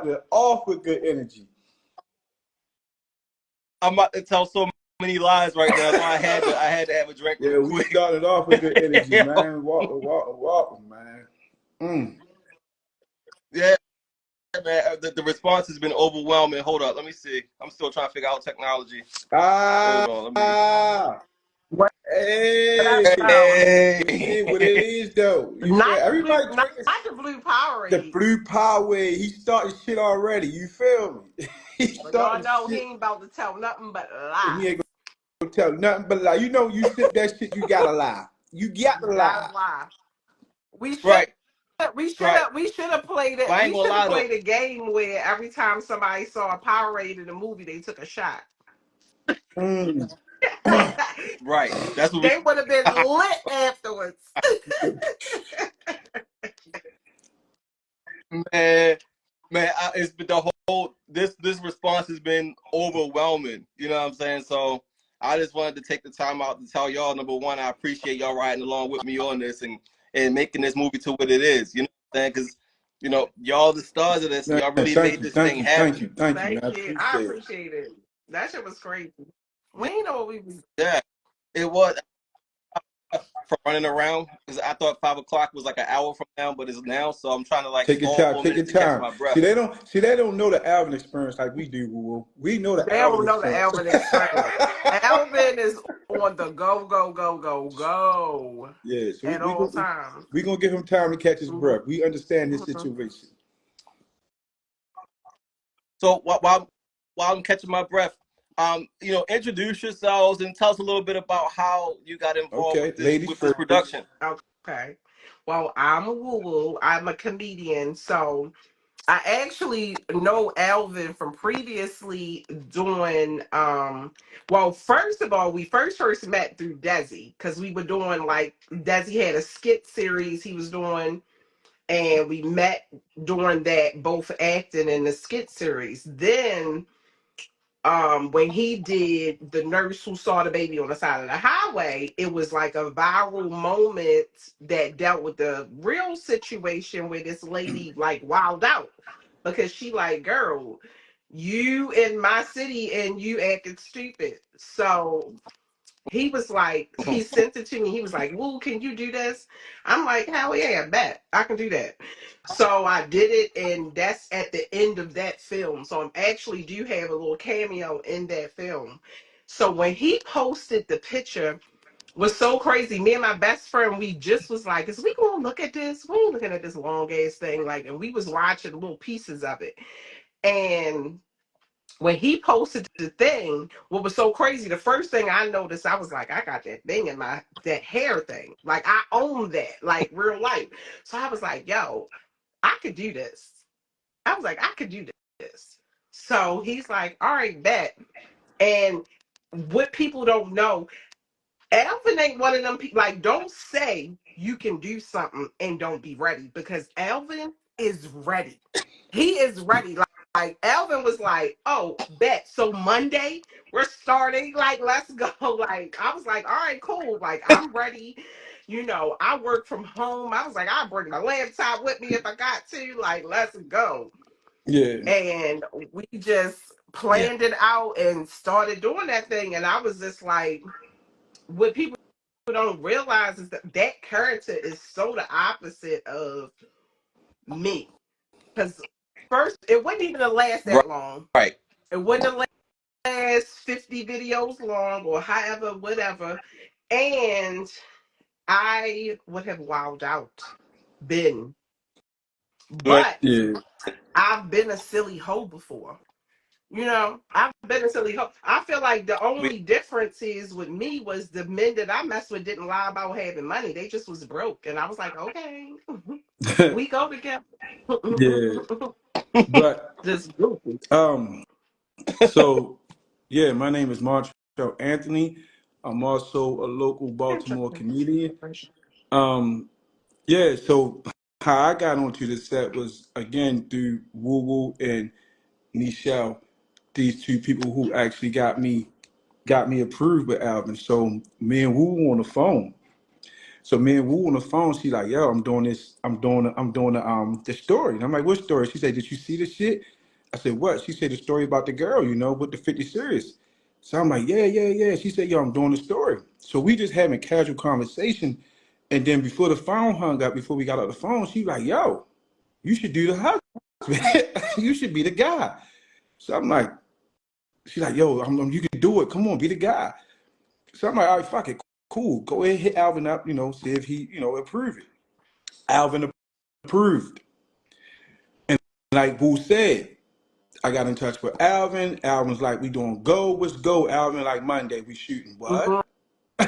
it off with good energy. I'm about to tell so many lies right now, so I had to have a drink Yeah, real we quick. started off with good energy, man. Walking, man. Yeah, man. The response has been overwhelming. Hold up, let me see. I'm still trying to figure out technology. Hold on, let me. What Hey, you see what it Hey. is, though. You feel Not the blue, everybody not drinking the blue the Powerade. blue power. He started shit already. You feel me? He But y'all started know he shit. ain't about to tell nothing but He ain't lies. gonna tell nothing but lie. You know, you sip that shit, you gotta lie. You got You to gotta lie. lie. We should Right, we should right. have we should have played it. But I ain't We gonna should have lie though. played a game where every time somebody saw a Powerade in a movie, they took a shot. Mm. Right, that's what we. They would have been lit afterwards. Man, man, it's been the whole this response has been overwhelming. You know what I'm saying? So I just wanted to take the time out to tell y'all, number one, I appreciate y'all riding along with me on this and making this movie to what it is. You know what I'm saying? Because y'all the stars of this, and Man, y'all really thank made you, this thank thing you, thank happen. you, thank you, man. Thank I you. I appreciate it. appreciate it. That shit was crazy. We ain't know what we was. Yeah, it was from running around because I thought 5 o'clock was like an hour from now, but it's now. So I'm trying to like Take your stall time, for a take your minute to catch time. my See, breath. they don't know the Alvin experience like we do, woo. We know the They Alvin don't know the experience. Alvin experience. Alvin is on the go, go, go, go, go Yeah, so at all times. we gonna give him time to catch his Mhm. breath. We understand his Mhm. situation. So while I'm catching my breath, introduce yourselves and tell us a little bit about how you got involved Okay, with this ladies with this first. production. Okay. Well, I'm a woo woo. I'm a comedian. So I actually know Alvin from previously doing well, first of all, we first met through Desi because we were doing like Desi had a skit series he was doing, and we met during that, both acting in the skit series. Then when he did The Nurse Who Saw the Baby on the Side of the Highway, it was like a viral moment that dealt with the real situation where this lady like wilded out because she like, girl, you in my city and you acting stupid. So he was like, he sent it to me. He was like, "Woo, can you do this?" I'm like, "Hell yeah, bet I can do that." So I did it, and that's at the end of that film. So I'm actually do have a little cameo in that film. So when he posted the picture, was so crazy. Me and my best friend, we just was like, "Is we gonna look at this? We ain't looking at this long ass thing." Like, and we was watching little pieces of it, and when he posted the thing, what was so crazy, the first thing I noticed, I was like, I got that thing in my, that hair thing. Like, I own that, like real life. So I was like, yo, I could do this. I was like, I could do this. So he's like, all right, bet. And what people don't know, Alvin ain't one of them people, like, don't say you can do something and don't be ready because Alvin is ready. He is ready. Like Alvin was like, oh, bet. So Monday we're starting. Like, let's go. Like, I was like, all right, cool. Like, I'm ready. I work from home. I was like, I'll bring my laptop with me if I got to. Like, let's go. Yeah, And we just Yeah, planned it out and started doing that thing. And I was just like, what people don't realize is that that character is so the opposite of me. Because first, it wouldn't even last right, that long. right. It wouldn't last 50 videos long or however, whatever. And I would have wowed out, been. Right. But yeah, I've been a silly hoe before. I've been a silly hoe. I feel like the We, only difference is with me was the men that I messed with didn't lie about having money. They just was broke. And I was like, okay, we go together. yeah. But Just goofy. so yeah, my name is Montrell Anthony. I'm also a local Baltimore Interesting. comedian. Um, yeah, so how I got onto the set was again through Woo Woo and Michelle, these two people who actually got me approved with Alvin. So me and Woo on the phone. So me and Woo on the phone, she like, yo, I'm doing this, I'm doing the story. And I'm like, what story? She said, did you see the shit? I said, what? She said the story about the girl, with the 50 series. So I'm like, yeah, yeah, yeah. She said, yo, I'm doing the story. So we just having casual conversation. And then before the phone hung up, before we got off the phone, she was like, yo, you should do the husband. You should be the guy. So I'm like, she's like, yo, you can do it. Come on, be the guy. So I'm like, all right, fuck it. Cool. Go ahead, hit Alvin up, see if he, approve it. Alvin approved. And like Boo said, I got in touch with Alvin. Alvin's like, we doing go. What's go, Alvin? Like Monday, we shooting. What?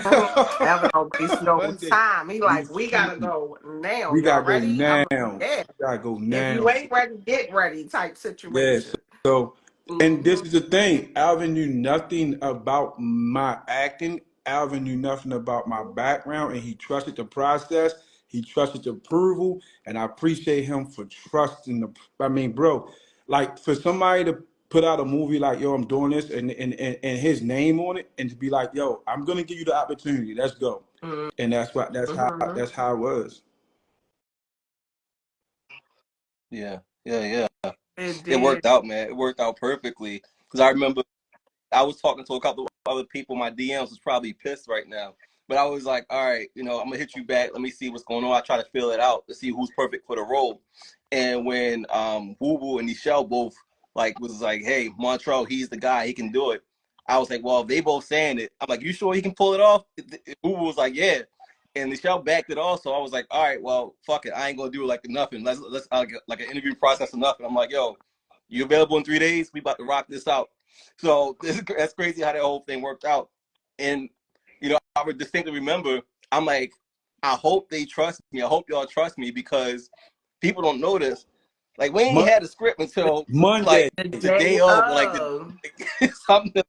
Evan don't waste no Monday, time. He we like, we gotta shooting. go now. We Y'all gotta go ready? I'm like, now. yeah. We gotta go If you now. ain't ready, get ready type Yes. situation. So, and this Hmm. is the thing. Alvin knew nothing about my acting. Alvin knew nothing about my background, and he trusted the process. He trusted the approval, and I appreciate him for trusting the. I mean, bro, like for somebody to put out a movie like, yo, I'm doing this, and his name on it, and to be like, yo, I'm gonna give you the opportunity. Let's go. And that's what. Hmm. That's how it was. Yeah, yeah, yeah. It It did. worked out, man. It worked out perfectly. Because I remember I was talking to a couple of other people. My DMs was probably pissed right now. But I was like, all right, I'm gonna hit you back. Let me see what's going on. I try to fill it out to see who's perfect for the role. And when Woo Woo and Nichelle both was like, hey, Montrell, he's the guy, he can do it. I was like, well, if they both saying it, I'm like, you sure he can pull it off? Woo Woo was like, yeah. And Nichelle backed it also. I was like, all right, well, fuck it. I ain't gonna do it like nothing. Let's like an interview process or nothing. I'm like, yo, you available in 3 days? We about to rock this out. So that's crazy how that whole thing worked out. And I would distinctly remember, I'm like, I hope they trust me. I hope y'all trust me because people don't know this. Like we ain't Mon- had a script until Monday. like The the day day of, or like of. something.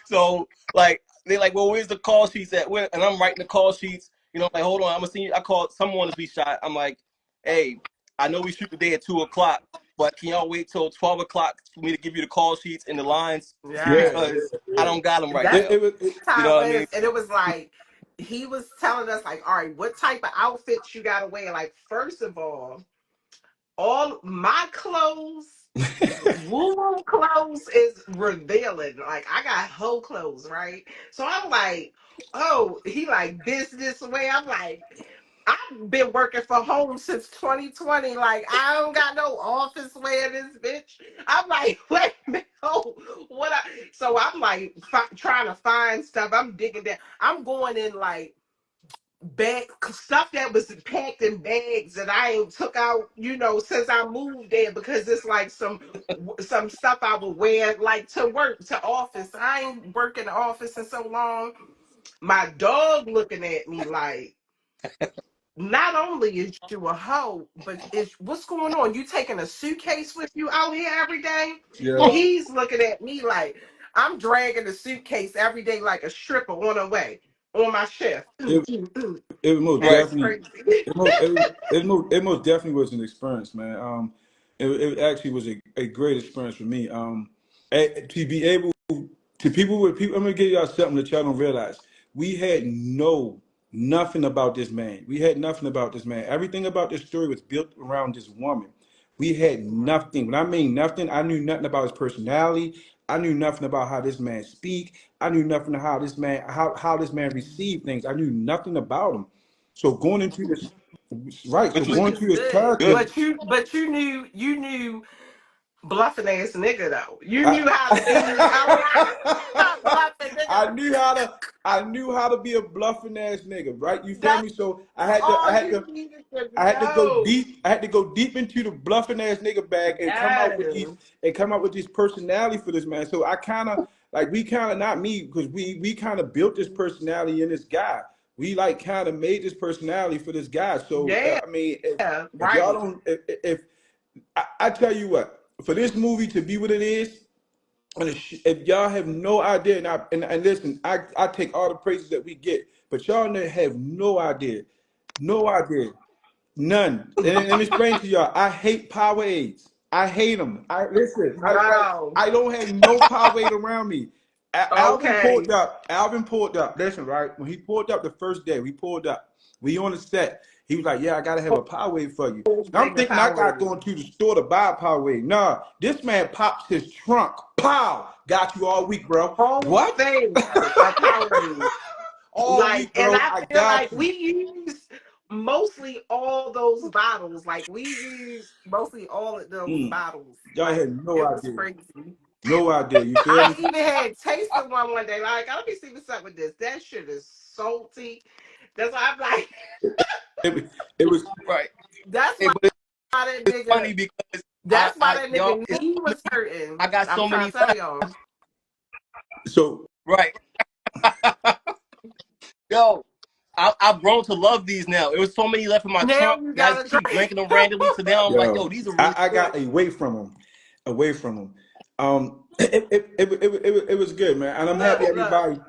So like they like, well, where's the call sheets at? Where? And I'm writing the call sheets. Like, hold on, I'm gonna see you. I called someone to be shot. I'm like, hey, I know we shoot the day at 2:00, but can y'all wait till 12:00 for me to give you the call sheets and the lines Yeah, Yes. because yeah, I yeah. don't got them right That's now. It, You how know what I it mean? is. And it was like, he was telling us, like, all right, what type of outfits you gotta wear? Like, first of all my clothes, woo clothes is revealing. Like I got whole clothes, right? So I'm like, oh, he like this way. I'm like, I've been working from home since 2020. Like I don't got no office wear this bitch. I'm like, wait a minute, oh, what? So I'm like trying to find stuff. I'm digging down. I'm going in like bag stuff that was packed in bags that I ain't took out, since I moved there because it's like some stuff I would wear like to work to office. I ain't work in the office in so long. My dog looking at me like, not only is you a hoe, but is what's going on? You taking a suitcase with you out here every day? yeah. He's looking at me like I'm dragging a suitcase every day like a stripper on her way on my shift. It, it most Right. That's definitely, crazy. it most definitely was an experience, man. It actually was a great experience for me. To be able to people, I'm gonna give y'all something that y'all don't realize. We had nothing about this man. We had nothing about this man. Everything about this story was built around this woman. We had nothing. When I mean nothing, I knew nothing about his personality. I knew nothing about how this man speak. I knew nothing how this man received things. I knew nothing about him. So going into this, right? So Which was Which going is to his good. good. character, But you knew bluffing ass nigga though. You knew how to do a I, lot of bluffing I nigga. knew how to I knew how to be a bluffing ass nigga, right? You feel That's me? So I had to I all had you to needed to I had to go know. deep. I had to go deep into the bluffing ass nigga bag and Yes. come out with these personality for this man. So I kind of like we kind of not me because we kind of built this personality in this guy. We like kind of made this personality for this guy. So Yeah. I mean, if y'all Right. don't, if I tell you what, for this movie to be what it is, and if y'all have no idea, and listen, I take all the praises that we get, but y'all have no idea, no idea. None. And let me explain to y'all. I hate power aids. I hate them. I listen. Wow. I don't have no power aid around me. Alvin pulled Okay. up. Alvin pulled up. Listen, right when he pulled up the first day, we pulled up. We on the set. He was like, yeah, I gotta have a Power Wave for you. Whole And I'm thing of thinking I got Powerade. going to the store to buy a Power Wave. Nah, this man pops his trunk. Pow! Got you all week, bro. Whole What? thing of Powerade. All Like, week, and bro. I I feel got like you. we use mostly all those bottles. Like we use mostly all of those Mm. bottles. Y'all Like had no it was idea. crazy. No idea. You feel I me? even had tasted one day. Like, let me see what's up with this. That shit is salty. That's why I'm like, It was Right. that's Hey, why but that it's nigga. funny because That's why that y'all, nigga it's knee so was many, hurting. I got I'm so trying many to tell friends. y'all. so Right. Yo, I've grown to love these now. It was so many left in my Now trunk, you and I just gotta keep drink. drinking them randomly. So now I'm like, yo, yo, these are really I good. got away from him. Away from him. It was good, man. And I'm happy Look. everybody,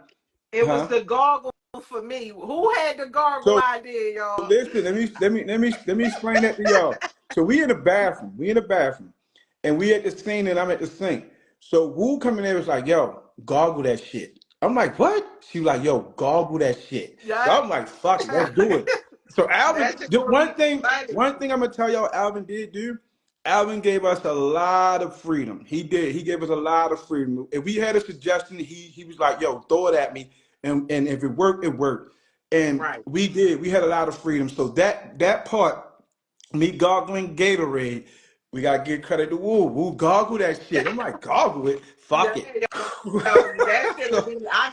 It was huh? the gargle for me. Who had the gargle So idea, y'all? listen, let me explain that to y'all. So we in the bathroom. We in the bathroom. And we at the scene and I'm at the sink. So Woo coming there was like, yo, gargle that shit. I'm like, what? She was like, yo, gargle that shit. So Yeah. I'm like, fuck it, let's do it. So Alvin, That shit the gonna one be thing, funny. one thing I'm gonna tell y'all Alvin did do, Alvin gave us a lot of freedom. He did. He gave us a lot of freedom. If we had a suggestion, he was like, yo, throw it at me. And if it worked, it worked. And Right. we did. We had a lot of freedom. So that part, me goggling Gatorade, we gotta give credit to Woo. Woo goggle that shit. I'm like, goggle it. Fuck Yeah, it. yo, that shit would So, be. I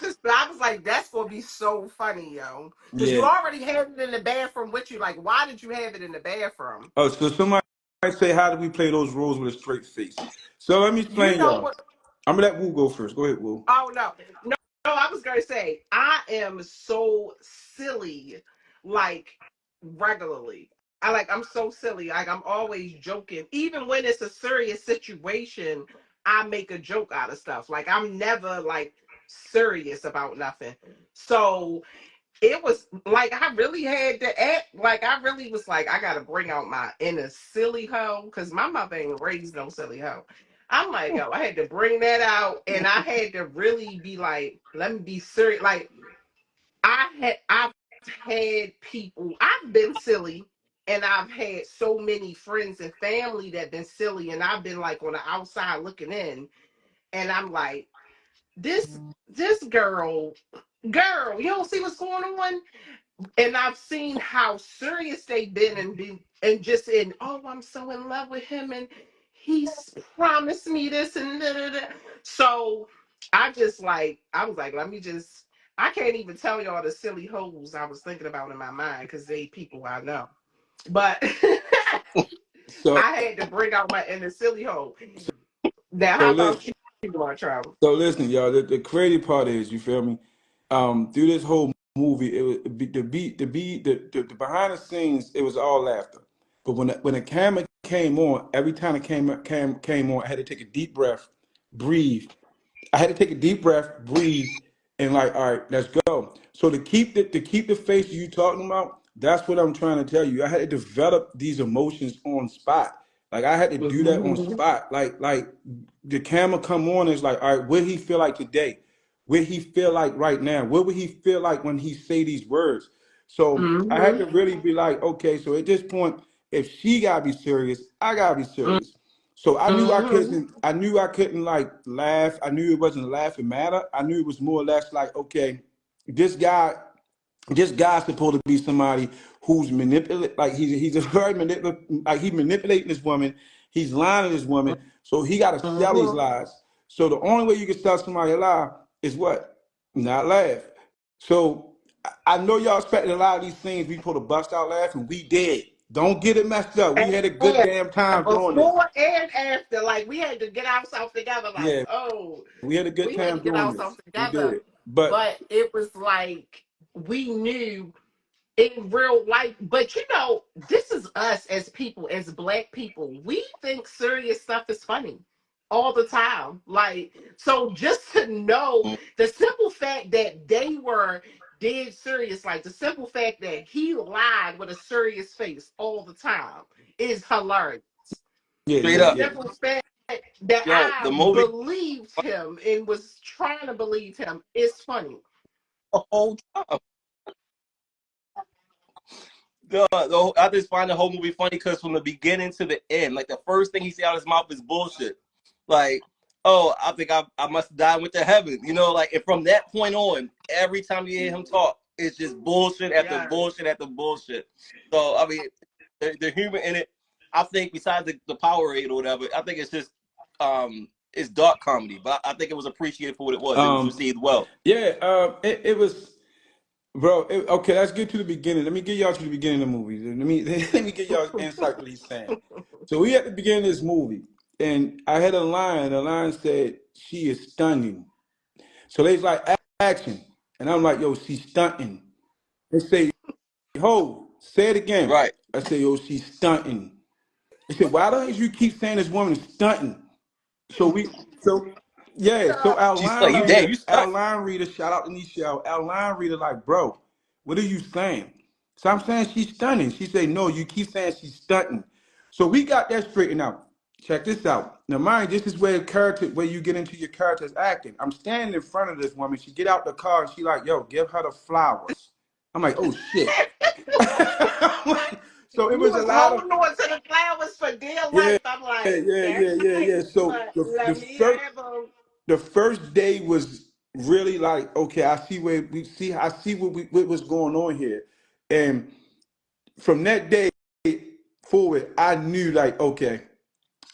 was like, that's gonna be so funny, yo, because you yeah. already had it in the bathroom with you. Like, why did you have it in the bathroom? Oh, so somebody might say, how do we play those roles with a straight face? So let me You explain, know y'all. what? I'm gonna let Woo go first. Go ahead, Woo. Oh no, no, no! I was gonna say I am so silly, like regularly. I'm so silly. Like I'm always joking, even when it's a serious situation. I make a joke out of stuff. Like I'm never like serious about nothing. So it was like I really had to act like I really was like I gotta bring out my inner silly hoe because my mother ain't raised no silly hoe. I'm like, yo, I had to bring that out and I had to really be like, let me be serious. Like I've had people, I've been silly and I've had so many friends and family that been silly and I've been like on the outside looking in and I'm like, this girl, you don't see what's going on? And I've seen how serious they've been and just in I'm so in love with him and he's promised me this and da, da, da. So I was like, let me just I can't even tell y'all the silly hoes I was thinking about in my mind because they people I know. But So I had to bring out my inner silly hoe. Now so how listen. about you, Montrell? So listen, y'all. The crazy part is, you feel me? Through this whole movie, it was the behind the scenes. It was all laughter. But when the camera came on, every time it came on, I had to take a deep breath, breathe. I had to take a deep breath, breathe, and like, all right, let's go. So to keep the face you talking about, that's what I'm trying to tell you. I had to develop these emotions on spot. Like I had to do that on Mm-hmm. spot. Like the camera come on, is like, all right, what he feel like today? What he feel like right now? What would he feel like when he say these words? So I had Mm-hmm. to really be like, okay, so at this point, if she gotta be serious, I gotta be serious. So I knew I Mm-hmm. couldn't. I knew I couldn't like laugh. I knew it wasn't laughing matter. I knew it was more or less like, okay, this guy, this guy's supposed to be somebody who's manipulate. Like he's a very manipulative. Like he's manipulating this woman. He's lying to this woman. So he got to sell these Mm-hmm. lies. So the only way you can sell somebody a lie is what? Not laugh. So I know y'all expected a lot of these things we put to bust out laughing. We did. Don't get it messed up. We And had a good damn time doing this. before and after, like we had to get ourselves together. Like, Yeah, oh, we had a good we had to time get doing this. ourselves We together. did. But But it was like we knew in real life. But you know, this is us as people, as black people. We think serious stuff is funny all the time. Like, so just to know the simple fact that they were dead serious, like the simple fact that he lied with a serious face all the time is hilarious. yeah, Straight The yeah, up. yeah. simple fact that Yo, I the motive believed him and was trying to believe him is funny. the whole time. I just find the whole movie funny because from the beginning to the end, like the first thing he said out of his mouth is bullshit. Like, oh, I think I must die and went to heaven. You know, like, and from that point on, every time you hear him talk, it's just bullshit after Yes. bullshit after bullshit. So I mean, the humor in it, I think besides the Powerade or whatever, I think it's just it's dark comedy, but I think it was appreciated for what it was. It was Um, received well. yeah, it was, bro. Okay, let's get to the beginning. Let me get y'all to the beginning of the movie. Let me let me get y'all insight what he's saying. So we at the beginning of this movie, and I had a line. The line said, "She is stunning." So they's like, action, and I'm like, "Yo, she's stunting." They say, "Ho, say it again." Right. I say, "Yo, she's stunting." They said, "Why don't you keep saying this woman is stunting?" So yeah, so our She's line like, you damn, reader, you stuck. shout out to Nichelle, our line reader, like, bro, what are you saying? So I'm saying she's stunning. She said, no, you keep saying she's stunting. So we got that straightened out. Check this out. Now, mind, this is where you get into your character's acting. I'm standing in front of this woman. She get out the car and she like, yo, give her the flowers. I'm like, oh shit. So it You was a was lot of holding on to the flowers for dear yeah, life. I'm yeah, like, yeah, that's yeah, yeah, right. yeah. So But let me first have them. the first day was really like, okay, I see what was going on here, and from that day forward, I knew like, okay,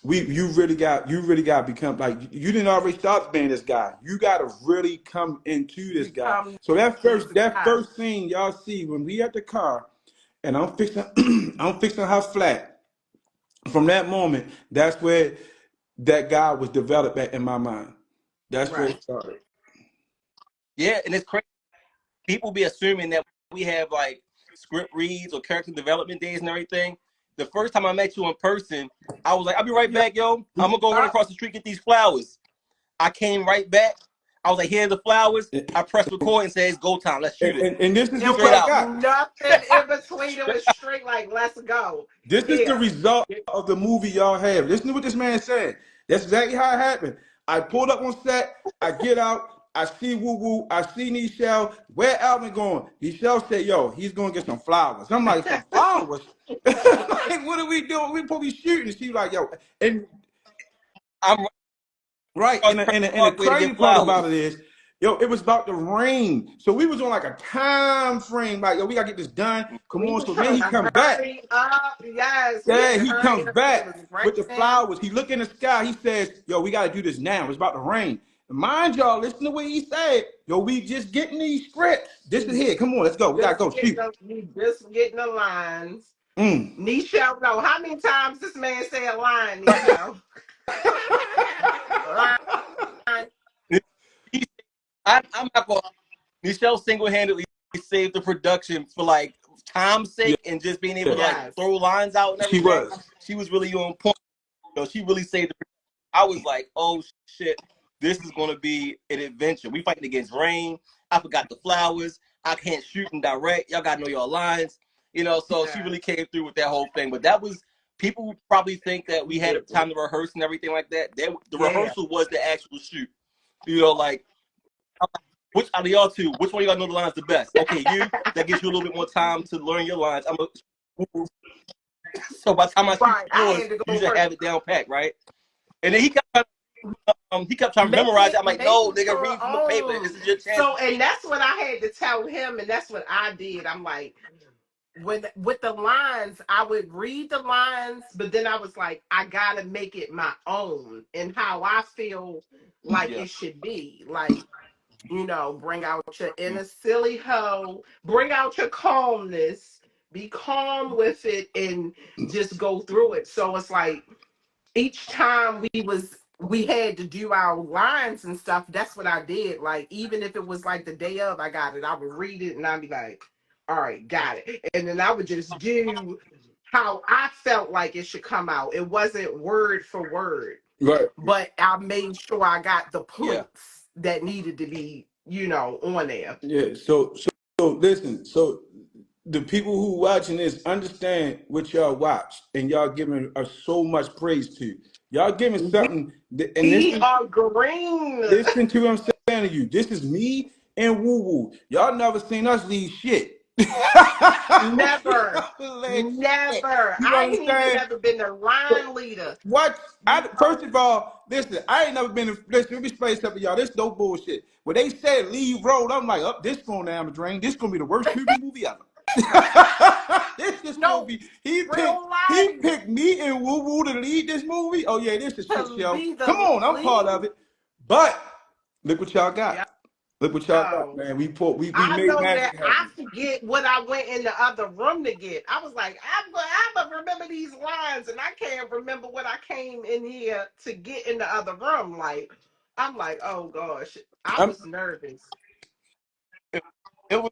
you really got to become like you didn't already start being this guy. You got to really come into this guy. Become So this that guy. first scene y'all see when we at the car, and I'm fixing I'm fixing her flat. From that moment, that's where that guy was developed at in my mind. That's where Right. it started. Yeah, and it's crazy. People be assuming that we have like script reads or character development days and everything. The first time I met you in person, I was like, I'll be right Yep. back, yo. I'm gonna go run across the street, get these flowers. I came right back. I was like, here's the flowers. I pressed record and said, it's go time. Let's shoot it. And this is It just Straight what I was out. got. nothing in between. It Straight was straight like, let's go. This is the Here. result of the movie y'all have. Listen to what this man said. That's exactly how it happened. I pulled up on set. I get out. I see Woo Woo. I see Nichelle. Where Alvin going? Nichelle said, yo, he's going to get some flowers. I'm like, some flowers? Like, what are we doing? We supposed to be shooting. She like, yo. And I'm right, across Prairie and the Parkway to crazy get part about it flowers. is, yo, it was about to rain, so we was on like a time frame, like, yo, we gotta get this done. Come We on. was So then trying he to come back. hurry up. Yes, we Yeah, had to he hurry comes up because it back was with the raining. flowers. He look in the sky. He says, yo, we gotta do this now. It's about to rain. Mind y'all, listen to what he said. Yo, we just getting these scripts. This is We here. Come on, let's go. We gotta just go getting shoot. the lines. Mm. Nichelle, no, how many times this man said line, Nichelle? Line. I'm not gonna. Michelle single-handedly saved the production for like time's Yeah, sake and just being able to like Yes. throw lines out and she everything. was. She was really on point. She really saved the. I was like, oh shit, this is gonna be an adventure. We fighting against rain. I forgot the flowers. I can't shoot and direct. Y'all gotta know your lines. So she Yes. really came through with that whole thing. But that was people probably think that we had time to rehearse and everything like that. The Yeah. rehearsal was the actual shoot. Like which out of y'all two, which one of y'all know the lines the best? Okay, you. That gives you a little bit more time to learn your lines. So by the time I shoot Right. I yours, had to you go should first. have it down pat, right? And then he kept trying to Make memorize it. it, I'm like, make no, it nigga, your read from the paper. This own. is your chance. So, and that's what I had to tell him, and that's what I did. I'm like, when with the lines, I would read the lines, but then I was like, I gotta make it my own and how I feel like Yeah. it should be. Like, bring out your inner silly hoe, bring out your calmness, be calm with it, and just go through it. So it's like each time we had to do our lines and stuff, that's what I did. Like, even if it was like the day of I got it, I would read it and I'd be like, all right, got it. And then I would just do how I felt like it should come out. It wasn't word for word, Right. but I made sure I got the Yeah. points that needed to be, on there. Yeah. So listen. So the people who watching this understand what y'all watch, and y'all giving us so much praise to. Y'all giving something, and We listen, are green. listen to what I'm saying to you. This is me and Woo Woo. Y'all never seen us leave shit. Never. Like, shit. Never. You I ain't even understand? never been the line leader. What? You First know? of all, listen, I ain't never been. Listen, let me explain something, y'all. This no bullshit. When they said leave road, I'm like, up, this going down the drain. This gonna be the worst movie ever. This is gonna No be. real He line leader picked me and Woo Woo to lead this movie. Oh yeah, this is shit to show. be Come the on, I'm part lead. of it. But look what y'all Yeah. got. Look what y'all got, Oh. man. We I made know that magic I happen. forget what I went in the other room to get. I was like, I'm gonna remember these lines, and I can't remember what I came in here to get in the other room. Like, I'm like, oh gosh, I I'm was nervous. It was,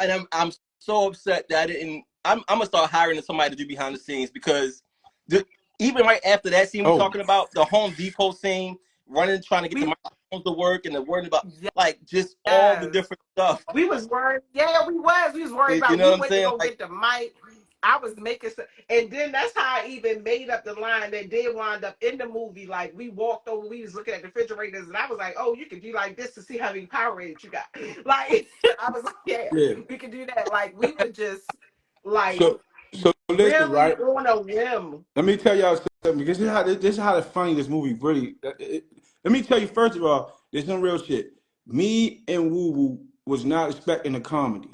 and I'm so upset that I didn't. I'm gonna start hiring somebody to do behind the scenes because the, even right after that scene we oh talking about the Home Depot scene, running trying to get the We microphones to work and the worrying about like just all the yes. different stuff. We was worried. Yeah, we was. We was worried You about know who what I'm went to saying? go Like get the mic. I was making some, and then that's how I even made up the line that did wind up in the movie. Like we walked over, we was looking at the refrigerators, and I was like, "Oh, you could do like this to see how many Powerades you got." Like I was like, "Yeah, yeah. we could do that." Like we were just like So listen, really right? on a whim. Let me tell y'all something because this is how funny this movie really. Let me tell you first of all, there's some real shit. Me and Woo Woo was not expecting a comedy.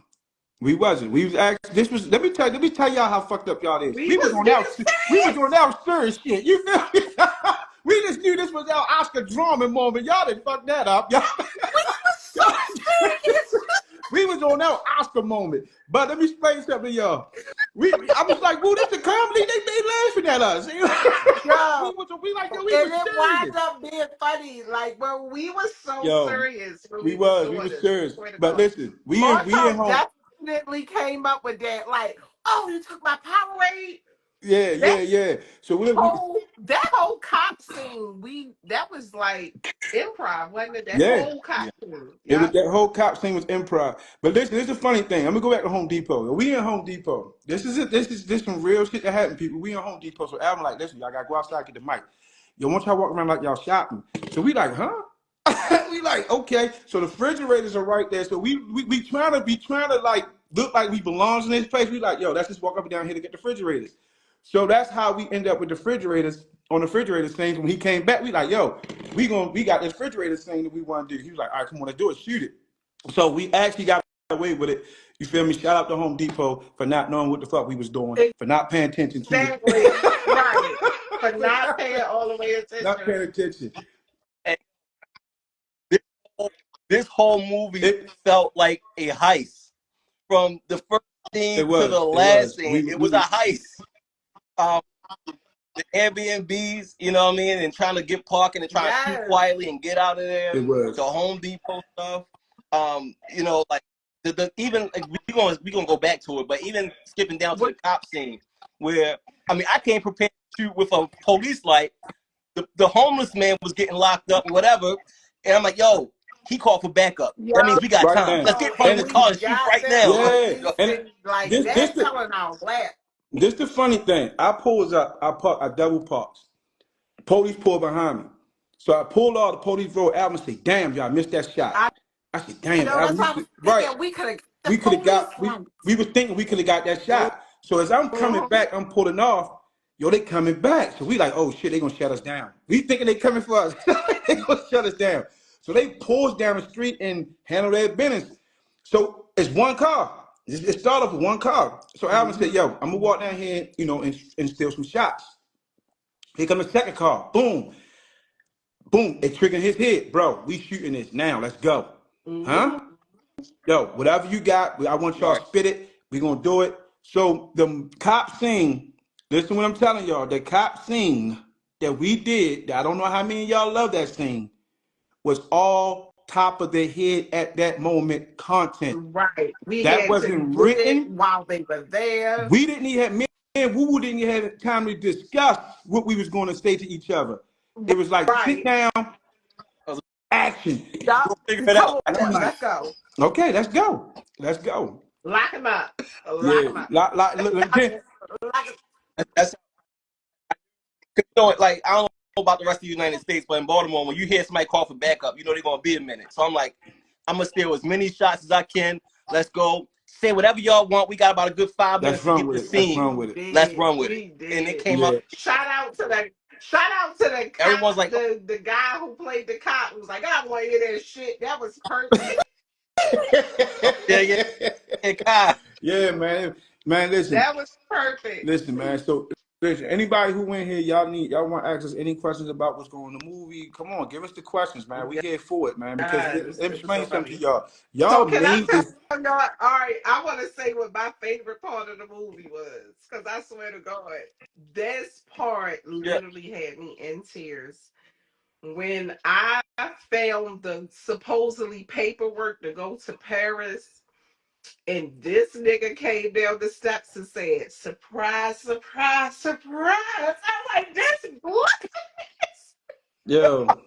We wasn't. We was actually. This was. Let me tell y'all how fucked up y'all is. We was getting We was serious. on our serious shit. You feel me? We just knew this was our Oscar drama moment. Y'all didn't fuck that up. Y'all. We was so serious. We was on our Oscar moment. But let me explain something, y'all. I was like, "Woo, this a comedy." They laughing at us. Yo, We like, yo, we and was it serious. wound up being funny. Like, bro, we were so Yo, serious when we was we doing was this. I serious. swear to But God. listen, we in Montrell home. definitely came up with that. Like, oh, you took my Powerade. Yeah, That yeah. So whole cop scene, that was like improv, wasn't it? That yeah. whole cop yeah. scene. It was Yep. that whole cop scene was improv. But listen, this is a funny thing. I'm gonna go back to Home Depot. We in Home Depot. This some real shit that happened, people. We in Home Depot. So Alvin like, listen, y'all gotta go outside and get the mic. Yo, want y'all walk around like y'all shopping. So we like, huh? We like, okay. So the refrigerators are right there. So we trying to like look like we belongs in this place. We like, yo, let's just walk up and down here to get the refrigerators. So that's how we end up with the refrigerators on the refrigerator things. When he came back, we like, yo, we got this refrigerator thing that we want to do. He was like, all right, come on, let's do it, shoot it. So we actually got away with it. You feel me? Shout out to Home Depot for not knowing what the fuck we was doing, for not paying attention to Exactly. Right. For it. not paying all the way Not attention. paying attention. And this whole, this whole movie It felt like a heist from the first scene to the it last was. scene. It was a heist. Um, the Airbnbs, you know what I mean, and trying to get parking and trying to shoot Yes. quietly and get out of there. It The was. Home Depot stuff. You know, like the even like, we gonna go back to it, but even skipping down to the What cop scene where I mean I came prepared to shoot with a police light. The homeless man was getting locked up or whatever, and I'm like, yo, he called for backup. That yo, means we got Right time. now. Let's get in front of and this And we car and shoot got right them now. yeah, police and and like this this that the telling our lap. this the funny thing. I pulls up, I double parks. Police pull behind me. So I pulled all the police roll out and say, damn, y'all missed that shot. I I said, damn, know Alvin, that's how I was right. thinking. We could have the We could have police got we lights. was thinking we could have got that shot. So as I'm coming Mhm. back, I'm pulling off. Yo, they coming back. So we like, oh shit, they gonna shut us down. We thinking they coming for us. They gonna shut us down. So they pulls down the street and handle their business. So it's one car. It started off with one car. So Alvin said, Mhm. yo, I'm gonna walk down here, and steal some shots. Here comes the second car. Boom. Boom. It triggered his head. Bro, we shooting this now. Let's go. Huh? Mhm. Yo, whatever you got, I want y'all Right. to spit it. We gonna do it. So the cop scene, listen what I'm telling y'all. The cop scene that we did, I don't know how many of y'all love that scene, was all top of the head at that moment content. Right. We That had to wasn't get it written. while they were there. We didn't even have me and Woo Woo didn't even have time to discuss what we was gonna say to each other. It was like sit Right. down, I was action. like, Yup. figure it Come out. on, And I'm like, let's go. okay, let's go. Let's go. Lock him up. Lock Yeah. him up. Look, Lock him. That's you know, like I don't know about the rest of the United States, but in Baltimore, when you hear somebody call for backup, you know they're gonna be a minute. So I'm like, I'm gonna steal as many shots as I can. Let's go. Say whatever y'all want. We got about a good 5 minutes Let's to run get with the it. Let's scene. run We with it. Let's did. run with it. We And it did. came Yeah. up. Shout out to the cop, Everyone's like, oh, the guy who played the cop who was like, I want to hear that shit. That was perfect. yeah, yeah, yeah, Kai. Yeah, man. Man, listen. That was perfect. Listen, man. So listen, anybody who in here, y'all want to ask us any questions about what's going on in the movie? Come on, give us the questions, man. We here for it, man. Because Yes, let me it was so explain something funny. to y'all. So Y'all can I made tell this. y'all? All right, I want to say what my favorite part of the movie was, because I swear to God, this part Yeah, literally had me in tears when I found the supposedly paperwork to go to Paris. And this nigga came down the steps and said, "Surprise, surprise, surprise." I'm like, "This what?" Yo.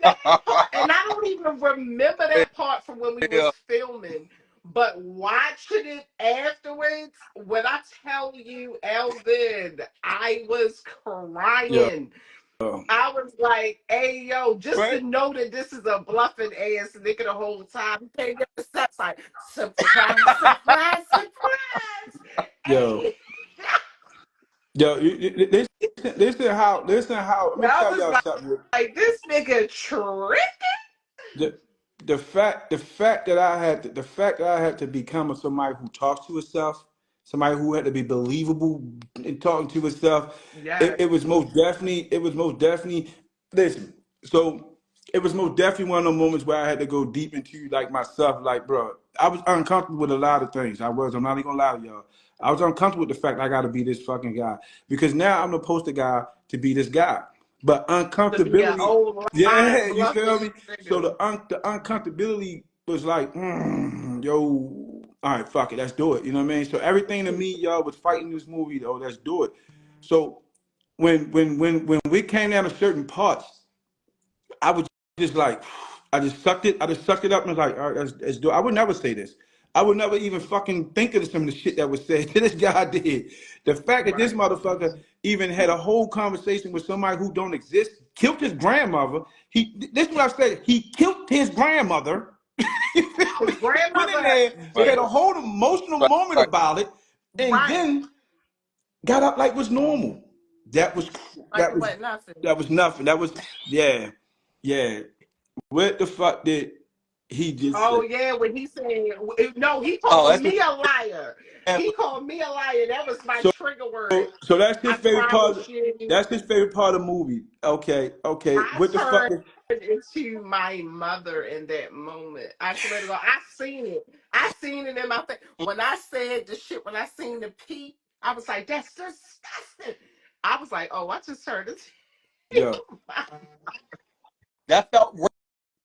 That part, and I don't even remember that part from when we was yeah, filming, but watching it afterwards, when I tell you, Elvin, I was Yo. crying. I was like, "Hey, yo," just right. to know that this is a bluffing ass nigga the whole time. He came down the steps like, "Surprise, surprise, surprise." Yo. Hey, Yo. Listen how. Let me I tell was y'all something. like, "This nigga trick." the the fact that I had to become somebody who talks to herself, somebody who had to be believable in talking to herself. Yeah, It was most definitely. Listen, so it was most definitely one of the moments where I had to go deep into like myself. Like, bro, I was uncomfortable with a lot of things. I'm not even gonna lie to y'all. I was uncomfortable with the fact I got to be this fucking guy because now I'm the poster guy to be this guy. But to be an uncomfortability, old yeah, lying you feel bluffing me? So nigga. the uncomfortability was like, yo, all right, fuck it, let's do it. You know what I mean? So everything to me, y'all, was fighting this movie. Though, let's do it. So when we came down to certain parts, I was just like, I just sucked it. I just sucked it up and was like, all right, let's do it. I would never say this. I would never even fucking think of some of the shit that was said that this guy did. The fact that this Right. motherfucker even had a whole conversation with somebody who don't exist, killed his grandmother. This is what I said. He killed his grandmother. You feel His me? Went in grandmother there, Right, had a did whole emotional right, moment right. about it, and right. then got up like was normal. That was Like that it was wasn't nothing. that was nothing. That was yeah, yeah. What the fuck did he just Oh say? yeah, when he said no, he Oh, called that's my me a liar. man. He called me a liar. That was my So, trigger word. so that's his I favorite part. promise you. That's his favorite part of the movie. Okay, okay. I What the fuck? turned into my mother in that moment. I swear to God, I seen it. I seen it in my face. When I said the shit, when I seen the pee, I was like, "That's disgusting." I was like, "Oh, I just turned into Yo, my That felt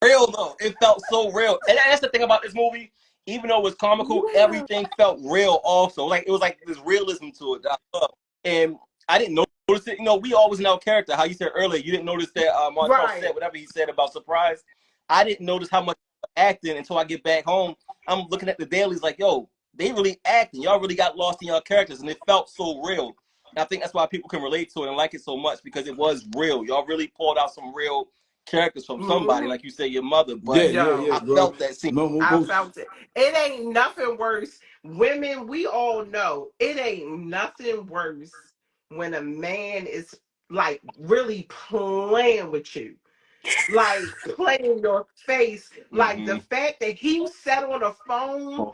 real though. It felt so real, and that's the thing about this movie. Even though it was comical, yeah." everything felt real. Also, like it was like this realism to it that I love. And I didn't notice it. You know, we always in our character. How you said earlier, you didn't notice that Montrell said Right. whatever he said about surprise. I didn't notice how much acting until I get back home. I'm looking at the dailies like, yo, they really acting. Y'all really got lost in your characters, and it felt so real. And I think that's why people can relate to it and like it so much because it was real. Y'all really pulled out some real characters from somebody, Hmm. like you said, your mother. yeah, But yeah, yeah, Yo. I bro. felt that scene. I Most, felt it. It ain't nothing worse. Women, we all know it ain't nothing worse when a man is like really playing with you, like playing your face. Like the Mm-hmm. fact that he sat on the phone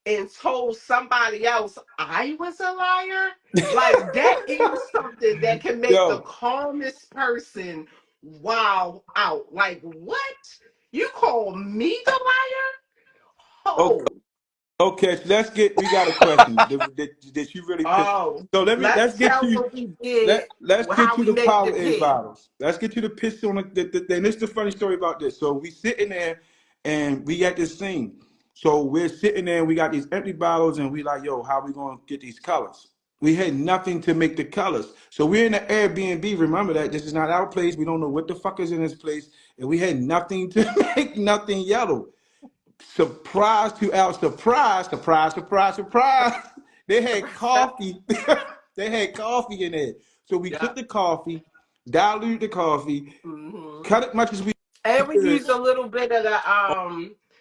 and told somebody else I was a liar, like that is something that can make the yo. calmest person wow out. Like, what? You call me the liar? Okay, Oh, okay. So let's get. We got a question. Did you really piss? oh. So let's Let's get tell to what we did, let's get how to we the made the Powerade pig. bottles. Let's get to the piss on and this is the funny story about this. So we sitting there and we got this thing. So we're sitting there and we got these empty bottles and we like, yo, how we gonna get these colors? We had nothing to make the colors. So we're in the Airbnb. Remember that this is not our place. We don't know what the fuck is in this place. And we had nothing to make nothing yellow. Surprise to our surprise, surprise, surprise, surprise. They had coffee. They had coffee in there. So we Yeah. took the coffee, diluted the coffee, Hmm. cut it much as we And we used a little bit of the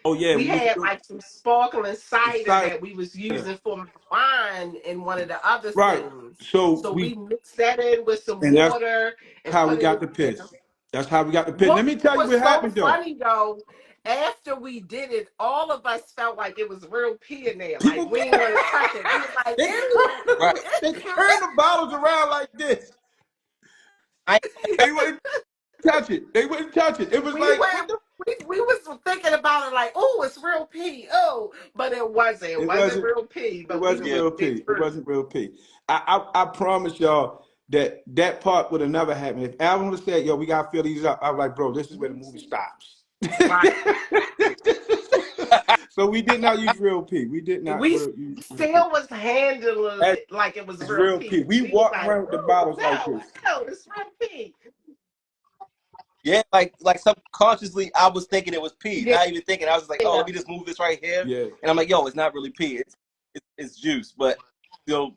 Oh yeah, we we used to had do like some sparkling the cider cider. that we was using for wine in one of the other Right. scenes. So So we we mixed that in with some and that's water and how we put it got in the there. piss. That's how we got the piss. Let What me tell you was what so happened though. funny though, after we did it, all of us felt like it was real pee in there. Like People we didn't want to touch it. We was like, they turn Right. they turn the bottles around like this. I They wouldn't touch it. They wouldn't touch it. It was we like what went. the We was thinking about it like, oh, it's real pee. Oh, but it wasn't. It it wasn't wasn't real pee. it But we wasn't was yeah. real big pee. It through. wasn't real pee. I promise y'all that that part would have never happened. If Alvin would have said, yo, we gotta fill these up, I was like, bro, this is where the movie stops. Right. So we did not use real pee. We did not We use real pee. still was handling As it like it was real real pee. pee. We We was walked like, around with the oh bottles like no, this. no, it's real pee. Yeah, like subconsciously, I was thinking it was pee. Yeah, Not even thinking. I was just like, oh, let me just move this right here, Yeah. and I'm like, yo, it's not really pee. It's juice, but you know,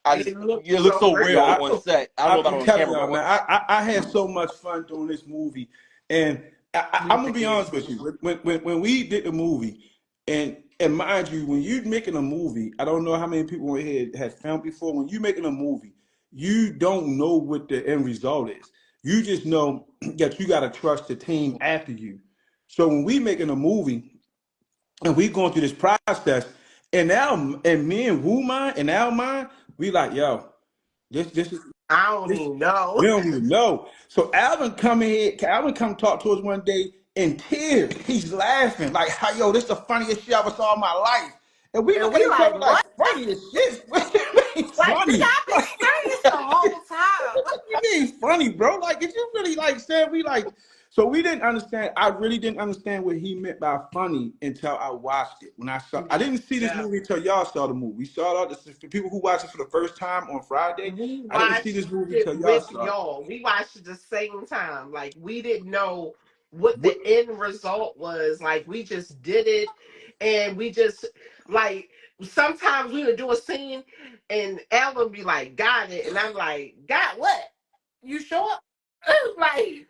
it looked it looks so so Yeah, real real. on set. I don't know I'm about on telling camera, y'all, but man, I had so much fun doing this movie, and We I'm gonna be did. honest with you. When we did the movie, and mind you, when you're making a movie, I don't know how many people in here has filmed before. When you're making a movie, you don't know what the end result is. You just know that you got to trust the team after you. So when we making a movie and we going through this process, and now and me and Wu mind and our mind, we like, yo, this is I don't this even know. we don't even know. So Alvin come in here, Alvin come talk to us one day in tears. He's laughing like, "How yo, this is the funniest shit I ever saw in my life." And we And look at we each like, other like, what? "Funniest shit? What do you mean Like, nigga, funny? I've been Like, serious the whole time. you mean funny, bro? Like, did you really like said we like?" So we didn't understand. I really didn't understand what he meant by funny until I watched it. When I saw, I Me, didn't see this yeah. movie until y'all saw the movie. We saw it. This is for people who watched it for the first time on Friday. We I didn't see watched this movie it until y'all with saw it. y'all. We watched it the same time. Like we didn't know what What, the end result was. Like we just did it, and we just like sometimes we would do a scene, and Ellen be like, "Got it," and I'm like, "Got what? You sure?" Like,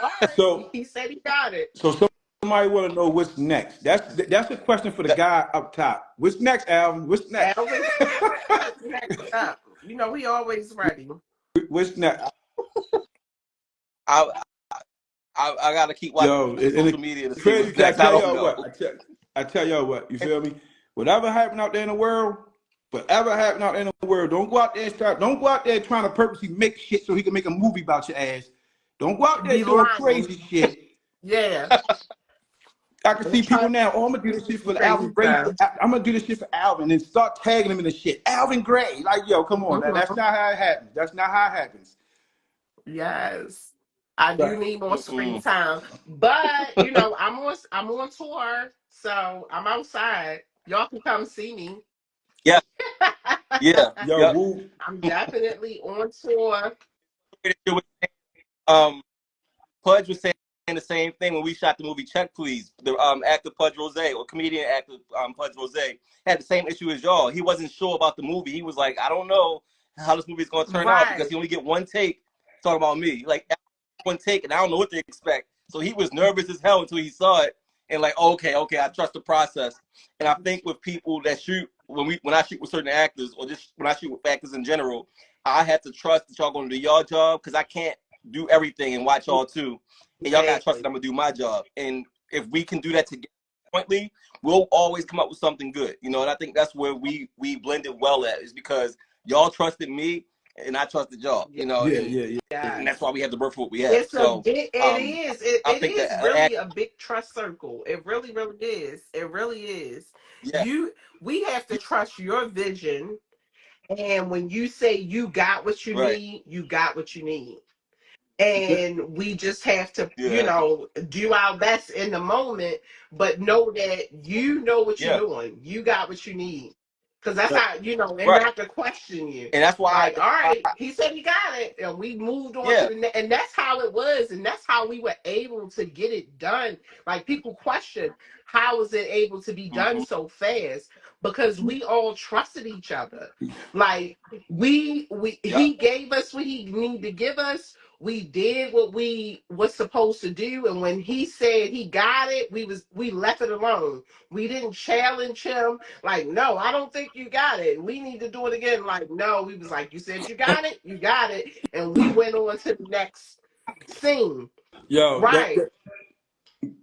all right. so He said he got it. so somebody want to know what's next. That's a question for the guy up top. What's next, Alvin? What's next? Alvin, next up. You know, he always ready. What's next? I I gotta keep watching Yo, and social it's media to see crazy what's 'cause next. I don't know. I tell y'all what, you feel me? Whatever happened out there in the world, whatever happened out there in the world, don't go out there trying to purposely make shit so he can make a movie about your ass. Don't go out there Be doing lying. crazy shit. Yeah. I can Don't see try people now. Oh, I'm gonna do this shit for Alvin crazy Gray. stuff. I'm gonna do this shit for Alvin and start tagging him in the shit. Alvin Gray, like yo, come on, that's Mhm. not how it happens. That's not how it happens. Yes. I do Right. need more screen Mm-mm. time. But you know, I'm on tour, so I'm outside. Y'all can come see me. Yeah, yeah, Yo, yeah. Woo, I'm definitely on tour. Um, Pudge was saying the same thing when we shot the movie Check Please. The actor Pudge Rose or comedian actor Pudge Rose had the same issue as y'all. He wasn't sure about the movie. He was like, I don't know how this movie is going to turn out because Right. he only get one take talking about me. Like one take, and I don't know what to expect. So he was nervous as hell until he saw it, and like, okay, I trust the process. And I think with people that shoot when I shoot with certain actors, or just when I shoot with actors in general, I have to trust that y'all going to do your job because I can't do everything and watch y'all too. And y'all got to trust Exactly. that I'm going to do my job. And if we can do that together jointly, we'll always come up with something good. You know, and I think that's where we blended well at, is because y'all trusted me and I trusted y'all, Yeah. you know, yeah, yeah, yeah. and that's why we have the birth of what we have. It's a So big. It is. It, I it think that is really a big trust circle. It really, really is. It really is. yeah, You. We have to trust your vision, and when you say you got what you right, need, you got what you need. And we just have to, yeah, do our best in the moment, but know that you know what you're yeah, doing. You got what you need. Because that's how, and right, not to question you. and that's why, Like, all right, he said he got it, and we moved on to yeah, the next. And that's how it was. And that's how we were able to get it done. Like, people question, how was it able to be done mm-hmm, so fast? Because we all trusted each other. Like, yeah, he gave us what he needed to give us. We did what we was supposed to do, and when he said he got it, we left it alone. We didn't challenge him like, no, I don't think you got it. We need to do it again. Like, no, we was like, you said you got it, and we went on to the next scene. Yo, Right.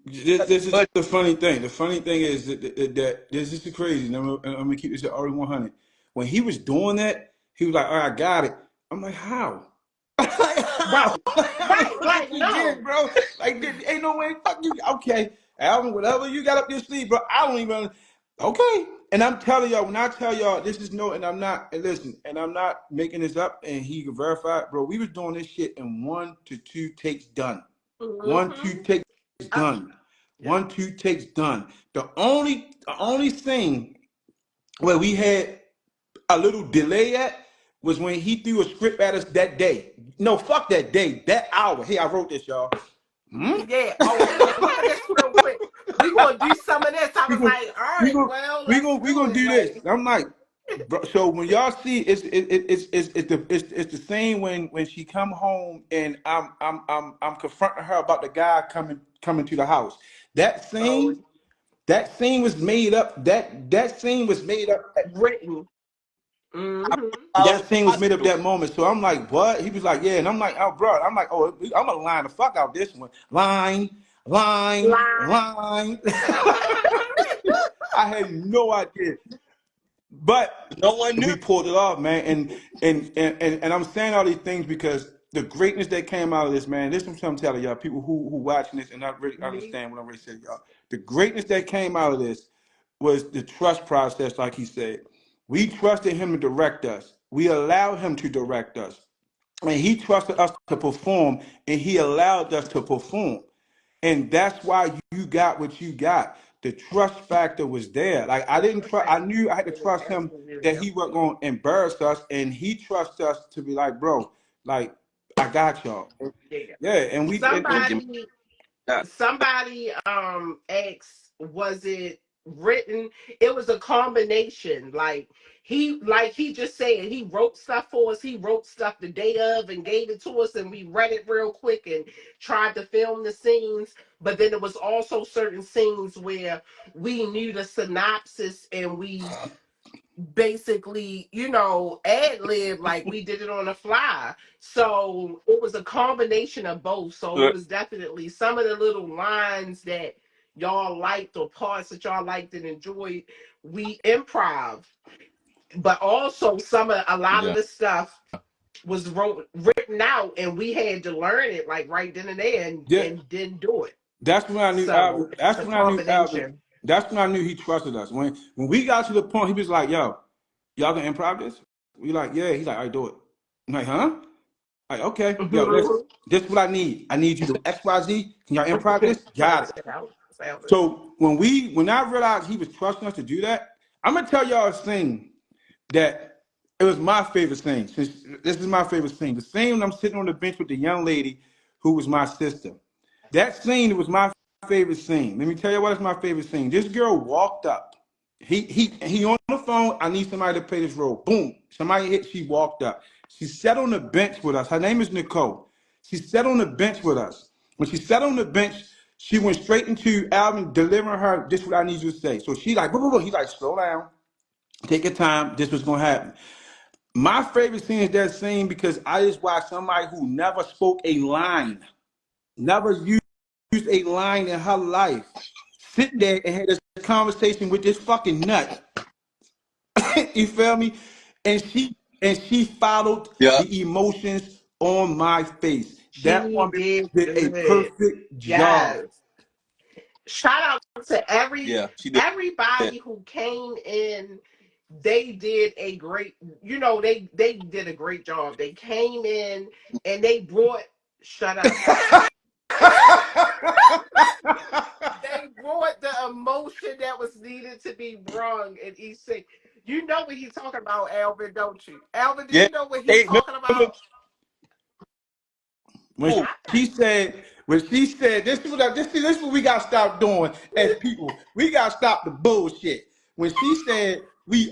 this is But the funny thing. The funny thing is that this is crazy. And I'm gonna keep this at already 100. When he was doing that, he was like, "All right, I got it." I'm like, "How?" Like, Right. how? I don't Right. know what Like, you did, no. bro. Like, ain't no way. Fuck you. Okay, Alvin, whatever you got up your sleeve, bro. I don't even. Okay. And I'm telling y'all, when I tell y'all this is no, and I'm not, and listen, and I'm not making this up, and he can verify it, bro. We was doing this shit in 1 to 2 takes done. One, Mm-hmm. two takes done. Yeah. 1, 2 takes done. The only thing where we had a little delay at was when he threw a script at us that day. No, fuck that day, that hour. Hey, I wrote this, y'all. Hmm? Yeah. Oh, look at this real quick. We gonna do some of this. I we was gonna like, all we right, gonna well, we let's gonna we do gonna it. do this. Like, I'm like, bro, so when y'all see it's the same when she come home and I'm confronting her about the guy coming to the house. That oh, scene that scene was made up. That scene was made up. written. Mm-hmm. I was That scene was made up watching. that moment. So I'm like, what? He was like, yeah. And I'm like, oh, bro. I'm like, oh, I'm gonna line the fuck out this one. Line, line, Line. line. I had no idea. But No one knew. we pulled it off, man. And I'm saying all these things because the greatness that came out of this, man. This is what I'm telling y'all, people who watching this and not really Me. understand what I'm really saying, y'all. The greatness that came out of this was the trust process, like he said. We trusted him to direct us. We allowed him to direct us. And he trusted us to perform, and he allowed us to perform. And that's why you got what you got. The trust factor was there. Like I didn't trust. I knew I had to trust him that he wasn't going to embarrass us, and he trusts us to be like, bro, like I got y'all. Yeah. Yeah, and we And give me Somebody that. somebody asked, was it written? It was a combination. Like he just said, he wrote stuff for us. He wrote stuff the day of and gave it to us, and we read it real quick and tried to film the scenes. But then there was also certain scenes where we knew the synopsis and we basically, ad lib, like we did it on the fly. So it was a combination of both. So it Good. was definitely some of the little lines that y'all liked or parts that y'all liked and enjoyed. We improv, but also a lot of Yeah. the stuff was written out, and we had to learn it like right then and there, yeah, and didn't do it. that's when I knew So Alvin. it's That's a when I knew Alvin. combination. That's when I knew he trusted us. When we got to the point, he was like, "Yo, y'all gonna improv this?" We like, "Yeah." He's like, "I do it." I'm like, "Huh?" Like, okay, yo, listen, Mhm. this is what I need. I need you to X, Y, Z. Can y'all improv this? Got it. Salvage. So when I realized he was trusting us to do that, I'm gonna tell y'all a thing that it was my favorite thing. Since this is my favorite thing, the scene when I'm sitting on the bench with the young lady who was my sister. That scene was my favorite scene. Let me tell you what is my favorite scene. This girl walked up. He on the phone. I need somebody to play this role. Boom. Somebody hit. She walked up. She sat on the bench with us. Her name is Nicole. She sat on the bench with us. When she sat on the bench, she went straight into Alvin delivering her. This is what I need you to say. So she like, blah, blah, blah. He like, slow down. Take your time. This was gonna happen. My favorite scene is that scene because I just watched somebody who never spoke a line, never used a line in her life, sit there and had this conversation with this fucking nut. You feel me? And she followed Yeah. the emotions on my face. That She woman did did a good. perfect job. Yes. Shout out to Yeah. She did. everybody who came in. They did a great, they did a great job. They came in and they brought, shut up. They brought the emotion that was needed to be brung in each scene. You know what he's talking about, Alvin, don't you? Alvin, do Yeah. you know what he's Hey, talking remember? about? when Oh, she said this is what we gotta stop doing as people. We gotta stop the bullshit. When she said we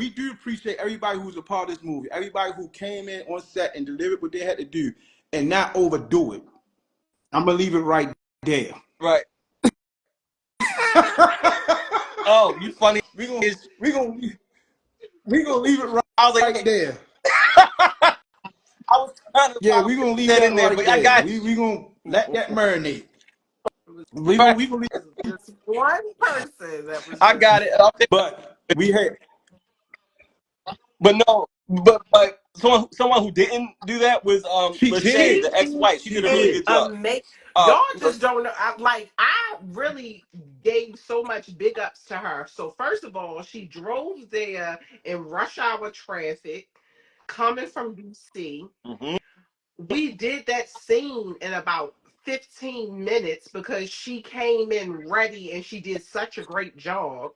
do appreciate everybody who's a part of this movie, everybody who came in on set and delivered what they had to do and not overdo it. I'm gonna leave it right there. Right. Oh, you funny. we gonna we gonna we gonna leave it right, I was right like, there. I was trying to Yeah, find we gonna put leave that that in there, right but I there. got We gonna let that marinate. It was right. We gonna leave, just one person that was I just got it. I'll take but we had But no, but someone who didn't do that was she Lachey, did. the she ex-wife. She She did a really is did. good job. amazing. Y'all La- just don't know. I really gave so much big ups to her. So first of all, she drove there in rush hour traffic, coming from DC. Mhm. We did that scene in about 15 minutes because she came in ready and she did such a great job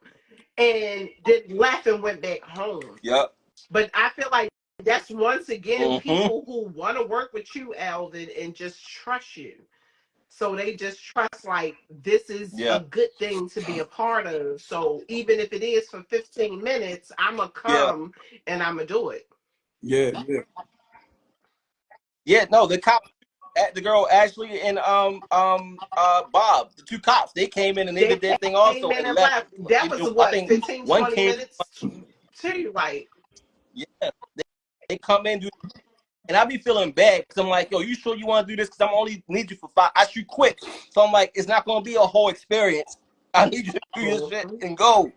and then left and went back home. Yep. But I feel like that's once again Mhm. people who want to work with you, Alvin, and just trust you. So they just trust like this is a Yeah. good thing to be a part of. So even if it is for 15 minutes, I'ma Yeah. come and I'ma do it. Yeah, yeah. Yeah. No, the cop, the girl Ashley and Bob, the two cops, they came in and they They did their thing came also in and and left. left. That was I what, think 15, one 20 came. minutes too, like Yeah. They come in, do, and I be feeling bad because I'm like, yo, you sure you want to do this? Because I'm only need you for 5. I shoot quick, so I'm like, it's not gonna be a whole experience. I need you to do your shit mhm. and go.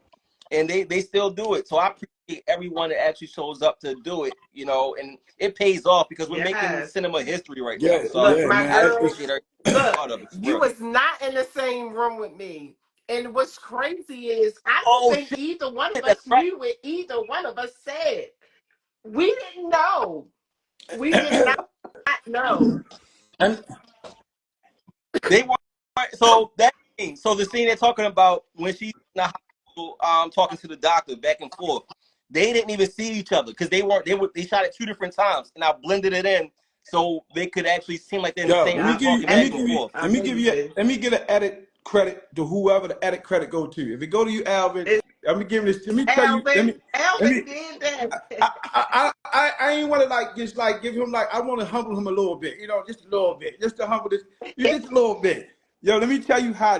And they still do it. So I appreciate everyone that actually shows up to do it, and it pays off because we're making Yes. cinema history right now. Yeah, So Look, yeah, my man. I girl, appreciate every look, part of it for you real. was not in the same room with me. And what's crazy is I don't Oh think shit, either one of that's us right. knew what either one of us said. We didn't know. We did not know. and They want so that scene, so the scene they're talking about when she's in the hospital, talking to the doctor back and forth. They didn't even see each other because they shot it 2 different times, and I blended it in so they could actually seem like they're in the yo, same room Yeah, talking let me back and give you, amazing, forth. amazing. let me get an edit credit to whoever the edit credit go to. If it go to you, Alvin, It's let me give this. Let me tell you. Alvin. Let Alvin me. did that. I ain't want to like just like give him like I want to humble him a little bit, just a little bit, just to humble this, just a little bit. Yo, let me tell you how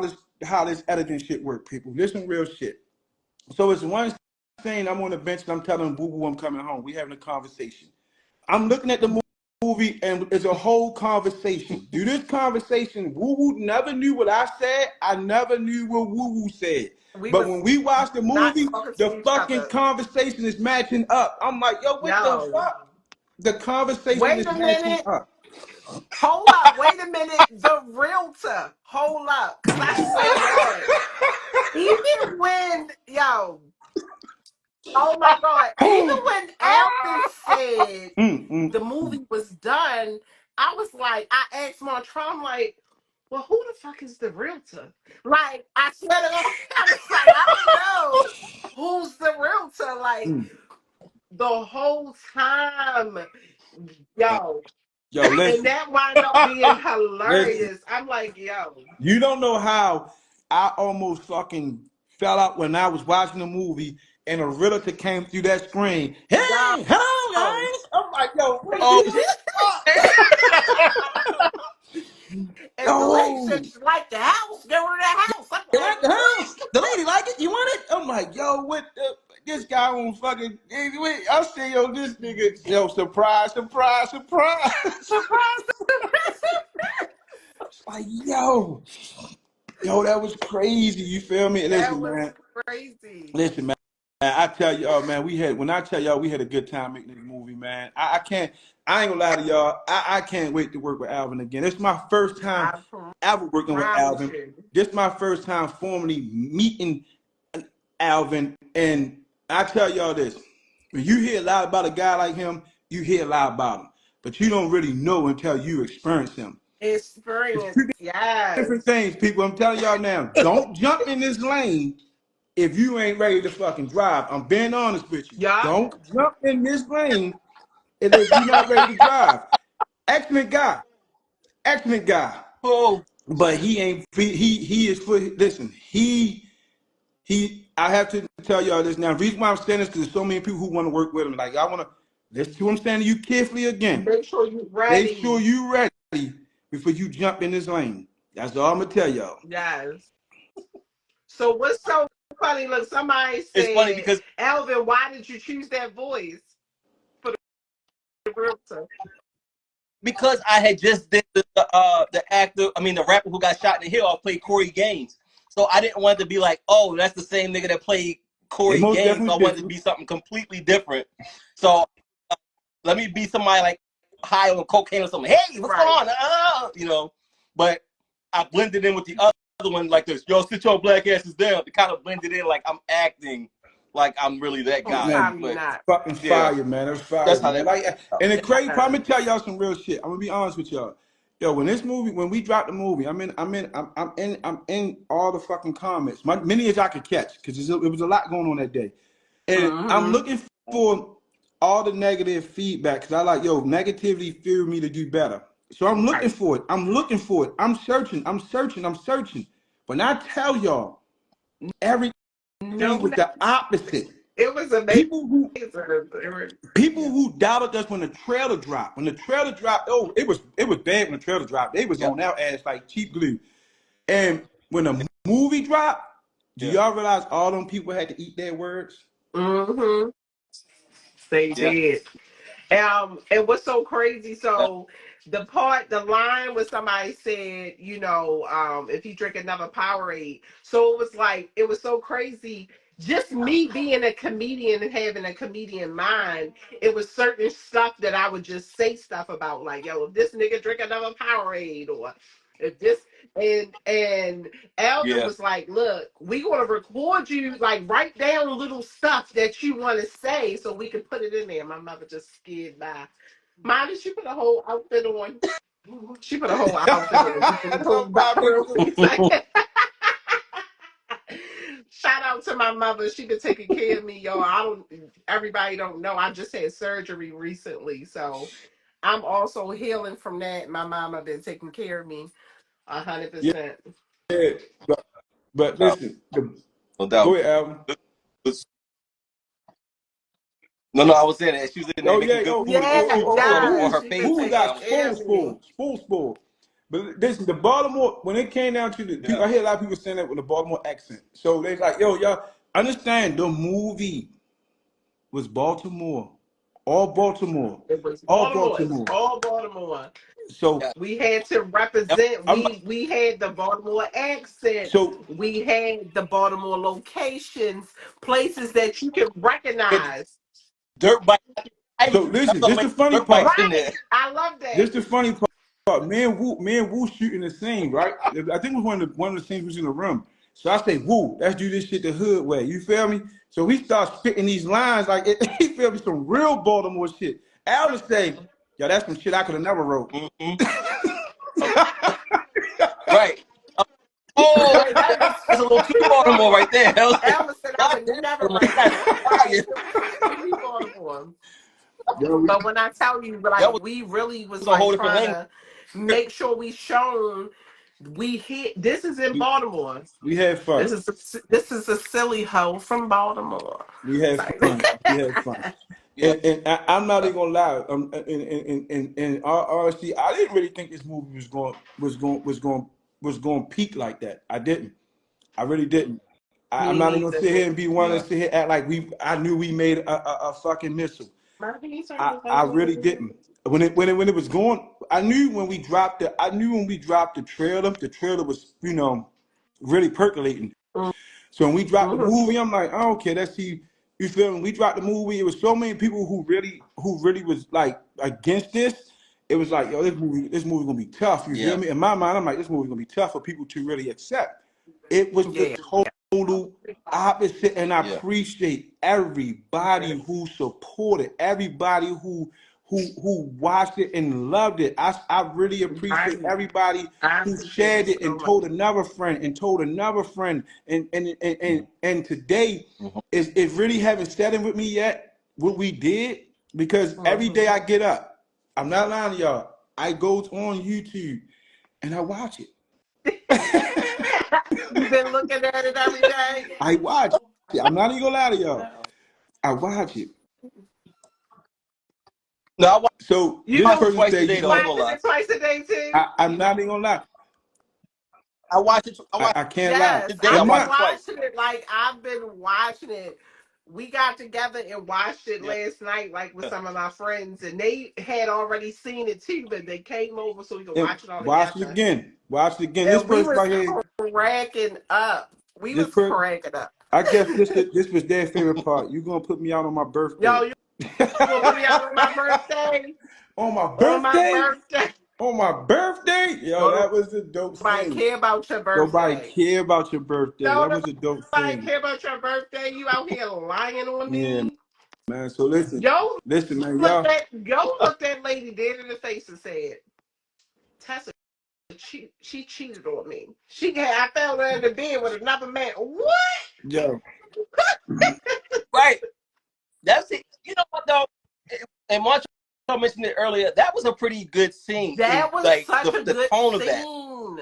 this editing shit work, people. This some real shit. So it's one thing I'm on the bench and I'm telling Boo Boo I'm coming home. We having a conversation. I'm looking at the movie and it's a whole conversation. Do this conversation, Woo Woo never knew what I said. I never knew what Woo Woo said. We But was when we watch the not movie, talking the to each fucking other. conversation is matching up. I'm like, yo, what the Yo, fuck? The conversation wait is a matching minute. up. Hold up. Wait a minute. The realtor. Hold up. Because I swear to God, even when, yo, oh my God, even when Alvin said Mm, mm, the mm. movie was done, I was like, I asked Montrell, I'm like, well, who the fuck is the realtor? Like, I swear to God, I was like, I don't know who's the realtor. Like, Mm. the whole time, yo. Yo, And listen, that wound up being listen. hilarious. I'm like, yo. You don't know how I almost fucking fell out when I was watching the movie and a realtor came through that screen. Hey, hello Yo. guys. I'm like, yo, what Oh the fuck? shit! And the lady said Yo, she liked the house. Give her the house. I'm you like, like the house? The lady like it? You want it? I'm like, yo, what the this guy on fucking I'm saying, yo, this nigga, yo, surprise, surprise, surprise. surprise. Like, yo, that was crazy. You feel me? That Listen, was man. crazy. Listen, man. I tell y'all, man, when I tell y'all we had a good time making this movie, man. I ain't gonna lie to y'all. I can't wait to work with Alvin again. It's my first time I ever working with promise Alvin. you. This is my first time formally meeting Alvin. And I tell y'all this. When you hear a lot about a guy like him, you hear a lot about him. But you don't really know until you experience him. It's Experience. two different Yes. things, people. I'm telling y'all now. Don't jump in this lane if you ain't ready to fucking drive. I'm being honest with you. Yup. Don't jump in this lane if you're not ready to drive. Excellent guy. Excellent guy. Oh, but he ain't. He is for. Listen, he. I have to tell y'all this now. The reason why I'm saying this because there's so many people who want to work with him. Like I want to listen to him saying to you carefully again. Make sure you're Make sure ready. you ready before you jump in this lane. That's all I'm gonna tell y'all. Yes. So what's so funny? Look, somebody It's funny said, because Alvin, why did you choose that voice for the realtor? I had just did the actor, I mean the rapper who got shot in the hill. I played Corey Gaines, so I didn't want to be like, oh, that's the same nigga that played It Corey most Gaines. So I definitely wanted to different. be something completely different. So let me be somebody like high on cocaine or something. Hey, what's going Right. on? But I blended in with the other one like this. Yo, sit your black asses down. To kind of blended in like I'm acting like I'm really that Whole guy. Man, time you're But not. fucking yeah, fire, man. That's fire, that's how man. that Like, worked out. and the crazy part, I'm gonna tell Yes. y'all some real shit. I'm gonna be honest with y'all. Yo, when we dropped the movie, I'm in all the fucking comments, many as I could catch, because it was a lot going on that day, and I'm Mm-hmm. looking for all the negative feedback, because I like, yo, negativity fueled me to do better. So I'm looking Right. for it. I'm looking for it. I'm searching. I'm searching. I'm searching. When I tell y'all, everything No, was the opposite. it was amazing. People who People Yeah. who doubted us when the trailer dropped. When the trailer dropped, oh, it was bad when the trailer dropped. They was Yep. on our ass like cheap glue. And when the movie dropped, do Yeah. y'all realize all them people had to eat their words? Mm-hmm. They Yeah. did. And what's so crazy? So the line where somebody said, if you drink another Powerade. So it was like it was so crazy. Just me being a comedian and having a comedian mind, it was certain stuff that I would just say stuff about, like, yo, if this nigga drink another Powerade, or if this and Alvin Yeah. was like, look, we gonna record you, like write down little stuff that you wanna say so we can put it in there. My mother just skid by. Mommy, she put a whole outfit on. She put a whole outfit on. We can That's go what back Bobby real do. quick. Shout out to my mother. She been taking care of me, yo. Everybody don't know. I just had surgery recently. So I'm also healing from that. My mama been taking care of me Yeah, 100%. but No doubt. listen, No go doubt. ahead, Alvin. No, I was saying that she was in there Oh making yeah, good oh, food and oh, getting oh, Yeah, people oh, oh, photos yeah. on her who She been page who and taking got stuff. care spoon of me. spoiled, spoon spoiled. But listen, the Baltimore, when it came down to the people, Yeah. I hear a lot of people saying that with a Baltimore accent. So they like, yo, y'all understand the movie was Baltimore, all Baltimore, It was all Baltimore. It was Baltimore. all Baltimore. So Yeah. We had to represent. I'm We had the Baltimore accent. so We had the Baltimore locations, places that you can It's recognize. dirt bike. so I listen, saw this like the funny dirt bikes part. in there. Right. I love This that. the funny part. Me and Wu shooting the scene, right? I think it was one of the scenes was in the room. So I say, Wu, let's do this shit the hood way. You feel me? So he starts spitting these lines like he feel me some real Baltimore shit. Alvin say, yo, that's some shit I could have never wrote. Mm-hmm. Right. Oh, Right. That was that's a little too Baltimore right there. I was like, Alvin said I God would damn, never I'm like, write that's that. fire. It was too Baltimore. Yo, But when I tell you, That like, was we really was a like whole different trying language. to make sure we shown we hit. This is in we, Baltimore. we had fun. This is a silly hoe from Baltimore. We had Sorry. fun. We had fun. Yeah. And I'm not even gonna lie. In all honesty, I didn't really think this movie was going to peak like that. I didn't. I really didn't. I'm Me not even gonna sit neither. here and be one to Yeah. sit here act like I knew we made a fucking missile. Mark, can you turn I, this I light really on? didn't. When it was going, I knew when we dropped the trailer was really percolating. So when we dropped the Mm-hmm. movie, I'm like, oh, okay, let's see. You feel me? We dropped the movie. It was so many people who really was like against this. It was like, yo, this movie gonna be tough. You feel Yeah. me? In my mind, I'm like, this movie gonna be tough for people to really accept. It was the Yeah. total opposite, and I Yeah. appreciate everybody who supported, everybody who watched it and loved it. I really I appreciate everybody I who appreciate shared it it so and much. told another friend and told another friend. And today Mhm. is really haven't said it with me yet what we did, because every day Mm-hmm. I get up, I'm not lying to y'all, I go on YouTube and I watch it. You've been looking at it every day. I watch it. I'm not even gonna lie to y'all. I watch it. No, I So You this watch it person twice a said, day you though. I gonna. ain't gonna watching lie. it twice a day too? I'm not even gonna lie. I watch it. I watch I can't lie. Yes, it today. I I've I'm been watch it not. twice. watching it. Like I've been watching it. We got together and watched it Yeah. last night, like with some of my friends, and they had already seen it too, but they came over so we could And watch it all watch it together. again. Watch it again. This And we person was right here. cracking up. We This was person. cracking up. I guess this was their favorite part. You gonna put me out on my Yo, birthday? you gonna put me out on my birthday? On my On my birthday? birthday? On my birthday? Yo, Don't that was a dope nobody scene. care about your Nobody birthday. care about your birthday. Don't That was a dope nobody scene. care about your birthday. You out here lying on Yeah, me. man. So listen, Yo listen, man. looked Y'all, that yo looked that lady dead in the face and said, Tessa, she cheated on me. I found her in the bed with another man. What? yo, Right. That's it. You know what though? And Montrell mentioned it earlier. That was a pretty good scene too. That was Like such a the good tone of that. scene.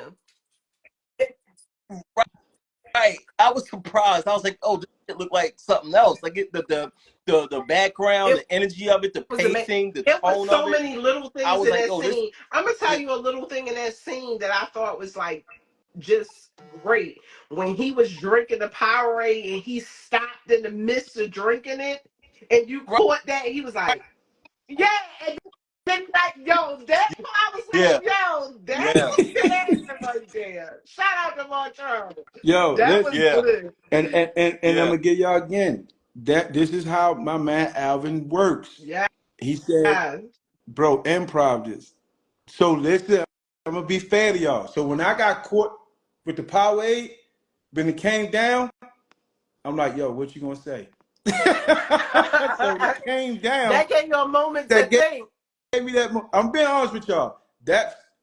Right. I was surprised. I was like, oh, this shit looked like something else. Like the background, It the energy of it, the was amazing. pacing, the It was tone of so it. many little I things was in like, that oh, this. scene. I'm gonna tell you a little thing in that scene that I thought was like just great. When he was drinking the Powerade and he stopped in the midst of drinking it, and you Right. caught that, he was like, yeah, and then like, yo, that's why I was Yeah. like, yo, that's Yeah. some good acting right there. Shout out to Montrell. yo, That was listen, Yeah. good. and I'm Yeah. gonna give y'all again. That this is how my man Alvin works. Yeah. He said, "Bro, improv this." So listen, I'm gonna be fair to y'all. So when I got caught with the Powerade, when it came down, I'm like, "Yo, what you gonna say?" So when it came down, That gave you a moment to that think. gave me that. I'm being honest with y'all.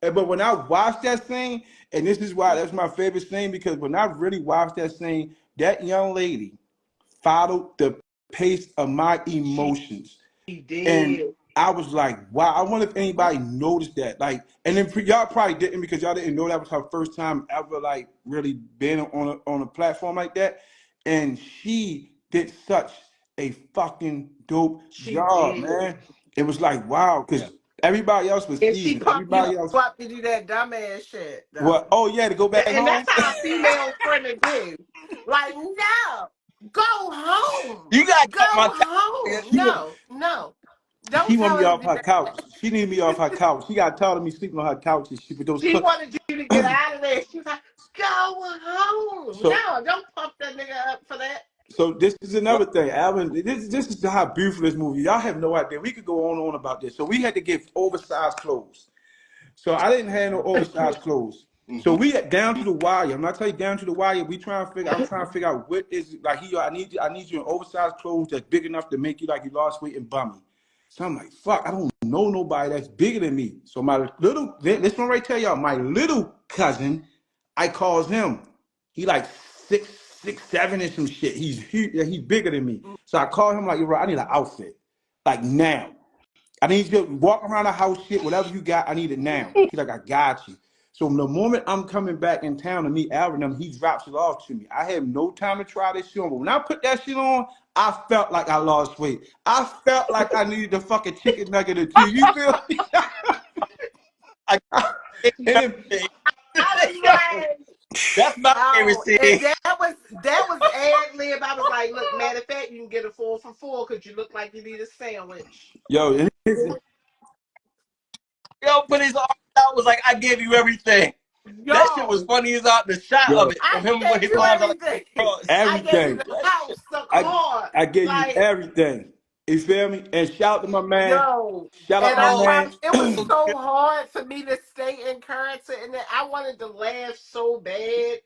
But when I watched that scene, and this is why that's my favorite scene because when I really watched that scene, that young lady followed the pace of my She emotions. And did. I was like, wow, I wonder if anybody noticed that. Like, and then y'all probably didn't because y'all didn't know that was her first time ever like really being on a platform like that. And she did such a fucking dope She job, did. man. It was like, wow, Yeah. because everybody else was And she seasoned. pumped you Everybody else, up to do that dumbass shit, what? though. Oh yeah, to go back And home. that's how a female friend would do. Like, no, go home. You got Go my home. She wa- No, no. Don't she want tell me her to off do her that. couch. She needed me off her couch. She got tired of me sleeping on her couch and shit with those She clothes. wanted you to get out of there. She was like, go home. So No, don't pump that nigga up for that. So this is right. another thing, Alvin. This is how beautiful this movie. Y'all have no idea. We could go on and on about this. So we had to get oversized clothes. So I didn't have no oversized clothes. So Mm-hmm. we got down to the wire. I'm not telling you down to the wire. We trying to figure. I'm trying to figure out what is like. I need you in oversized clothes that's big enough to make you like you lost weight and bummy. So I'm like, fuck. I don't know nobody that's bigger than me. So my little this one right tell y'all. My little cousin, I calls him. He like 6'7" and some shit. He's bigger than me. So I call him like, yo, bro, I need an outfit like now. I need you to walk around the house, shit, whatever you got, I need it now. He's like, I got you. So the moment I'm coming back in town to meet Alvin, he drops it off to me. I have no time to try this shit on, but when I put that shit on, I felt like I lost weight. I felt like I needed the fucking chicken nugget or two. You feel me? I gave you And then, everything. I was like, That's my favorite oh, and scene. that was ad lib. I was like, look, matter of fact, you can get a 4 for 4 because you look like you need a sandwich. yo, Yo, put his arm out. Was like, I gave you everything. That shit was Yo, funny as out. The shot of yo, it I of him with gave his you arms out like everything. cross. I gave you everything. the That shit. house, the I car. I gave you Like, everything. You feel me? And shout out to my man. yo. Shout out And my I Oh, man. promise, it was so hard for me to stay in character. And then I wanted to laugh so bad.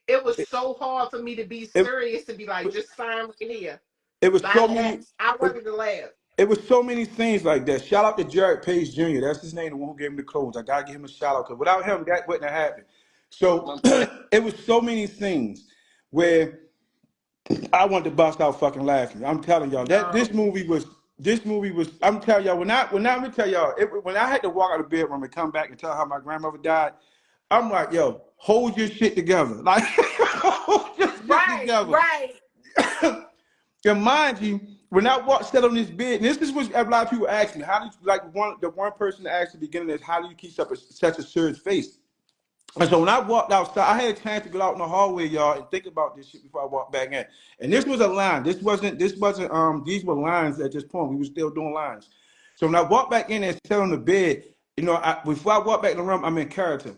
It was so hard for me to be It, serious, to be like, just sign right here. it was By so the many. X. I It, wanted to laugh. it was so many things like that. Shout out to Jared Page Jr. That's his name, the one who gave me the clothes. I gotta give him a shout out because without him, that wouldn't have happened. So I'm telling it was so many things where I wanted to bust out fucking laughing. I'm telling y'all that Yo. this movie was. I'm telling y'all when I let me tell y'all when I had to walk out of the bedroom and come back and tell how my grandmother died. I'm like, yo, hold your shit together. Like, hold your shit Right, together. right. And mind you, when I sat on this bed, and this is what a lot of people ask me, how do you, like the one person that asked at the beginning is, how do you keep up such a serious face? And so when I walked outside, I had a chance to go out in the hallway, y'all, and think about this shit before I walked back in. And this was a line. This wasn't these were lines at this point. We were still doing lines. So when I walked back in and sat on the bed, before I walked back in the room, I'm in character.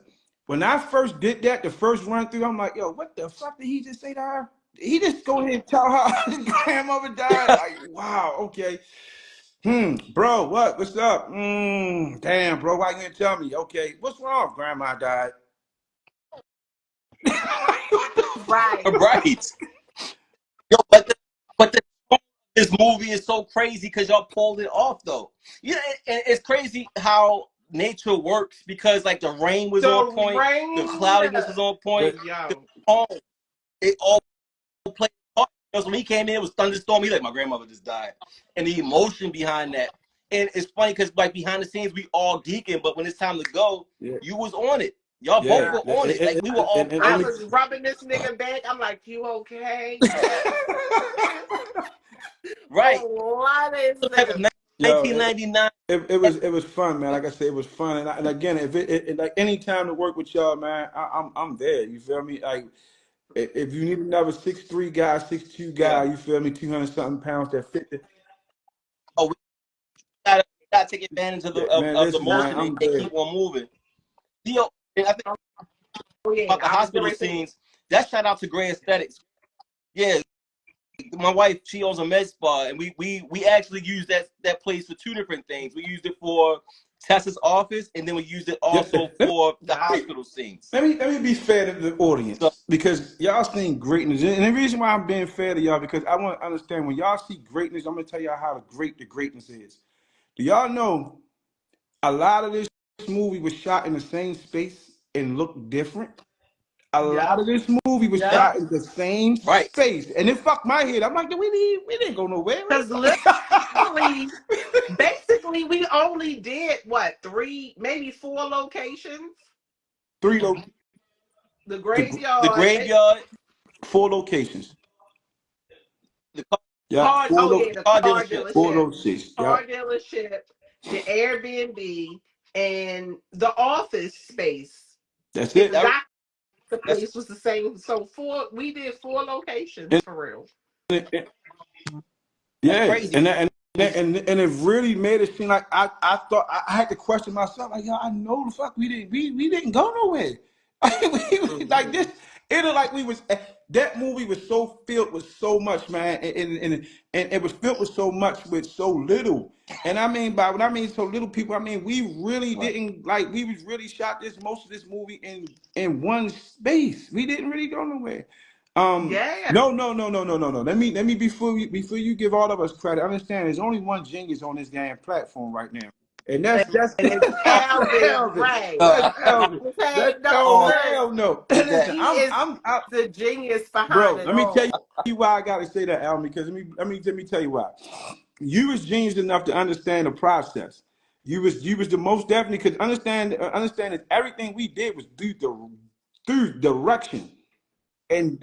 When I first did that, the first run through, I'm like, yo, what the fuck did he just say to her? He just go ahead and tell her his grandmother died. Like, wow, okay. Bro, what's up? Damn, bro, why you didn't tell me? Okay, what's wrong? Grandma died. Right. Right. Yo, but this movie is so crazy because y'all pulled it off though. Yeah, and it's crazy how nature works because like the rain was on The point, the rain. cloudiness was on point, the Yo. calm, it all played a part. Because when he came in, it was thunderstorm. He like, my grandmother just died, and the emotion behind that. And it's funny because like behind the scenes, we all geeking, but when it's time to go, Yeah, you was on it. Y'all both yeah. Yeah. were on it. Like we were all I And proud of was rubbing this nigga back. I'm like, you okay? right. What is Type of this? Yo, 1999. it was fun, man. Like I said, it was fun, and again, if like any time to work with y'all, man, I'm there. You feel me? Like if you need another 6'3" guy, 6'2" Yeah. guy, you feel me? 200 something pounds that fit. Oh, we gotta take advantage of Yeah, the man. of the Listen, man, motion I'm and there. keep on moving. Theo, and I think Oh yeah, about the I was hospital gonna say. scenes. That shout out to Gray Aesthetics. Yeah, my wife, she owns a med spa, and we actually used that place for two different things. We used it for Tessa's office, and then we used it Yeah, also for the Yeah. hospital scenes. let me be fair to the So, audience because y'all seen greatness, and the reason why I'm being fair to y'all because I want to understand when y'all see greatness, I'm gonna tell y'all how great the greatness is. Do y'all know a lot of this movie was shot in the same space and looked different? A lot Yep. of this movie was yeah, Yep. shot in the same right. space, and it fucked my head. I'm like, we didn't go nowhere. Because literally, basically, we only did what, three, maybe four locations. Three, The The graveyard, graveyard, 4 locations. the Yeah, oh yeah, the car car dealership. four dealership, locations. Yeah, the Airbnb, and the office space. that's And it. the doctor That's place was the same. So we did four locations And, for real. and, that's Yeah, crazy. and it really made it seem like I thought I had to question myself. Like, yo, I know the fuck we didn't go nowhere. Like Hmm. this, it was like we was that movie was so filled with so much, man, and it was filled with so much with so little. And I mean by when I mean so little people, I mean we really Right. didn't like we was really shot most of this movie in one space. We didn't really go nowhere. Yeah. No, no, no, no, no, no, no. Let me before you give all of us credit. Understand, there's only one genius on this damn platform right now, and that's And it's Oh, Alvin Elvin. Gray. That's I can't Elvin. Okay, That's no, Elvin. on look, Hell no. with that. Listen, he is I'm the genius behind bro. it Let me tell all. you why I gotta say that, Elvin. Because let me tell you why. You was genius enough to understand the process. You was the most definitely could understand that everything we did was through direction, and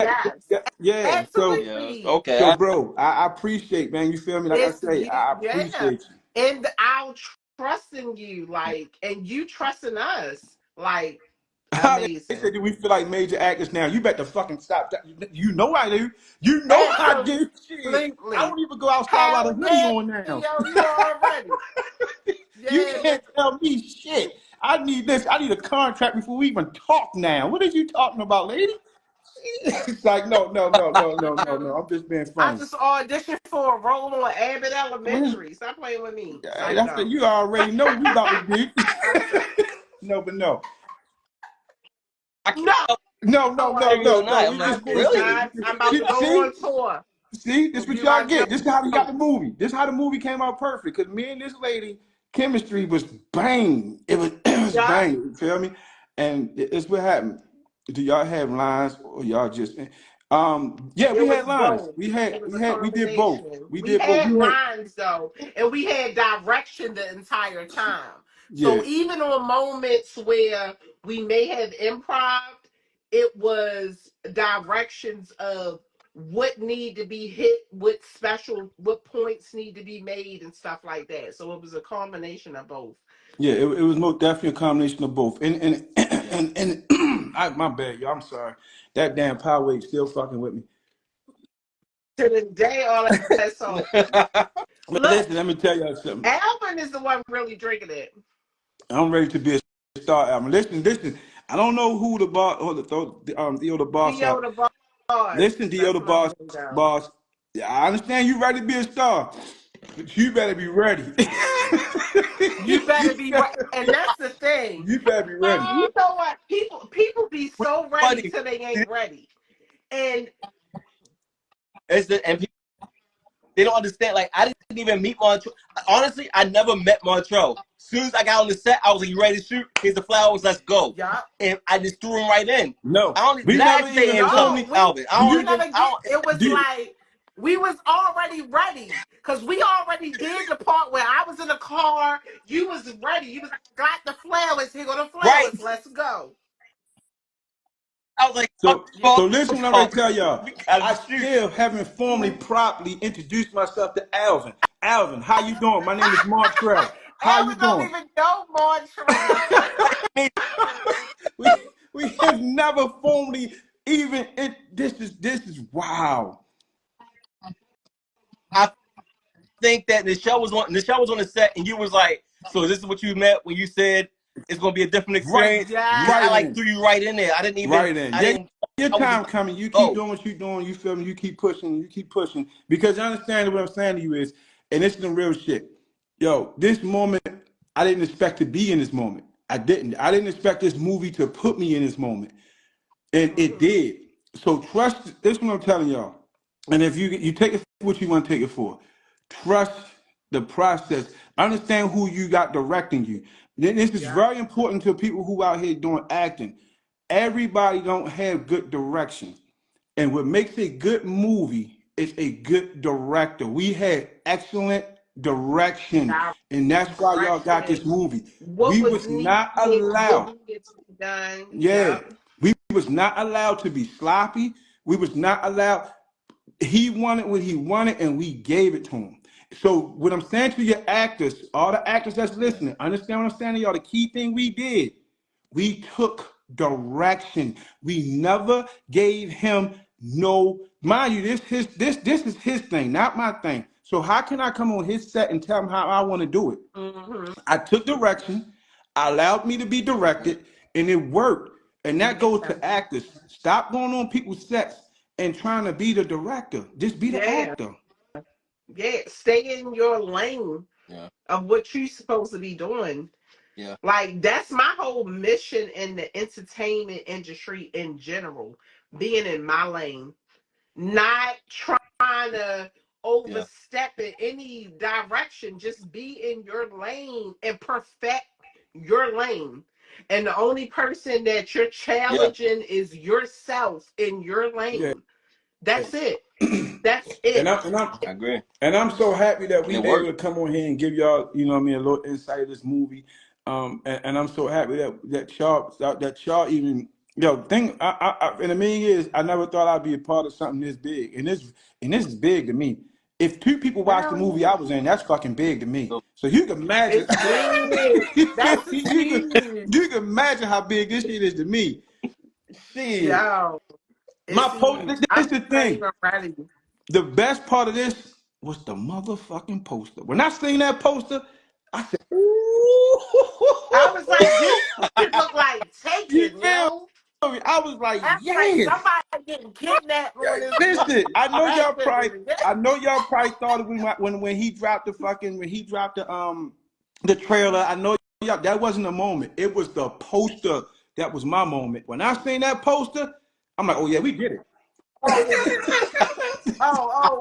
Yes, yeah. So Yeah. absolutely. Okay. so bro, I appreciate, man. You feel me? Like I It's say, you, I yeah, appreciate you. and our trusting you, like, and you trusting us, like, They said, amazing. do we feel like major actors now? You better fucking stop that. You know I do. You know I do. Shit. I Absolutely. don't even go outside without a Hell hoodie yeah, on now. yo, you already. You Yeah, can't tell me shit. I need this. I need a contract before we even talk now. What are you talking about, lady? It's like, no, no, no, no, no, no, no. I'm just being I funny. just auditioned for a role on Abbott Well, Elementary. Stop playing with me. that's what Psycho. you already know what we about to do. I'm so, No, but no. I can't no, tell No, no, no, serious or no, no. not. I'm We like, I'm just being just really? serious. not. I'm about to go See, on tour. see, this what Review y'all my get. This is how he got joke. the movie. This is how the movie came out perfect. Cause me and this lady, chemistry was bang. It was Yeah, bang. You feel me? And it's what happened. Do y'all have lines or y'all just? Yeah, we it was had lines. both. We had, It was we a had, we did both. combination. We We did both. had We had. lines though, and we had direction the entire time. Yeah, So even on moments where we may have improv, it was directions of what need to be hit, what points need to be made, and stuff like that. So it was a combination of both. yeah. It was most definitely a combination of both. And Yeah. my bad, y'all. I'm sorry. That damn power wave still fucking with me. To the day, all that. So But look, listen, let me tell y'all something. Alvin is the one really drinking it. I'm ready to be a star album. Listen. I don't know who the boss or the boss Theo up. the boss. Listen, Dio That's the my boss, lingo. boss. Yeah, I understand you ready to be a star, but you better be ready. You better be you, right. And that's the thing. you better be ready. You know what? People be so ready Funny. till they ain't ready. And And people, they don't understand. Like I didn't even meet Montrell. Honestly, I never met Montrell. As soon as I got on the set, I was like, "You ready to shoot? Here's the flowers. Let's go." yup. And I just threw him right in. No, I don't. we Did I never ever say, even "Hey, what's up, No, formally. Alvin?" I Do we don't you? even. never I get it was Do you, like we was already ready. Cause we already did the part where I was in the car, you was ready. You was got the flowers, here go the don't. Right. flowers, let's go. I was like, so Yeah. so listen what I'm "Oh, ready to tell y'all. we gotta I shoot." still haven't formally properly introduced myself to Alvin. Alvin, how you doing? My name is Montrell. How you Alvin don't doing? even know Montreal. We have never formally even this is wow. I think that Nichelle was on the set, and you was like, "So this is what you meant when you said it's gonna be a different Right, experience?" Because I right like in, threw you right in there. I didn't even. right in. I Yeah, didn't. your I was time about to coming. You keep go. doing what you're doing. You feel me? You keep pushing. You keep pushing because you understand what I'm saying to you is, and this is the real shit. Yo, this moment, I didn't expect to be in this moment. I didn't. I didn't expect this movie to put me in this moment, and it Mhm. did. So trust. This is what I'm telling y'all. And if you take it for what you want to take it for, trust the process. Understand who you got directing you. Then this is Yeah. very important to people who out here doing acting. Everybody don't have good direction. And what makes a good movie is a good director. We had excellent direction. And that's why y'all got this Direction. movie. What We was was not needed, what allowed. needed to be done. Yeah. Yep. We was not allowed to be sloppy. We was not allowed. He wanted what he wanted, and we gave it to him. So what I'm saying to your actors, all the actors that's listening, understand what I'm saying to y'all. The key thing we did, we took direction. We never gave him no. Mind you, this is his thing, not my thing. So how can I come on his set and tell him how I want to do it? Mm-hmm. I took direction. I allowed me to be directed, and it worked. And that goes Yeah. to actors. Stop going on people's sets and trying to be the director. Just be the Yeah. actor. Yeah. Stay in your lane Yeah. of what you're supposed to be doing. Yeah. Like that's my whole mission in the entertainment industry in general. Being in my lane. Not trying to Yeah. overstep in any direction. Just be in your lane and perfect your lane. And the only person that you're Yeah. challenging is yourself in your Yeah. lane. That's it. That's And it. I'm and I'm I agree. and I'm so happy that And we it able worked. to come on here and give y'all, what I mean, a little insight of this movie. And I'm so happy that y'all even thing. And the main is I never thought I'd be a part of something this big, and this is big to me. If two people watch the Hell movie yeah. I was in, that's fucking big to me. So, So you can imagine, It's big. That's you can huge. you can imagine how big this shit is to me. Shit, Yo, my it's post. huge. This I'm is the not thing. even ready. The best part of this was the motherfucking poster. When I seen that poster, I said, "Ooh." I was like, this shit look like You taken, feel yo. me? I was like, I was like, yes. somebody getting kidnapped on this Listen, I know y'all probably, movie. thought of when he dropped the trailer. I know y'all that wasn't a moment. It was the poster that was my moment. When I seen that poster, I'm like, oh yeah, we did it. Oh, yeah.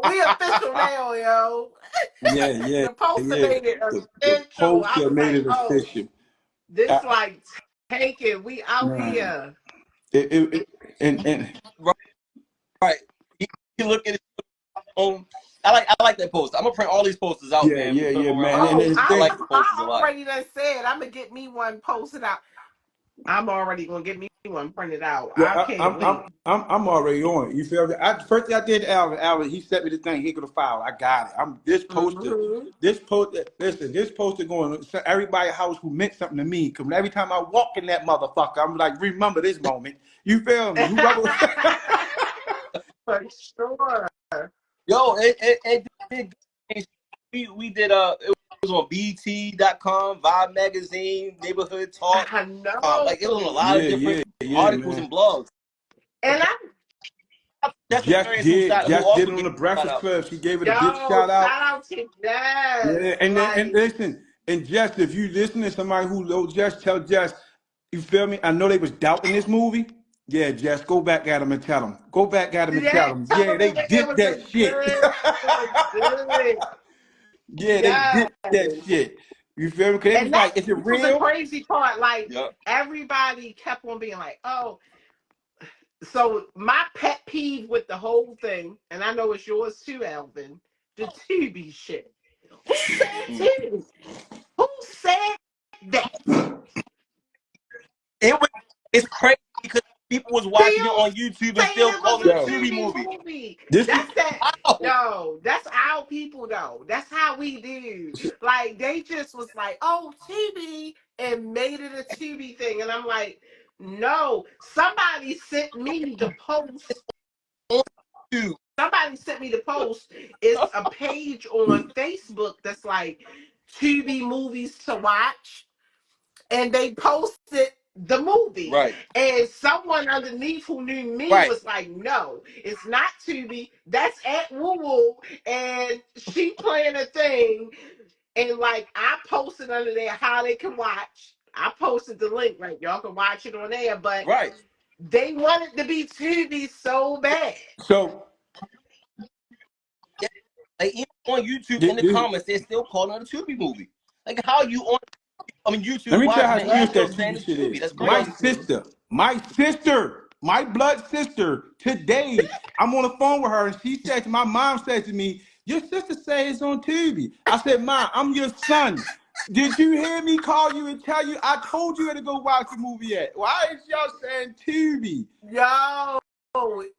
We official now, yo. Yeah, yeah, The poster yeah. made it The official. I poster was made like, it oh, official. this I, like taken. We out man. here. And right. You look at his phone. I like that poster. I'm gonna print all these posters out, Yeah, man. We yeah, put yeah, them around man. the And house. Oh, then I like they, the posters a I lot. already done said I'm gonna get me one posted out. I'm already gonna get me one printed out. yeah, I can't I'm I'm wait. I'm already on it. You feel me? First thing I did, Alvin, he sent me the thing. He could have filed. I got it. I'm this poster. Hmm This poster. Listen, this poster going to everybody house who meant something to me. Cause every time I walk in that motherfucker, I'm like, remember this moment. You feel me? Whoever. For sure. Yo, it did. We did it was on BT.com, Vibe Magazine, Neighborhood Talk. I know. Like it was on a lot of Yeah, different yeah, yeah, articles man. and blogs. And I That's hilarious. Who Jess did also it on gave the a shout Breakfast out. Club. She gave it a big yo, shout out. shout out to Jess. Yeah, and Like, listen, and Jess, if you listen to somebody who knows Jess, tell Jess, you feel me? I know they was doubting this movie. Yeah, Jess, go back at them and tell them. Go back at them and tell yeah, them. tell Yeah, them they it did was a that shit. good, it was good. Yeah, they Yes. did that shit. You feel me? Cause they was And that like, is it was the real? crazy part. Like, Yep. everybody kept on being like, oh, so my pet peeve with the whole thing, and I know it's yours too, Alvin, the Tubi shit. Who said Mm. Tubi? Who said that? It was it's crazy because people was watching it Still on YouTube and saying still it was calling it a a Yo, Tubi Tubi movie. movie. this is That's that. Wow. No, that's our people though. That's how we do. Like they just was like, oh, Tubi, and made it a Tubi thing, and I'm like, no. Somebody sent me the post. On YouTube. Somebody sent me the post. It's a page on Facebook that's like Tubi movies to watch, and they posted the movie. Right. And someone underneath who knew me Right. was like, no, it's not Tubi. That's at Woo Woo. And she playing a thing. And like I posted under there how they can watch. I posted the link, like y'all can watch it on there, but Right. they wanted to be Tubi so bad. so. Yeah. Like even on YouTube in This, the this, comments, they're still calling it a Tubi movie. Like how you on let YouTube me tell you watching how it and you serious still that saying Tubi it's shit Tubi. is. That's crazy. My blood sister, today, I'm on the phone with her and she said, my mom said to me, your sister says it's on Tubi. I said, Mom, I'm your son. Did you hear me call you and tell you I told you where to go watch the movie at? Why is y'all saying Tubi? Yo,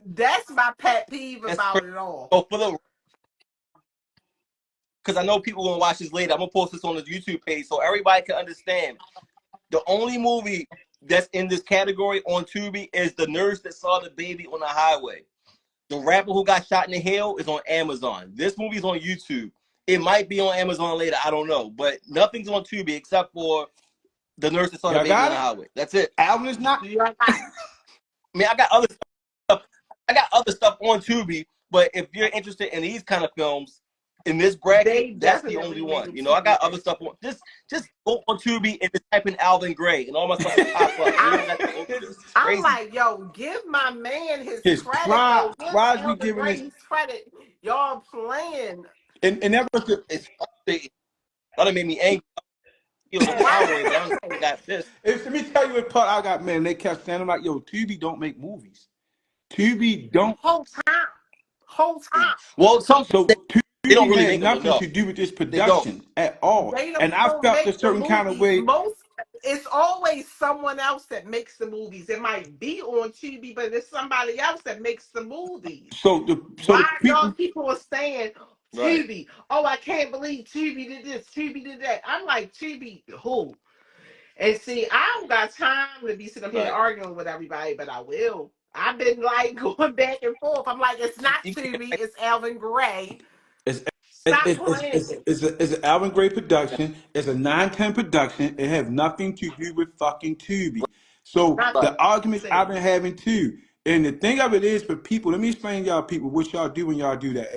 that's my pet peeve That's about crazy. it all. So for the because I know people gonna watch this later. I'm gonna post this on the YouTube page so everybody can understand. The only movie that's in this category on Tubi is The Nurse That Saw the Baby on the Highway. The rapper who got shot in the hill is on Amazon. This movie's on YouTube. It might be on Amazon later. I don't know, but nothing's on Tubi except for The Nurse That Saw the Y'all Baby on got the it? Highway. That's it. Alvin is not. Do you like I mean, I got other stuff. I got other stuff on Tubi, but if you're interested in these kind of films in this bracket, they that's the only definitely made one. a I TV got other list. stuff on. Just go on Tubi and just type in Alvin Gray, and all my stuff will pop up. You don't got to go. This is I'm crazy. like, yo, give my man his His credit though. pride. Give Why is we Elder giving Gray this? his credit. Y'all playing. And that was the, It's frustrating. That made me angry. He was on the highway, but I Right. got pissed. let me tell you what part I got, man. They kept saying, I'm like, yo, Tubi don't make movies. Tubi don't. Whole time. Whole time. Well, some So they don't Tubi really had make them, nothing no, to do with this they don't. production at all. They And I don't felt a make the certain kind of movies. way. Most it's always someone else that makes the movies. It might be on TV, but it's somebody else that makes the movies. So the Why y'all people, people are saying Right. Tubi? Oh, I can't believe Tubi did this, Tubi did that. I'm like, Tubi who? And see, I don't got time to be sitting up here Right. arguing with everybody, but I will. I've been like going back and forth. I'm like, it's not You can't Tubi, make it's Alvin Gray. it's Stop playing. it's an Alvin Gray production. It's a 910 production. It has nothing to do with fucking Tubi. So Not right. the arguments I've saying. been having too. And the thing of it is for people, let me explain y'all people what y'all do when y'all do that.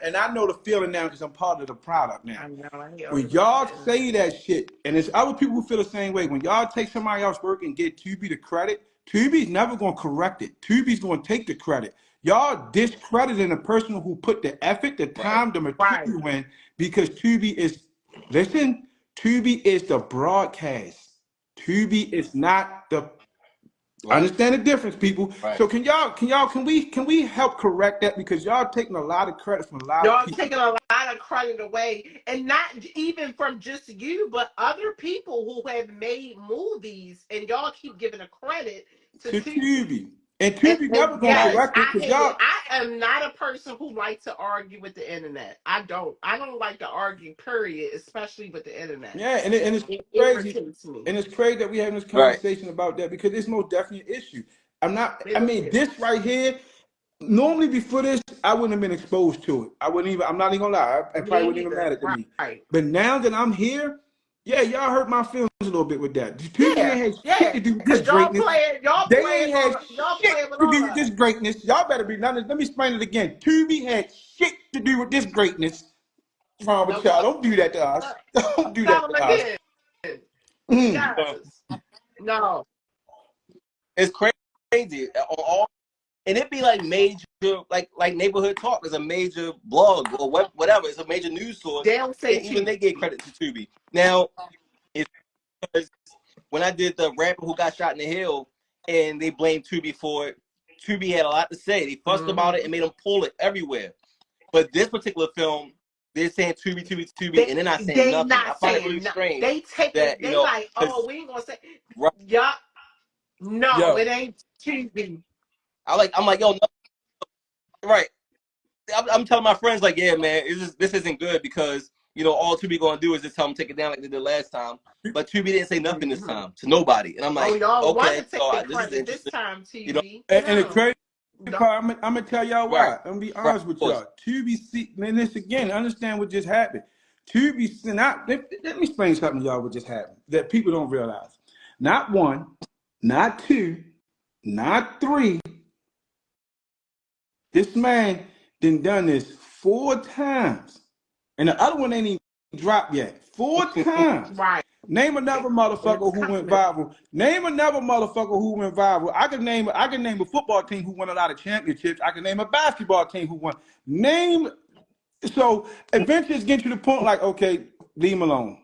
And I know the feeling now because I'm part of the product now. I know I hear When about y'all that. say that shit, and there's other people who feel the same way. When y'all take somebody else's work and get Tubi the credit, Tubi's never gonna correct it. Tubi's gonna take the credit. Y'all discrediting the person who put the effort, the Right. time, the Right. material in because Tubi is listen, Tubi is the broadcast. Tubi is not the I Right. understand the difference, people. Right. So can we help correct that, because y'all taking a lot of credit from a lot of Y'all people. taking a lot of credit away, and not even from just you, but other people who have made movies, and y'all keep giving the credit to To Tubi. Tubi. And Tubi And never gonna yes, Right. correct it I because hate it. y'all, I am not a person who likes to argue with the internet. I don't. I don't like to argue, period, especially with the internet. yeah, and it's It crazy. irritates me. And it's crazy that we having this Right. conversation about that, because it's most definitely an issue. I It mean, is. this right here, normally before this, I wouldn't have been exposed to it. I'm not even gonna lie, I probably Me wouldn't even neither. matter to me. Right. But now that I'm here, yeah, y'all hurt my feelings a little bit with that. Tubi Yeah. ain't had shit Yeah. to do with this Cause y'all greatness. playing. Y'all They playing ain't had on. Y'all shit playing with to all do of with this us. greatness. Y'all better be honest. Let me explain it again. Tubi had shit to do with this greatness. What's wrong with No. y'all? Don't do that to us. Uh, Don't do that tell them to us. again. Mm. Yes. No. It's crazy. And it'd be like major, like Neighborhood Talk is a major blog or whatever. It's a major news source, They don't say and even they gave TV. credit to Tubi. Now, it's because when I did the rapper who got shot in the hill, and they blamed Tubi for it, Tubi had a lot to say. They fussed about it Mm-hmm. and made them pull it everywhere. But this particular film, they're saying Tubi, Tubi, Tubi, and they're not saying They nothing. I not find it really saying no. strange They take that it. They like, oh, because we ain't gonna say. right, Yup. No, Yo, it ain't TV. I'm like, yo, no, right. I'm telling my friends like, yeah, man, this isn't good because all Tubi gonna do is just tell them take it down like they did last time. But Tubi didn't say nothing this Mm-hmm. time to nobody, and I'm Oh, like, y'all want okay, to take so the this is credit this interesting, time, you know? TV? and the No, crazy no. part, I'm gonna tell y'all Right, why. I'm gonna be right, honest of with course, y'all. Tubi, and this again, understand what just happened. Tubi, let me explain something to y'all what just happened that people don't realize. Not one, not two, not three. This man done this 4 times, and the other one ain't even dropped yet. 4 times. Right. Name another And it's motherfucker who went coming. viral. Name another motherfucker who went viral. I can name a football team who won a lot of championships. I can name a basketball team who won. Name so eventually it's getting to the point like, okay, leave him alone.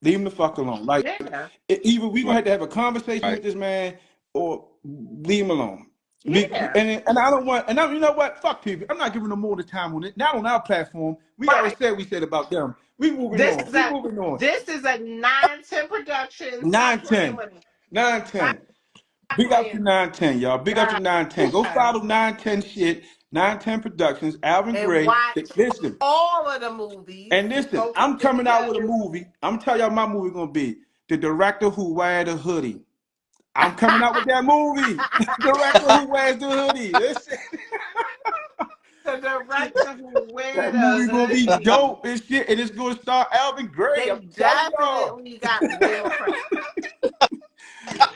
Leave him the fuck alone. Like Yeah. either we gonna right, have to have a conversation right. with this man or leave him alone. Yeah. And I don't want, and you know what? Fuck TV. I'm not giving them more the time on it. Not on our platform. We already Right. said we said about them. We moving This on. is We a moving on. this is a 9-10 production. Stop Nine playing ten, with me. 9-10. Stop Big up to playing. 9-10, y'all. Big up to 9-10. Go Yes. follow 9-10 shit. 9-10 Productions. Alvin And Gray. watch Listen. all of the movies. And listen, Don't I'm forget the coming out with a others. movie. I'm telling y'all my movie gonna be The Director Who Wear the Hoodie. I'm coming out with that movie. Director Who wears the hoodie. Listen, The director who wear that the movie gonna be hoodie. dope and shit. And it's gonna star Alvin Gray. They I'm telling y'all. definitely got Will Ferrell.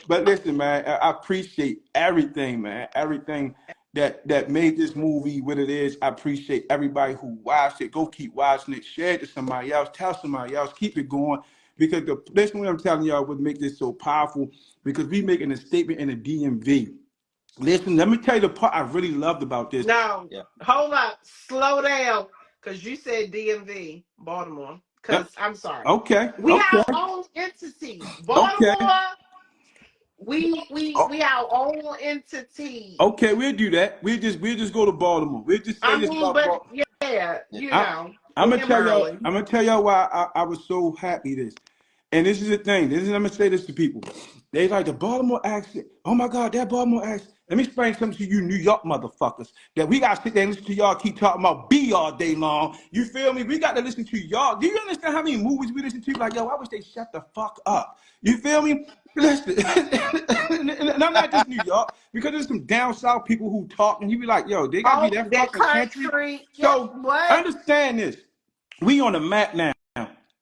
But listen, man, I appreciate everything, man. Everything that made this movie what it is. I appreciate everybody who watched it. Go keep watching it. Share it to somebody else. Tell somebody else. Keep it going. Because listen, what I'm telling y'all would make this so powerful. Because we making a statement in the DMV. Listen, let me tell you the part I really loved about this. No, Yeah. hold up, slow down, because you said DMV, Baltimore. Yep. Because I'm sorry, Okay, we okay, our own entity. okay, Baltimore, we our own entity. okay. We'll do that. We'll just go to Baltimore. We'll just say I this mean, about but Baltimore. yeah, Yeah. I'm gonna and tell y'all. Maryland. I'm gonna tell y'all why I was so happy this. And this is the thing. I'm gonna say this to people. They like the Baltimore accent. Oh my God, that Baltimore accent. Let me explain something to you, New York motherfuckers. That we gotta sit there and listen to y'all keep talking about B all day long. You feel me? We got to listen to y'all. Do you understand how many movies we listen to? Like, yo, I wish they shut the fuck up. You feel me? Listen, and I'm not just New York because there's some down south people who talk, and you be like, yo, they gotta be Oh, that that fucking country. country. Yeah, So what? understand this. We on the map now.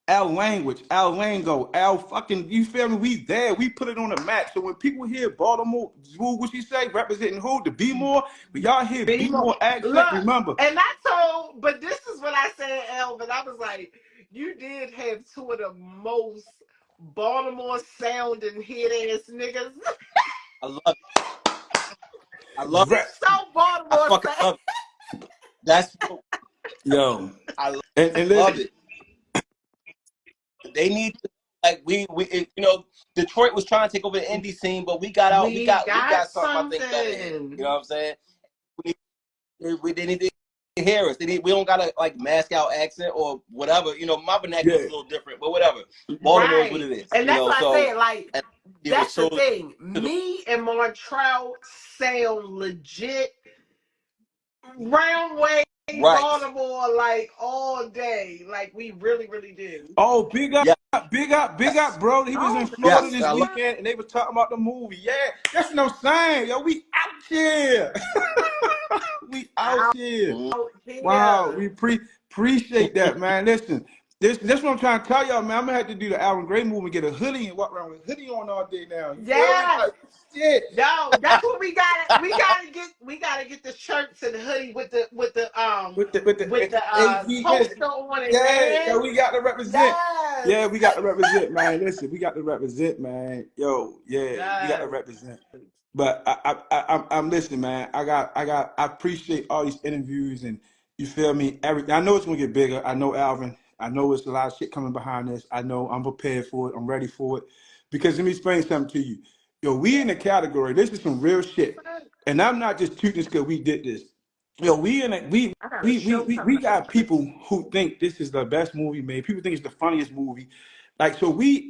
Our language, our lingo, our fucking, you feel me? We there. We put it on the map. So when people hear Baltimore, what she say, representing who? The B-more? When y'all hear Be more. B-more accent, Look, remember, and I told, but this is what I said, Elvin. I was like, you did have two of the most Baltimore sounding head ass niggas. I love it. I love it. So I Baltimore fucking sound. love it. That's yo, I and love listen, it. They need to like you know, Detroit was trying to take over the indie scene, but we got out. We We got got something I think better here. You something. know what I'm saying? We didn't hear us. We don't got to like mask out accent or whatever. You know, my vernacular is Yeah. a little different, but whatever. Baltimore is what Right. it is. And You that's know, what I so said. Like, and it was that's the so thing. to the Me and Montrell sound legit round way right. Baltimore like all day. Like we really, really do. Oh, big up, Yes, big up, bro. He was in Oh, Florida no, yes. this I love. weekend and they was talking about the movie. Yeah, that's what I'm saying. Yo, we out here. We out out here. Wow, here. we appreciate that, man. Listen, this what I'm trying to tell y'all, man. I'm gonna have to do the Alvin Gray movie, get a hoodie and walk around with a hoodie on all day now. You feel me? Yes. Like shit. No, that's what we got. We gotta get the shirts and the hoodie with the With the AVS. poster on it, Yeah, man. we got to represent. Yes. Yeah, we got to represent, man. Listen, we got to represent, man. Yo, yeah, we got to Yes. represent. But I'm listening, man. I appreciate all these interviews and you feel me. I know it's gonna get bigger. I know Alvin. I know it's a lot of shit coming behind this. I know I'm prepared for it. I'm ready for it. Because let me explain something to you. Yo, we in the category. This is some real shit, and I'm not just tooting this because we did this. Yo, we in a, I got a show we coming got up. people who think this is the best movie made. People think it's the funniest movie. Like so, we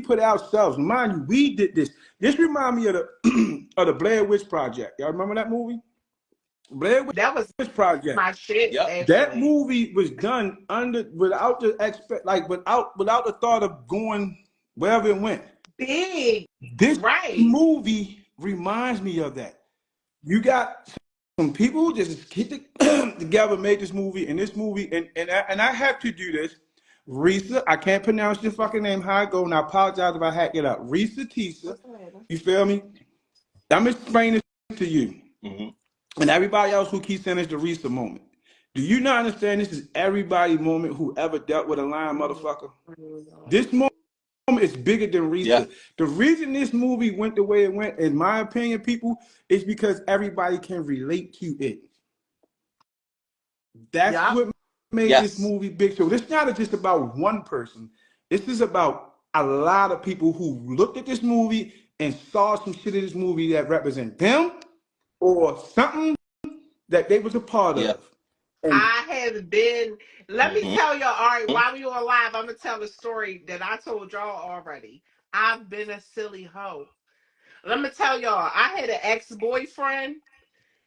put ourselves. Mind you, we did this. This remind me of the of the Blair Witch Project. Y'all remember that movie? Blair That was Witch Project. my shit, Yep. That actually. movie was done under without the without the thought of going wherever it went. Big. This Right. movie reminds me of that. You got some people who just get together, made this movie, and this movie, and I have to do this. Risa, I can't pronounce your fucking name how I go, and I apologize if I hack it up. Risa Tisa, What's the matter? you feel me? I'm explaining this to you. Hmm. And everybody else who keeps saying it's the Risa moment. Do you not understand this is everybody moment who ever dealt with a lying motherfucker? This moment is bigger than Yeah. Risa. The reason this movie went the way it went, in my opinion, people, is because everybody can relate to it. That's Yup. what made this Yes. movie big. So it's not just about one person. This is about a lot of people who looked at this movie and saw some shit in this movie that represent them or something that they was a part Yeah. of. And I have been. Let me Hmm. tell y'all. All right, while we on live, I'm gonna tell a story that I told y'all already. I've been a silly hoe. Let me tell y'all. I had an ex boyfriend.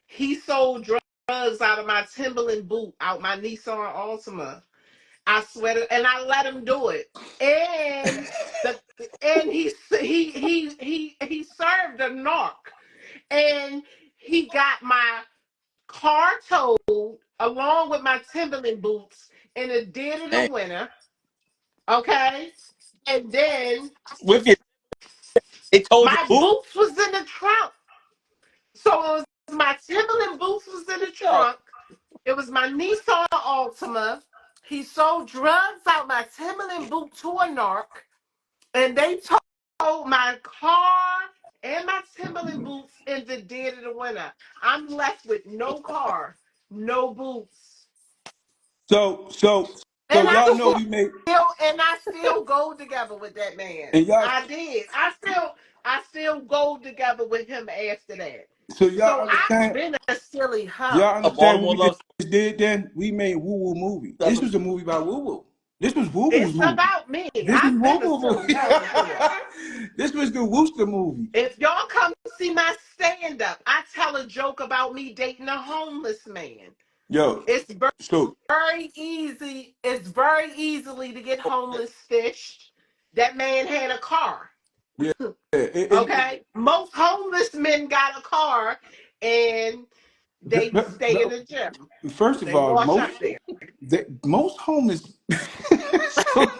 He sold drugs out of my Timberland boot, out my Nissan Altima. I swear to, and I let him do it. And the and he served a narc, and he got my car towed along with my Timberland boots in the dead of the Dang. winter. Okay, and then With you, they told you my who? boots was in the trunk. So it was my Timberland boots was in the Oh, trunk. It was my Nissan Altima. He sold drugs out my Timberland boot to a narc, and they towed my car and my Timberland boots in the dead of the winter. I'm left with no car, no boots. so so so And y'all know we made I still go together with that man. and y'all I did. I still go together with him after that. so y'all So I've understand been a silly y'all hoe. a understand what Baltimore we just love did then? We made Woo Woo movie. story. This was a movie about Woo Woo. This was Woo Woo's It's movie. about me. This was I've Woo been a Woo silly movie. hoe before. This was the Wooster movie. If y'all come see my stand up, I tell a joke about me dating a homeless man. Yo, It's so very easy. It's very easily to get homeless fish. That man had a car. yeah, Okay, most homeless men got a car, and they stay in the gym. first of They all, wash up there. most homeless. So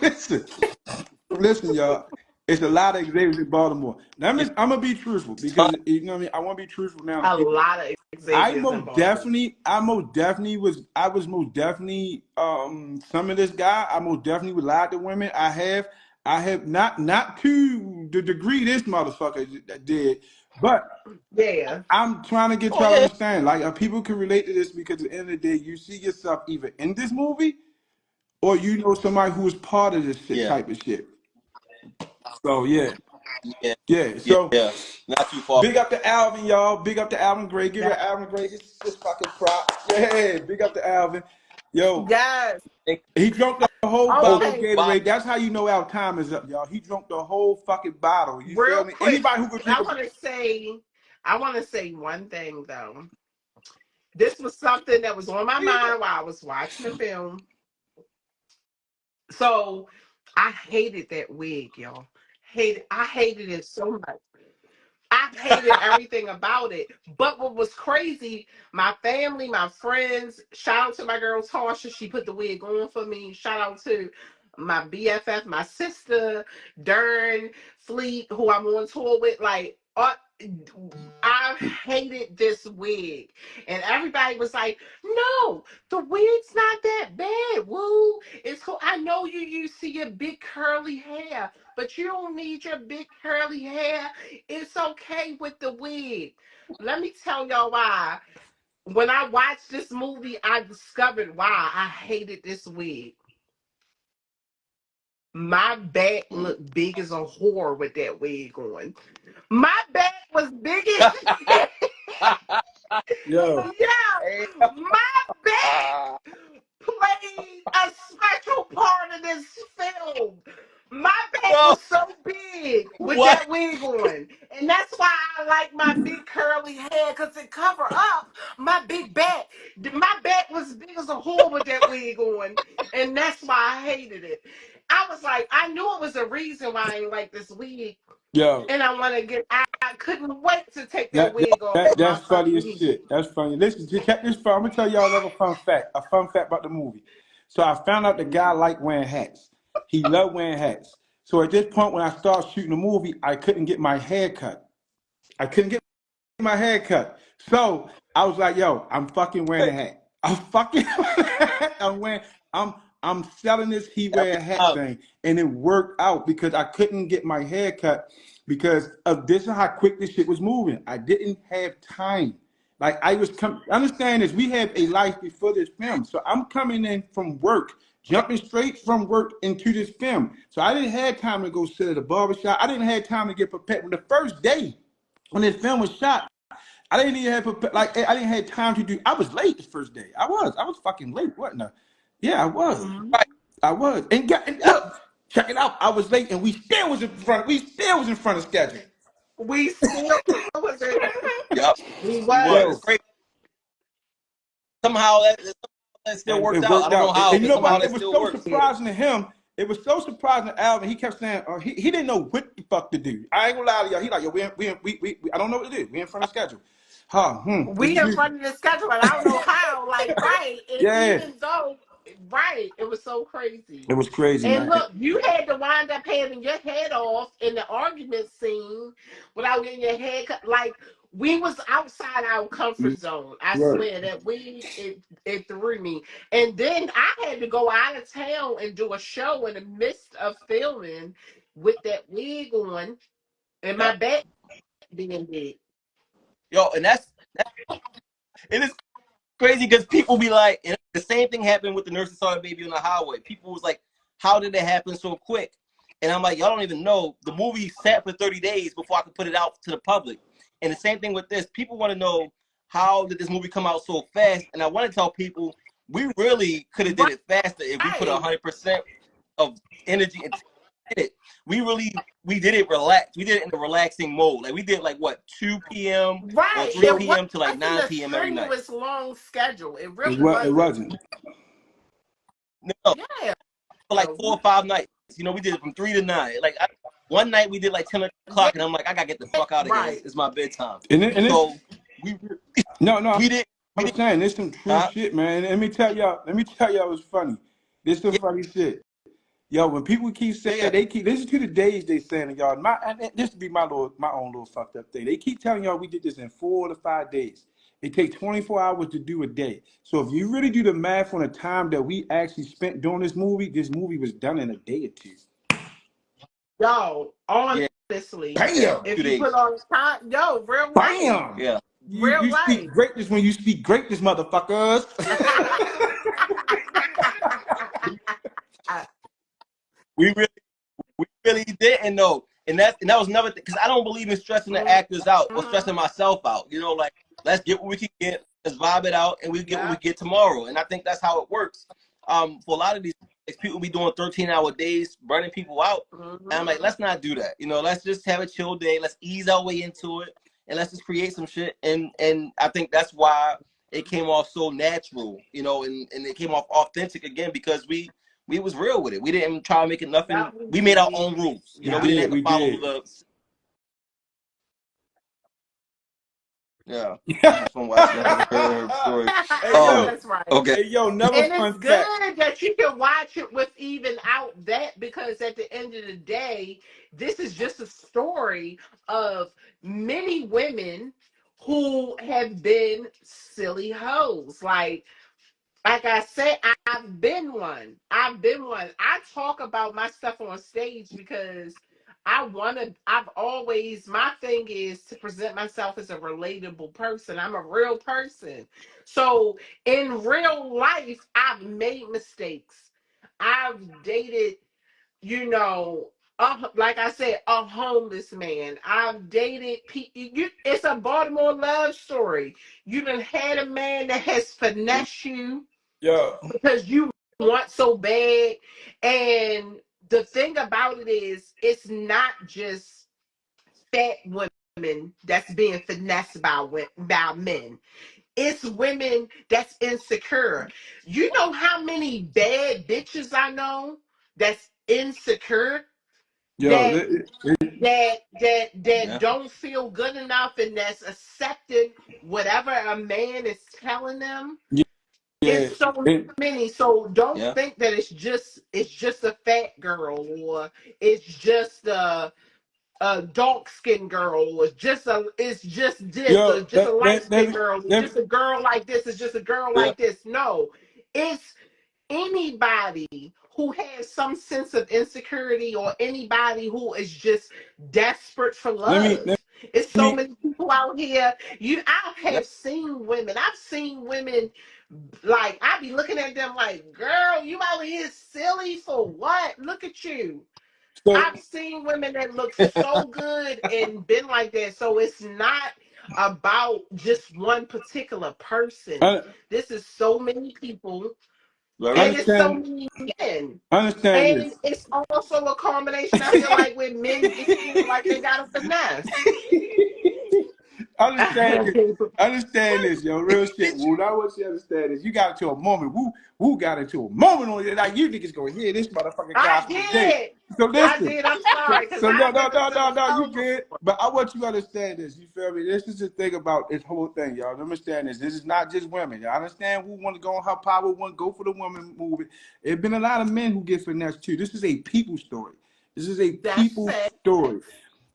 listen, y'all. It's a lot of examples in Baltimore. Now, I'm gonna be truthful because you know what I mean. I want to be truthful now to A people. lot of Xaviers in Baltimore. I was most definitely some of this guy. I most definitely would lie to women. I have not to the degree this motherfucker did, but Yeah. I'm trying to get Oh y'all to yeah. understand. Like people can relate to this because at the end of the day, you see yourself either in this movie or you know somebody who was part of this shit Yeah. type of shit. So yeah, Yeah, yeah. So yeah. Not too far. big up to Alvin, y'all. Big up to Alvin Gray. Give Yeah. it Alvin Gray this fucking prop. Yeah, big up to Alvin. Yo, Yes. he drunk the whole Whole bottle of Okay. bottle. Gatorade. That's how you know our time is up, y'all. He drunk the whole fucking bottle. You feel Real me? quick, Anybody who could drink I a want to say, I want to say one thing though. This was something that was on my mind while I was watching the film. So I hated that wig, y'all. I hated it so much. I hated everything about it. But what was crazy, my family, my friends, shout out to my girl Tasha, she put the wig on for me. Shout out to my BFF, my sister, Dern, Fleet, who I'm on tour with. Like, I hated this wig. And everybody was like, no, the wig's not that bad. Woo. It's cool. I know you see your big curly hair, but you don't need your big curly hair. It's okay with the wig. Let me tell y'all why. When I watched this movie, I discovered why I hated this wig. My back looked big as a whore with that wig on. My back was big as shit. yo. Yeah, Hey, my back played a special part in this film. My back yo, was so big with what? that wig on. And that's why I like my big curly hair, because it cover up my big back. My back was big as a whore with that wig on. And that's why I hated it. I was like, I knew it was a reason why I didn't like this wig. Yo, And I want to I couldn't wait to take that wig off for my that's first funny as movie. shit. That's funny. Listen, check this. I'm gonna tell y'all another fun fact. A fun fact about the movie. So I found out the guy liked wearing hats. He loved wearing hats. So at this point, when I started shooting the movie, I couldn't get my hair cut. I couldn't get my hair cut. So I was like, yo, I'm fucking wearing a hat. I'm fucking I'm wearing I'm selling this he wear Every a hat time. thing. And it worked out because I couldn't get my hair cut because of this is how quick this shit was moving. I didn't have time. Like I was understand this, we have a life before this film. So I'm coming in from work, jumping straight from work into this film. So I didn't have time to go sit at a barbershop. I didn't have time to get prepared. When the first day when this film was shot, I didn't even have like I didn't have time to do. I was late the first day. I was fucking late. What no? Yeah, I was. Mhm. Right. I was. And look, check it out. I was late, and we still was in front. We still was in front of schedule. We still was it. Yep. We We was. was. It's crazy. Somehow that still And worked it out. I worked don't know out. how, And you but know somehow what? that It was still so works. surprising to him. It was so surprising to Alvin. He kept saying he didn't know what the fuck to do. I ain't gonna lie to y'all. He like, yo, I don't know what to do. We in front of schedule. We in front of the schedule, and I don't know how. Like, right. And Yeah, even though, right, it was so crazy. it was crazy, And man. look, you had to wind up having your head off in the argument scene without getting your head cut. Like, we was outside our comfort zone. I Right. swear that it threw me. And then I had to go out of town and do a show in the midst of filming with that wig on and Yep. my back being big. Yo, and it is crazy because people be like, and the same thing happened with the nurse that saw the baby on the highway. People was like, how did it happen so quick? And I'm like, y'all don't even know. The movie sat for 30 days before I could put it out to the public. And the same thing with this. People want to know, how did this movie come out so fast? And I want to tell people, we really could have did it faster if we put Right. 100% of energy into it. We did it relaxed. We did it in a relaxing mode. Like we did like what, 2 p.m. or Right. 3 It p.m. to like wasn't 9 a p.m. every night. strenuous long schedule. It It really was. It wasn't. wasn't. No, Yeah. for like 4 or 5 nights. You know, we did it from 3 to 9. Like one night we did like 10 Yeah. o'clock, and I'm like, I gotta get the fuck out of here. Right. It's my bedtime. And it's So we no. we did we I'm did. saying this some true Huh? shit, man. Let me tell y'all. What's funny. This some Yeah, funny shit. Yo, when people keep saying yeah, they keep listen to the days they saying to y'all. And this would be my own little fucked up thing. They keep telling y'all we did this in 4 to 5 days. It takes 24 hours to do a day. So if you really do the math on the time that we actually spent doing this movie was done in a day or two. Yo, yeah, honestly, yeah. Bam! if 2 you put days. on time, yo, real life. Bam! Yeah. Real You speak life. greatness when you speak greatness, motherfuckers. We really didn't know. And that was another thing, because I don't believe in stressing the actors out or stressing myself out. You know, like, let's get what we can get, let's vibe it out, and we get what we Yeah. get tomorrow. And I think that's how it works. For a lot of these people be doing 13-hour days, burning people out. And I'm like, let's not do that. You know, let's just have a chill day. Let's ease our way into it, and let's just create some shit. And I think that's why it came off so natural, you know, and it came off authentic again, because we was real with it. We didn't try to make it nothing. That we We made our did. own rules. You We know, we Yeah. didn't did, have to we follow did. the. Yeah, I had fun watching her story. Hey I know yo, that's right. Okay. hey yo, never And it's fun fact. good that you can watch it with even out that, because at the end of the day, this is just a story of many women who have been silly hoes. Like I said, I've been one. I've been one. I talk about my stuff on stage because I've always, my thing is to present myself as a relatable person. I'm a real person. So in real life, I've made mistakes. I've dated, like I said, a homeless man. I've dated it's a Baltimore love story. You done had a man that has finessed you Yo, because you want so bad. And the thing about it is, it's not just fat women that's being finessed by men. It's women that's insecure. You know how many bad bitches I know that's insecure, yo, that that Yeah. don't feel good enough, and that's accepting whatever a man is telling them. yeah, It's so and, many. So don't Yeah. think that it's just a fat girl, or it's just a dark skinned girl, or it's just this, or yo, just a light skinned let, girl, or let, just a girl like this, it's just a girl Yeah. like this. No, it's anybody who has some sense of insecurity, or anybody who is just desperate for let me, love. let It's so me, many people out here. I Yeah. have seen women. I've seen women, like, I be looking at them like, girl, you out here silly for what? Look at you. so, I've seen women that look so good and been like that. So it's not about just one particular person. I, This is so many people, Very and it's so understand, many men. understand And this. it's also a combination, I feel like, with men just feel like they got a finesse. Understand this. Understand this, yo. Real shit. Woo. I want you to understand this. You got into a moment. Woo got into a moment on it. Like, you niggas gonna hear this motherfucking I gospel today. did. So I listen. did. I'm So, sorry, because so no, I've no, been no, into no, the no. You stove good. before. But I want you to understand this. You feel me? This is the thing about this whole thing, y'all. Understand this. This is not just women. Y'all understand who want to go on her power, want to go for the woman movement. There's been a lot of men who get finessed too. This is a people story. This is a That's people it. story.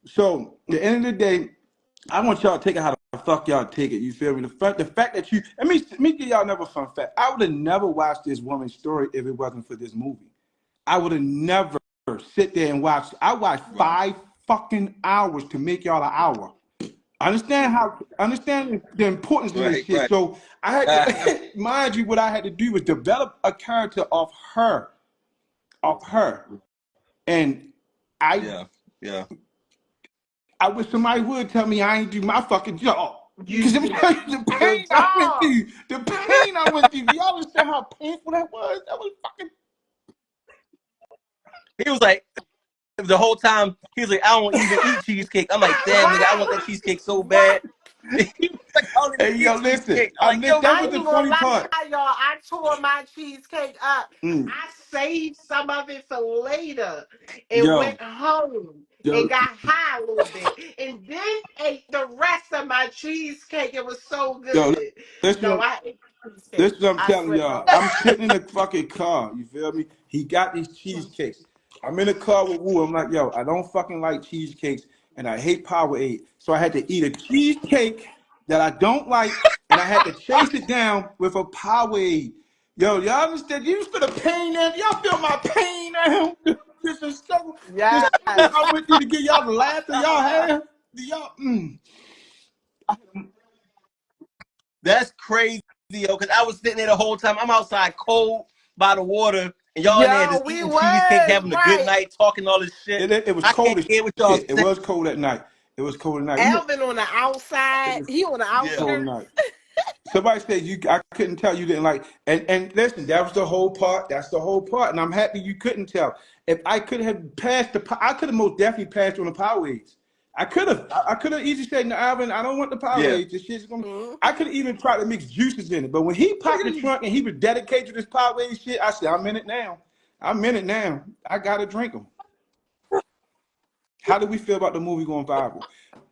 So at the end of the day, I want y'all to take it how the fuck y'all take it. You feel me? The fact that you, let me give y'all another fun fact. I would have never watched this woman's story if it wasn't for this movie. I would have never sit there and watch. I watched Right. 5 fucking hours to make y'all an hour. Understand the importance of this Right. shit. Right. So I had to mind you, what I had to do was develop a character of her, and I Yeah. Yeah. I wish somebody would tell me I ain't do my fucking job. You Because did the your pain I went job. through, the pain I went through. Do y'all understand how painful that was? That was fucking. He was like, the whole time, he was like, I don't even eat cheesecake. I'm like, damn, nigga, I want Right. that cheesecake so Right. bad. He was like, I don't even Hey, yo, eat listen. cheesecake. I'm like, yo, That I was ain't the even gonna funny lie, part. y'all. I tore my cheesecake up. Mm. I saved some of it for later and Yo, went home and yo, got high a little bit, and then ate the rest of my cheesecake. It was so yo, good. No, listen. I ate This cheesecake. is what I'm I telling swear to y'all. God. I'm sitting in the fucking car. You feel me? He got these cheesecakes. I'm in the car with Woo. I'm like, yo, I don't fucking like cheesecakes and I hate Powerade. So I had to eat a cheesecake that I don't like and I had to chase it down with a Powerade. Yo, y'all understand? You feel the pain now? Y'all feel my pain now? This is struggle. This struggle Yes. I went through to get y'all the laughter y'all have. Y'all, that's crazy, yo, because I was sitting there the whole time. I'm outside cold by the water, and y'all in there Yo, just we eating cheesecake, was having a good right. night, talking all this shit. It was I cold can't as hear what y'all shit. It saying. was cold at night. It was cold at night. Alvin on the It outside. was He on the Yeah, cold at outskirts. night. Somebody said you. I couldn't tell you didn't like. And listen, that was the whole part. That's the whole part. And I'm happy you couldn't tell. If I could have passed I could have most definitely passed on the Powerades. I could have. I could have easily said, "No, Alvin, I don't want the yeah. Powerades. This shit's gonna." I Mhm. could have even tried to mix juices in it. But when he popped the trunk and he was dedicated to this Powerade shit, I said, "I'm in it now. I'm in it now. I gotta drink them." How do we feel about the movie going viral?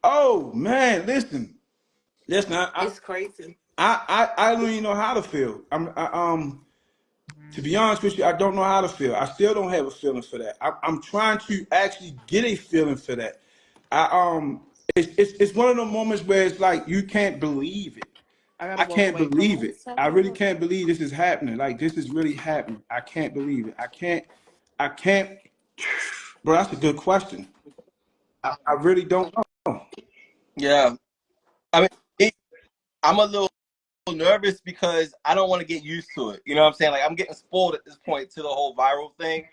Oh man, listen. It's crazy. I don't even know how to feel. To be honest with you, I don't know how to feel. I still don't have a feeling for that. I'm trying to actually get a feeling for that. I it's one of those moments where it's like you can't believe it. I gotta I walk can't away from believe him. it. I really can't believe this is happening. Like this is really happening. I can't believe it. I can't. Bro, that's a good question. I really don't know. Yeah. I mean, I'm a little nervous because I don't want to get used to it. You know what I'm saying? Like I'm getting spoiled at this point to the whole viral thing,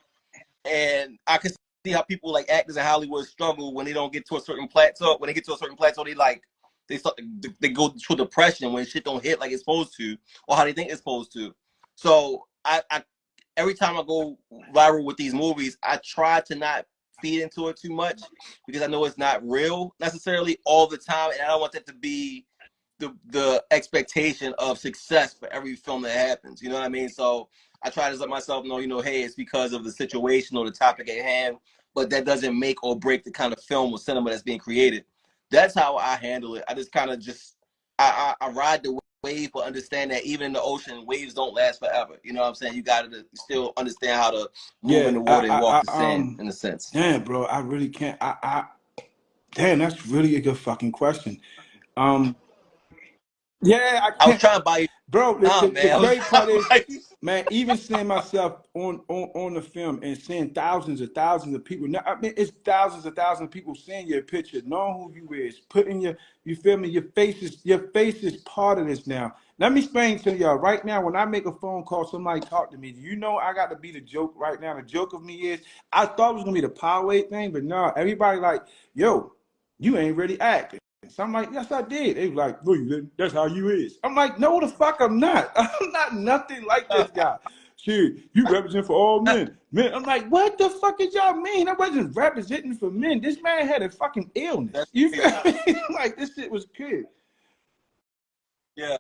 and I can see how people like actors in Hollywood struggle when they don't get to a certain plateau. When they get to a certain plateau, they start they go to depression when shit don't hit like it's supposed to, or how they think it's supposed to. So I every time I go viral with these movies, I try to not feed into it too much because I know it's not real necessarily all the time, and I don't want that to be the expectation of success for every film that happens. You know what I mean? So I try to let myself know, hey, it's because of the situation or the topic at hand, but that doesn't make or break the kind of film or cinema that's being created. That's how I handle it. I just kind of I ride the wave, but understand that even in the ocean, waves don't last forever. You know what I'm saying? You got to still understand how to move in Yeah, the water and walk the sand in a sense. damn, bro, I really can't. Damn, that's really a good fucking question. Um, yeah, I I was can't. trying to buy you Bro, the, time, the man. I was great trying part to is, buy you. man, even seeing myself on the film and seeing thousands of people. Now, I mean, it's thousands of people seeing your picture, knowing who you is, putting you feel me? Your face is part of this now. Let me explain to y'all right now. When I make a phone call, somebody talk to me. Do you know I got to be the joke right now? The joke of me is, I thought it was gonna be the power weight thing, but no, everybody like, yo, you ain't really acting. So I'm like, yes, I did. They was like, no, you didn't. That's how you is. I'm like, no, the fuck, I'm not. I'm not nothing like this guy. Shit, you represent for all men. Men, I'm like, what the fuck is y'all mean? I wasn't representing for men. This man had a fucking illness. That's You crazy. feel me? Like this shit was good. Yeah,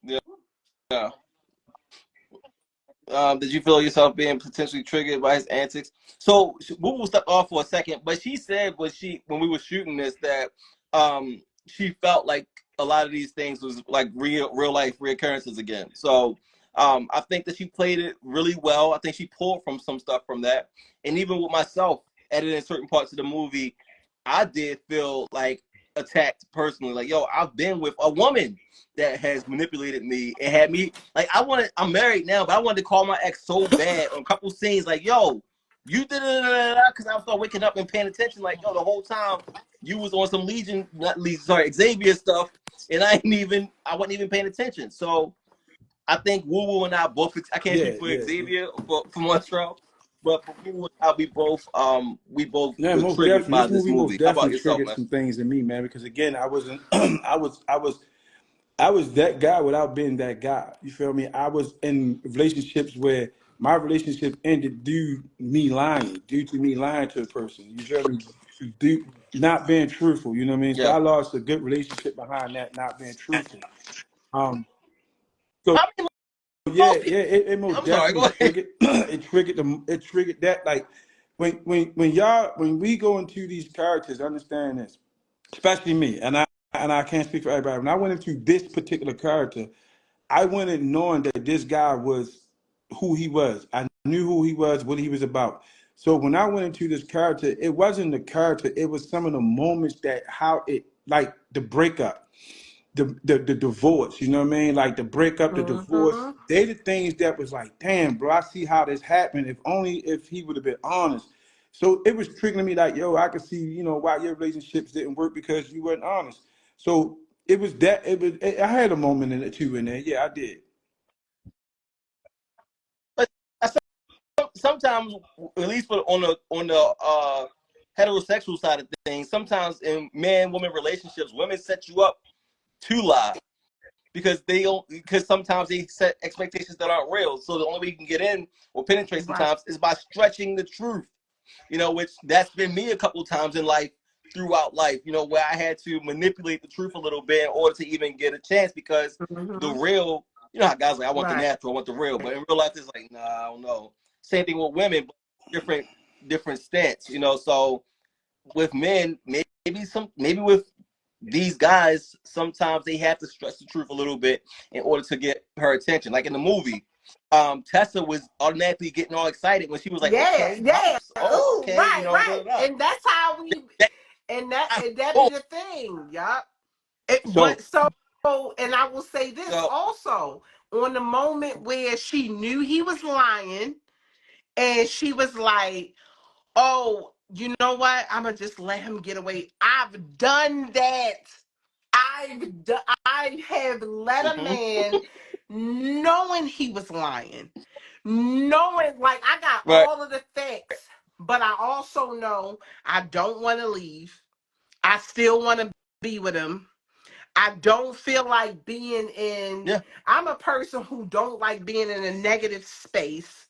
yeah, yeah. Did you feel yourself being potentially triggered by his antics? So we will step off for a second, but she said when we were shooting this that she felt like a lot of these things was like real life reoccurrences again. So I think that she played it really well. I think she pulled from some stuff from that, and even with myself editing certain parts of the movie, I did feel like attacked personally. Like, yo, I've been with a woman that has manipulated me and had me like I'm married now, but I wanted to call my ex so bad on a couple scenes like, yo, you did it because I started waking up and paying attention like, yo, the whole time you was on some Xavier stuff, and I wasn't even paying attention. So I think Woo Woo and I both, I can't Yeah, speak for yeah. Xavier for Montrell, but for Woo Woo and I, we both Yeah, were most triggered definitely. by This this movie most movie. How about definitely yourself, triggered man? some things in me, man. Because again, I wasn't. I was that guy without being that guy. You feel me? I was in relationships where my relationship ended due to me lying to a person. You feel me? Due, not being truthful. You know what I mean? So Yeah. I lost a good relationship behind that not being truthful. Um. So I mean, yeah, most people. yeah. It most I'm sorry. definitely Go ahead. triggered. It triggered that. Like when we go into these characters, understand this, especially me, and I can't speak for everybody. When I went into this particular character, I went in knowing that this guy was who he was. I knew who he was, what he was about. So when I went into this character, it wasn't the character, it was some of the moments that how it like the breakup, the divorce, you know what I mean? Like the breakup, the divorce, Mm-hmm. they the things that was like, damn, bro, I see how this happened. If only if he would have been honest. So it was triggering me like, yo, I could see, why your relationships didn't work because you weren't honest. So it was that I had a moment in it too in there. Yeah, I did. sometimes, at least on the heterosexual side of things, sometimes in man-woman relationships, women set you up to lie because they don't, because sometimes they set expectations that aren't real. So the only way you can get in or penetrate Right. sometimes is by stretching the truth. Which that's been me a couple of times in life, throughout life, where I had to manipulate the truth a little bit in order to even get a chance, because the Mm-hmm. real, how guys like, I want the Right. natural, I want the real, but in real life it's like, nah, I don't know. Same thing with women, but different stance, so with men, maybe with these guys, sometimes they have to stretch the truth a little bit in order to get her attention. Like in the movie, Tessa was automatically getting all excited when she was like, Yeah, okay, yeah. pops, oh, Ooh, okay, right, da, right. da, da. And that's how we That, and that be boom. the thing, yup. So But so and I will say this So, also, on the moment where she knew he was lying and she was like, oh, you know what? I'm gonna just let him get away. I've done that. I have let a mm-hmm, man, knowing he was lying, knowing, like, I got right, all of the facts, but I also know I don't want to leave. I still want to be with him. I don't feel like being in. yeah, I'm a person who don't like being in a negative space.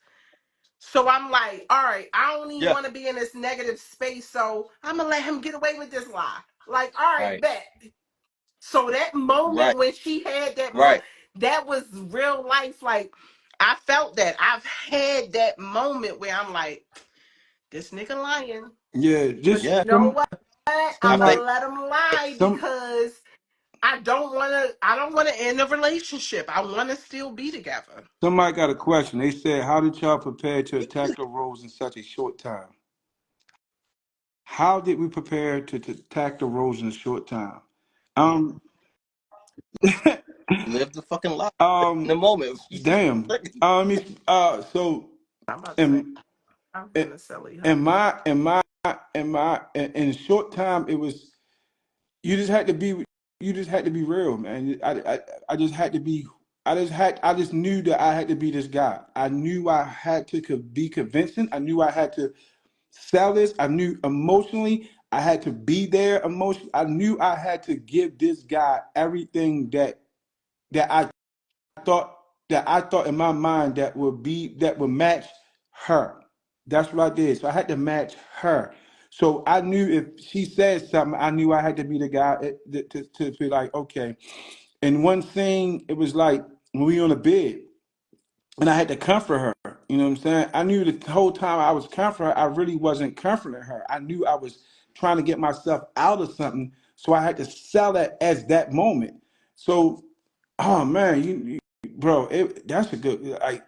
So I'm like, all right, I don't even yeah, want to be in this negative space. So I'm gonna let him get away with this lie. Like, all right, right, bet. So that moment right, when she had that moment, right, that was real life. Like, I felt that. I've had that moment where I'm like, this nigga lying. yeah, But just you yeah. know what? I'm I somebody gonna think let him lie some because I don't wanna end a relationship. I wanna still be together. somebody got a question. They said, "How did y'all prepare to attack the rose in such a short time?" How did we prepare to attack the rose in a short time? Um, live the fucking life in the um, moment. damn. So I'm about to say in I've in been a silly in hoe. in a short time, it was you just had to be you just had to be real, man. I just had to be. I just knew that I had to be this guy. I knew I had to be convincing. I knew I had to sell this. I knew emotionally I had to be there emotionally. I knew I had to give this guy everything that thought I thought in my mind that would match her. That's what I did. So I had to match her. So I knew if she said something, I knew I had to be the guy to be like, okay. And one thing, it was like when we on a bed and I had to comfort her. You know what I'm saying? I knew the whole time I was comforting her, I really wasn't comforting her. I knew I was trying to get myself out of something, so I had to sell it as that moment. So, oh man, bro, that's a good like,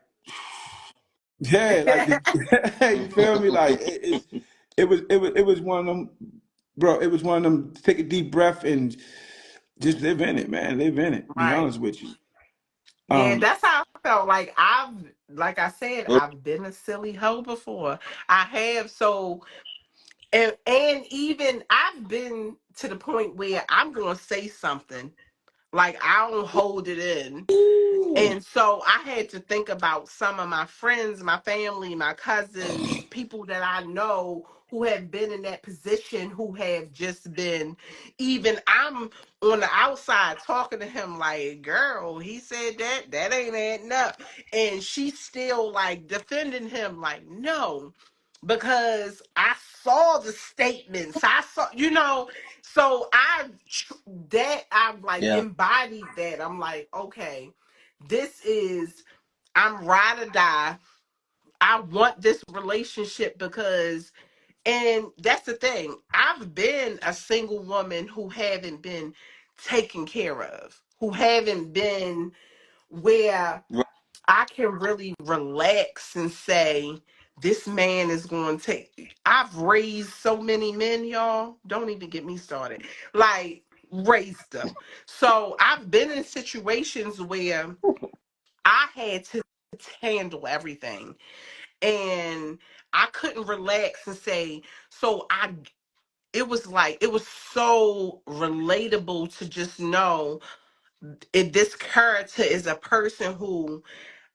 yeah, like you feel me? Like it was one of them, bro. It was one of them. Take a deep breath and just live in it, man. Live in it. Be Right. honest with you. Yeah, Um, that's how I felt. Like I said, I've been a silly hoe before. I have. So, and even I've been to the point where I'm gonna say something. Like, I don't hold it in. ooh, And so I had to think about some of my friends, my family, my cousins, people that I know who have been in that position, who have just been, even I'm on the outside talking to him like, girl, he said that ain't adding up. And she's still like defending him like, no, because I saw the statements. I saw, so I've like Yeah, embodied that. I'm like, okay, this is, I'm ride or die. I want this relationship because, and that's the thing. I've been a single woman who haven't been taken care of, who haven't been where right. I can really relax and say, this man is going to take. I've raised so many men, y'all. Don't even get me started. Like, raised them. So I've been in situations where I had to handle everything. And I couldn't relax and say, so it was like, it was so relatable to just know if this character is a person who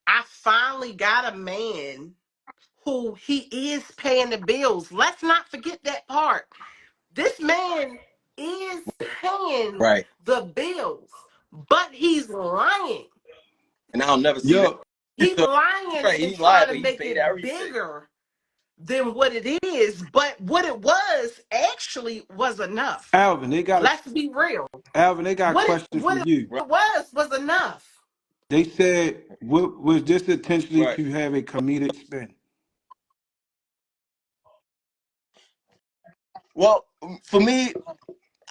I finally got a man who he is paying the bills. Let's not forget that part. This man is paying Right. the bills, but he's lying. And I'll never see that. Yo, He's lying Right. and He lied, trying but to he make paid it everything. bigger than what it is. But what it was actually was enough. Alvin, they got a Let's be real. Alvin, they got a What it question for what you. Right. it was enough. They said, was this intentionally Right. to have a comedic spin? Well, for me,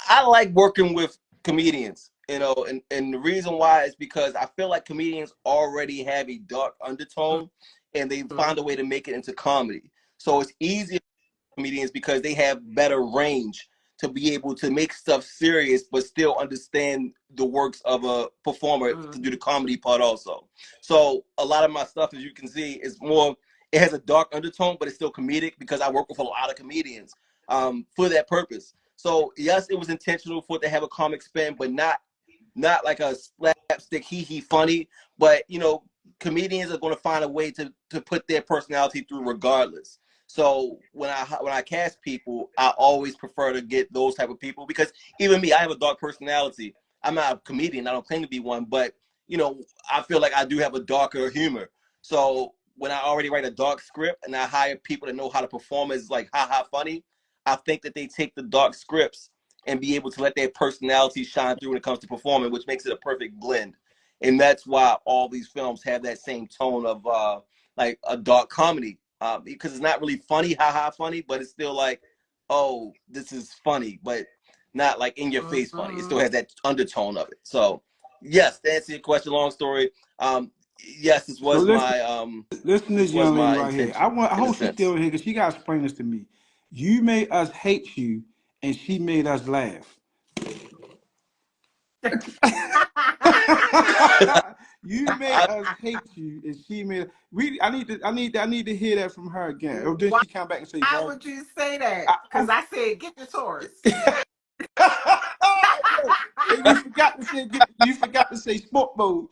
I like working with comedians, you know, and the reason why is because I feel like comedians already have a dark undertone and they find a way to make it into comedy. So it's easier for comedians because they have better range to be able to make stuff serious but still understand the works of a performer to do the comedy part also. So a lot of my stuff, as you can see, is more, it has a dark undertone, but it's still comedic because I work with a lot of comedians for that purpose. So yes, it was intentional for it to have a comic spin, but not like a slapstick hee funny. But you know, comedians are going to find a way to put their personality through regardless. So when I cast people, I always prefer to get those type of people because even me, I have a dark personality. I'm not a comedian. I don't claim to be one, but you know, I feel like I do have a darker humor. So when I already write a dark script and I hire people that know how to perform as like ha ha funny, I think that they take the dark scripts and be able to let their personality shine through when it comes to performing, which makes it a perfect blend. And that's why all these films have that same tone of like a dark comedy because it's not really funny, ha funny, but it's still like, oh, this is funny, but not like in your face funny. It still has that undertone of it. So, yes, to answer your question, long story. Yes, So listen to this this was young lady my right here. intention I in a hope she's sense. still here because she got to explain this to me. You made us hate you, and she made us laugh. You made I, us hate you, and she made we. I need to hear that from her again. Or then Why she come back and say, "Bro, would you say that? I, Because I said get the Taurus. and you forgot to say you forgot to say sport mode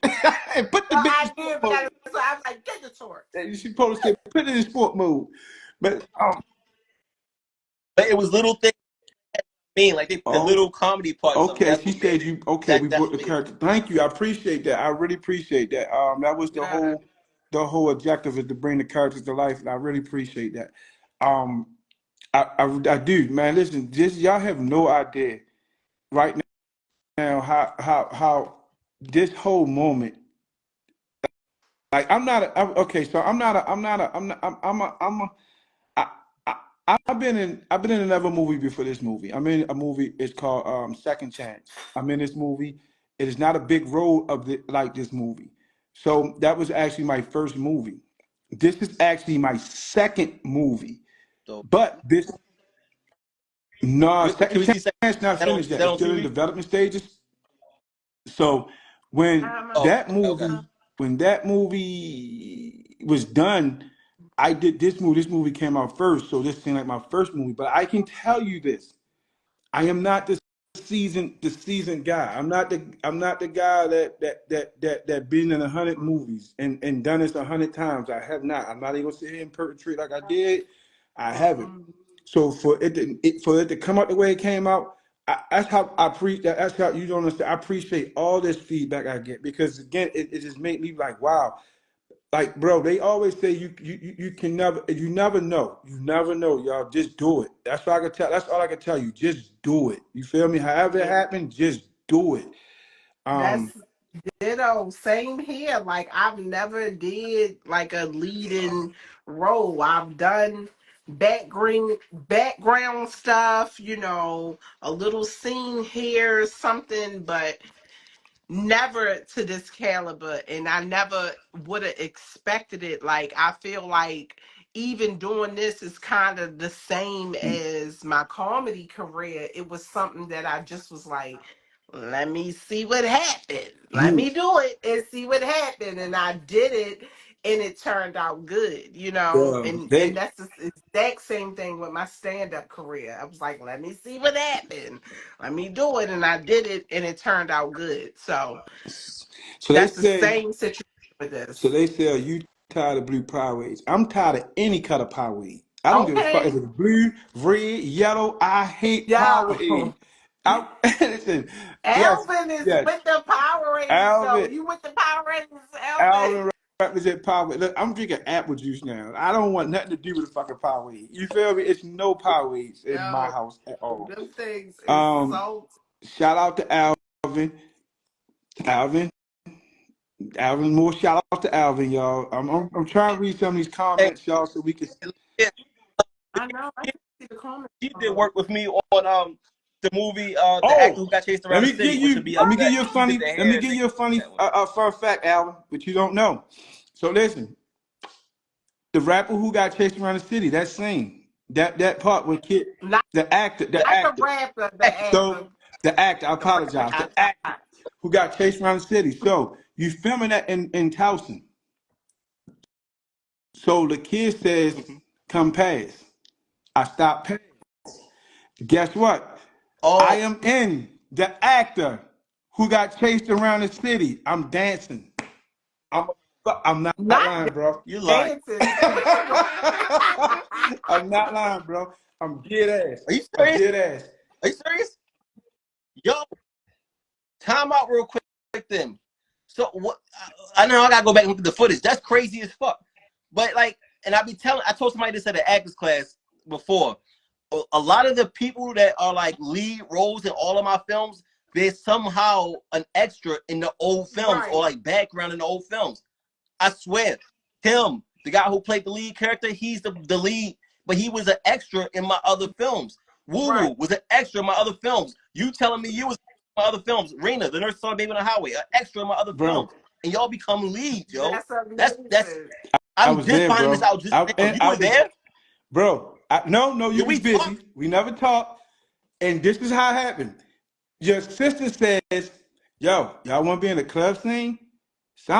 and put the Well, bitch in I sport did, but mode. so I was like, get the Taurus. And you supposed to say put it in sport mode, but but it was little things mean like the oh, little comedy parts of it. okay. That's She what made said it. you okay. We That's brought what the made it. character. Thank you. I appreciate that. I really appreciate that. That was Yeah. the whole objective is to bring the characters to life, and I really appreciate that. Um, I do, man. Listen, just y'all have no idea right now how this whole moment. Like okay. So I'm a I, I've been in another movie before this movie. I'm in a movie. It's called Second Chance. I'm in this movie. It is not a big role of like this movie. So that was actually my first movie. This is actually my second movie. So But this no can Second we see second? Chance not finished Is yet. that It's on still in TV? development stages. So when Oh, that okay. movie when that movie was done, I did this movie. This movie came out first, so this seemed like my first movie. But I can tell you this: I am not the seasoned guy. I'm not the guy that been in 100 movies and done this 100 times. I have not. I'm not even gonna sit here and perpetrate like I did. I haven't. So for it to come out the way it came out, that's how I pre that that's how you don't understand. I appreciate all this feedback I get because again, it just made me like, wow, like bro, they always say you can never you never know, y'all. Just do it. That's all I can tell. That's all I can tell you. Just do it. You feel me? However it Yeah. happened, just do it. That's Um, ditto. Same here. Like I've never did like a leading role. I've done background stuff, a little scene here, something, but never to this caliber, and I never would have expected it. Like I feel like even doing this is kind of the same as my comedy career. It was something that I just was like, let me see what happened, let yeah, me do it and see what happened, and I did it, and it turned out good, and they that's the exact same thing with my stand-up career. I was like, let me see what happened, let me do it, and I did it, and it turned out good. So so they that's the say same situation with so this. they say a tired of blue Powerades. I'm tired of any color Powerade. I don't give a fuck if Okay. it's blue, red, yellow. I hate Yeah. Powerade. Listen, yes, Alvin is yes. with the Power Rangers, though. Alvin, You with the Power Rangers, Alvin? Alvin represent Powerade. Look, I'm drinking apple juice now. I don't want nothing to do with the fucking Powerade. You feel me? It's no Powerades in my Yo, house at all. them things is Um, so. Shout out to Alvin. Alvin. Alvin, more shout out to Alvin, y'all. I'm trying to read some of these Hey, comments, y'all, so we can. yeah, I know. I can see the comments. he did work with me on the movie the actor who Oh, got chased around the city, which would be let me give upset. you a He did funny, the let me hair and give you a funny that one. fun fact, Alvin, but you don't know. So listen, the rapper who got chased around the city, that scene, that part with Kid, Not, the not the actor. rapper, the Actor. actor. So the actor, I The rapper apologize, the got actor shot. who got chased around the city. So you filming that in Towson. So the kid says, Mhm. "Come pass." I stopped paying. Guess what? I Oh, am in the actor who got chased around the city. I'm dancing. I'm I'm not Not lying, bro. you lying? dancing. I'm not lying, bro. I'm dead ass. Are you I'm serious? dead ass. Are you serious? Yo, time out real quick then. So what? I know I gotta go back and look at the footage. That's crazy as fuck. But like, and I told somebody this at an actors class before. A lot of the people that are like lead roles in all of my films, there's somehow an extra in the old films or Right, like background in the old films. I swear, him, the guy who played the lead character, he's the lead, but he was an extra in my other films. Woo right. Woo was an extra in my other films. You telling me you was in my other films? Rena, the nurse saw baby on the highway, an extra in my other Bro, films, and y'all become leads, yo. That's That's. amazing. I I'm was just there, finding this bro. out just now. You I were was, there? bro. No, you Did was we talk? busy. We never talked. And this is how it happened. Your sister says, "Yo, y'all want to be in the club scene?" So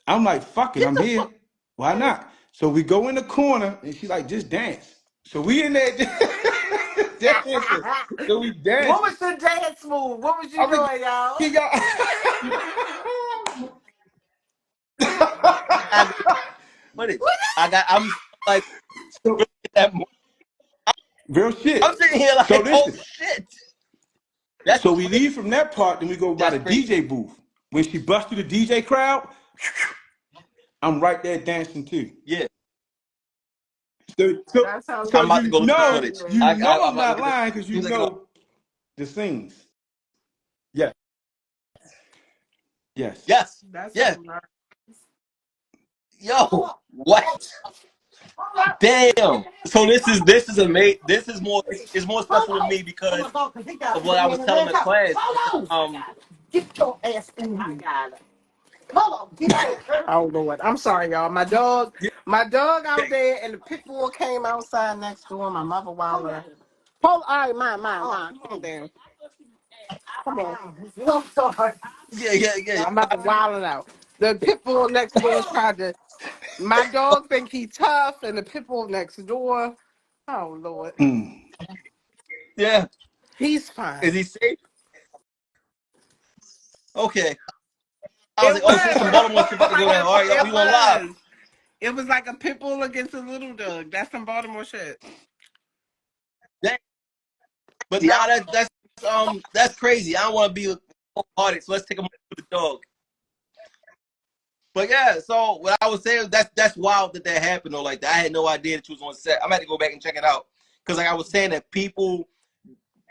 I'm like, fuck it, Get I'm the here. fuck. Why not? So we go in the corner and she like, just dance. So we in there dancing. So we What dancing. was the dance move? What was you I'm like, doing, y'all? y'all. I go footage. I'm like, So, that. real I'm shit. sitting here So like, oh listen. shit. That's So we crazy. leave from that part, then we go by That's the crazy. DJ booth. When she busts through the DJ crowd, I'm right there dancing too. Yeah, So, so, That's how so I'm about to you go look at the know, footage. amazing. I'm I'm about to not look at the. lying because you Seems like it. know the scenes. Yes, yes. Yes, That's yes. hilarious. Yo, what? Damn. So this is amazing. This is more. It's more special to me because of what I was telling the class. Get your ass in here. Come on, get your Oh Lord, I'm sorry, y'all. My dog out there, and the pit bull came outside next door. My mother wilding. Hold, all right, mine. Calm down. Come on. I'm sorry. Yeah. My mother wilding out. The pit bull next door tried to. My dog think he tough, and the pit bull next door. Oh Lord, Mm. Yeah. he's Is fine. he safe? Okay. I was It like, oh shit, some was. Baltimore shit about to go down. All right, It we going live. was. It was like a pit bull against a little dog. That's some Baltimore shit. Dang. But Yeah. nah, that's crazy. I don't want to be hearted, so let's take a moment with the dog. But yeah, so what I was saying, that's wild that happened or like that. I had no idea that you was on set. I'm gonna have to go back and check it out because like I was saying that people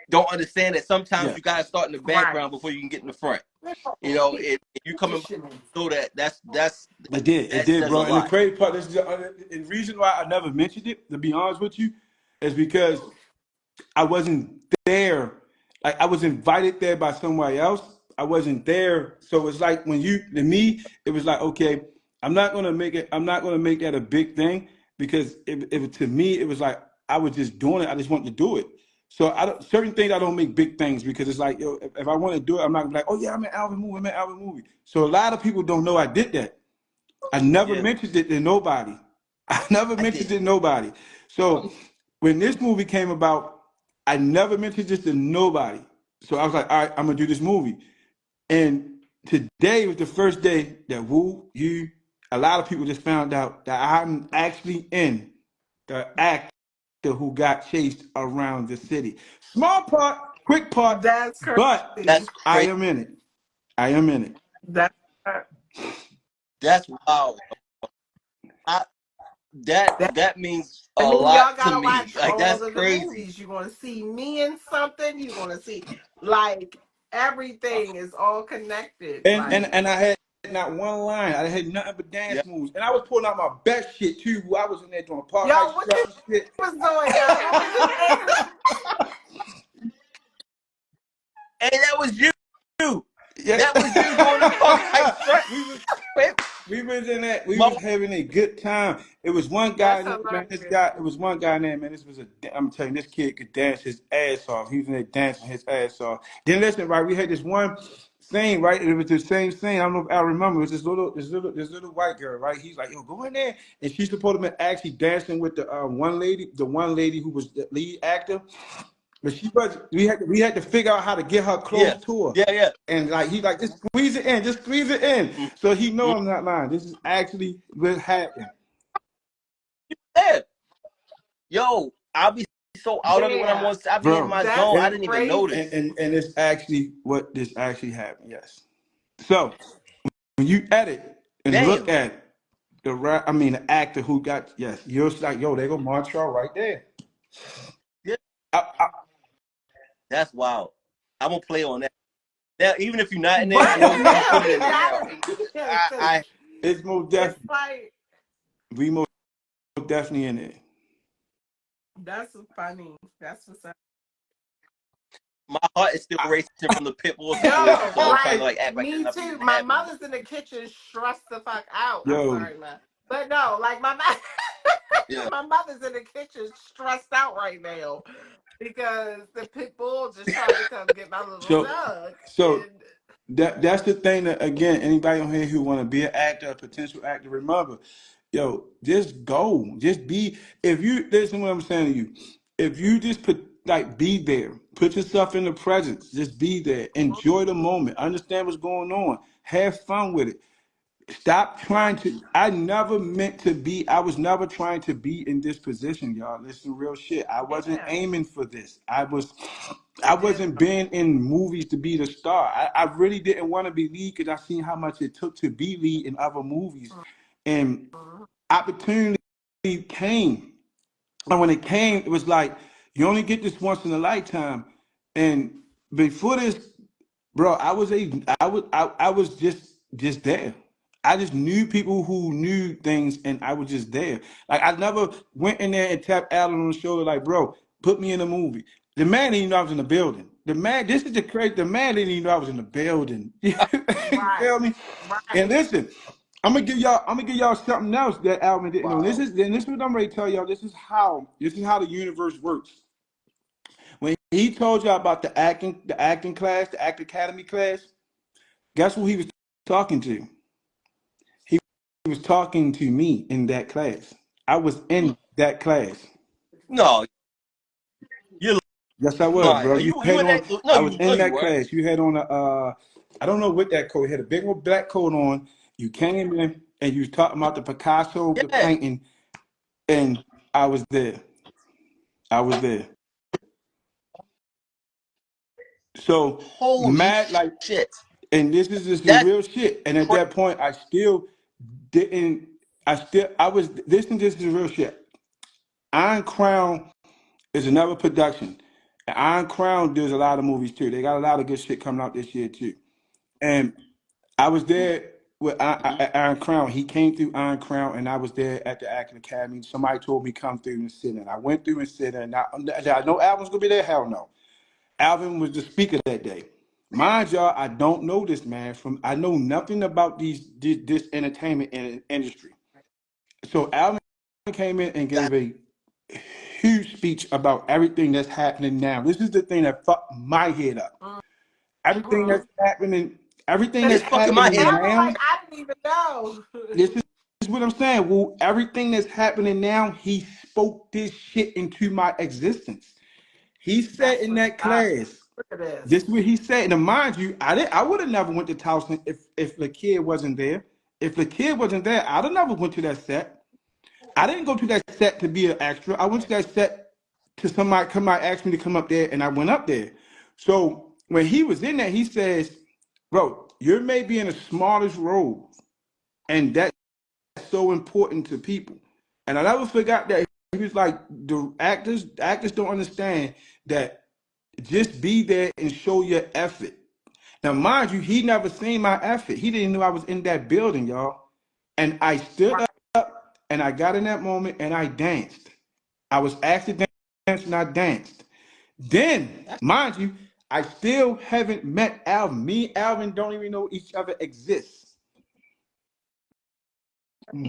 don't understand that sometimes Yeah, you gotta start in the Right. background before you can get in the front. You know, if you come in so it that did, says a bro. And the lot. crazy part is, the reason why I never mentioned it, to be honest with you, is because I wasn't there. Like I was invited there by somebody else. I wasn't there. So it's like when you to me, it was like, okay, I'm not gonna make that a big thing because to me it was like I was just doing it. I just wanted to do it. So I don't certain things I don't make big things because it's like, yo, if I want to do it, I'm not gonna be like, oh yeah, I'm in Alvin movie, I'm in Alvin movie. So a lot of people don't know I did that. I never Yeah, mentioned it to nobody. I never I mentioned did. it to nobody. So when this movie came about, I never mentioned this to nobody. So I was like, all right, I'm gonna do this movie. And today was the first day that Woo, you, a lot of people just found out that I'm actually in the actor who got chased around the city. Small part, quick part, That's but crazy. That's I crazy. am in it. I am in it. That That's wow. I, that that that means a I mean, lot y'all to gotta me. watch Like all that's of the crazy. movies. You're gonna see me in something. You're gonna see like everything is all connected. And and Like and I had not one line. I had nothing but Yeah. dance moves, and I was pulling out my best shit too. I was in there doing park yo, high what you struts and shit. was doing, yo? What was you there? Hey, that was you. Yeah. That was you doing the Park Heights strut. we was Man, we was in that. We my was having a good time. It was one guy That's in there, man. This hilarious. guy. It was one guy in there, man. This was a. I'm telling you, this kid could dance his ass off. He was in there dancing his ass off. Then listen, right? We had this one scene, right? It was the same scene. I don't know if I remember. It was this little white girl, right? He's like, yo, go in there, and she's supposed to be actually dancing with the one lady who was the lead actor. But she was. We had to figure out how to get her yeah. close to her. Yeah, yeah. And like he's like, just squeeze it in, just squeeze it in. Mm, So he know mm, I'm not lying. This is actually what happened, yeah. Yo, I'll be so out of it when I'm Yeah, on I be in bro. my that's zone. I And didn't even and notice. crazy. and, and it's actually what this actually happened. Yes. So when you edit and look Damn. at the actor who got yes, you're like, yo, they go Montrell right there. Yeah, I, that's wild. I'm gonna play on that. Now, even if you're not in there, Right I'm now, put it he in there now. gotta be there I, because I it's most it's definitely like we most definitely in it. that's funny. That's what's up. my heart is still I, racing from the pit bull situation, Yo, so I'm trying to like like act like me nothing too. even My happened. mother's in the kitchen, stressed the fuck out. I'm yo, sorry, man, but no, like Yeah. my mother's in the kitchen, stressed out right now because the pit bull just tried to come get my little so dog, so and that's the thing that again, anybody on here who want to be an actor, a potential actor, remember, yo, just go, just be. If you listen, what I'm saying to you, if you just put like be there, put yourself in the presence, just be there, enjoy the moment, understand what's going on, have fun with it. Stop trying to. I never meant to be. I was never trying to be in this position, y'all. Listen, real shit. I wasn't yeah, aiming for this. I yeah, wasn't being in movies to be the star. I really didn't want to be lead because I seen how much it took to be lead in other movies, and opportunity came. And when it came, it was like you only get this once in a lifetime. And before this, bro, I was just there. I just knew people who knew things, and I was just there. Like I never went in there and tapped Alan on the shoulder, like, bro, put me in a movie. The man didn't even know I was in the building. The man, this is the crazy. The man didn't even know I was in the building. You right, feel me? And right. listen, I'm gonna give y'all something else that Alvin didn't know. Wow. This is what I'm ready to tell y'all. This is how the universe works. When he told y'all about the acting class, the act academy class, guess who he was talking to? He was talking to me in that class. I was in that class. No, you're Yes, I was, lying. bro. You in that? No, I was you no, in you that weren't. class. You had on I don't know what that coat. You had a big old black coat on. You came in and you was talking about the Picasso, the Yeah. painting, and I was there. I was there. So Holy mad like, shit. and this is That's real shit. And at crazy. that point, I still didn't. I was listening. This is real shit. Iron Crown is another production. And Iron Crown does a lot of movies too. They got a lot of good shit coming out this year too. And I was there with Iron Crown. He came through Iron Crown, and I was there at the Acting Academy. Somebody told me come through and sit in. I went through and sit in. Did I know Alvin's gonna be there? Hell no. Alvin was the speaker that day. Mind y'all, I don't know this man from. I know nothing about this entertainment industry. So Alvin came in and That gave a huge speech about everything that's happening now. This is the thing that fucked my head up. Everything Mm-hmm. that's happening, everything Cause it's that's fucking my happening head up. Alvin, now. like I didn't even know. This is what I'm saying. Well, everything that's happening now, he spoke this shit into my existence. He said That's in what's that up. class, Look at this. this is what he said. And mind you, I would have never went to Towson if the kid wasn't there. If the kid wasn't there, I'd have never went to that set. I didn't go to that set to be an extra. I went to that set to somebody asked me to come up there, and I went up there. So when he was in there, he says, "Bro, you're maybe in the smartest roles, and that's so important to people." And I never forgot that he was like, the actors don't understand that just be there and show your effort. Now, mind you, he never seen my effort. He didn't know I was in that building, y'all. And I stood Right. up and I got in that moment and I danced. I was asked to dance and I danced. Then, mind you, I still haven't met Alvin. Me and Alvin don't even know each other exists.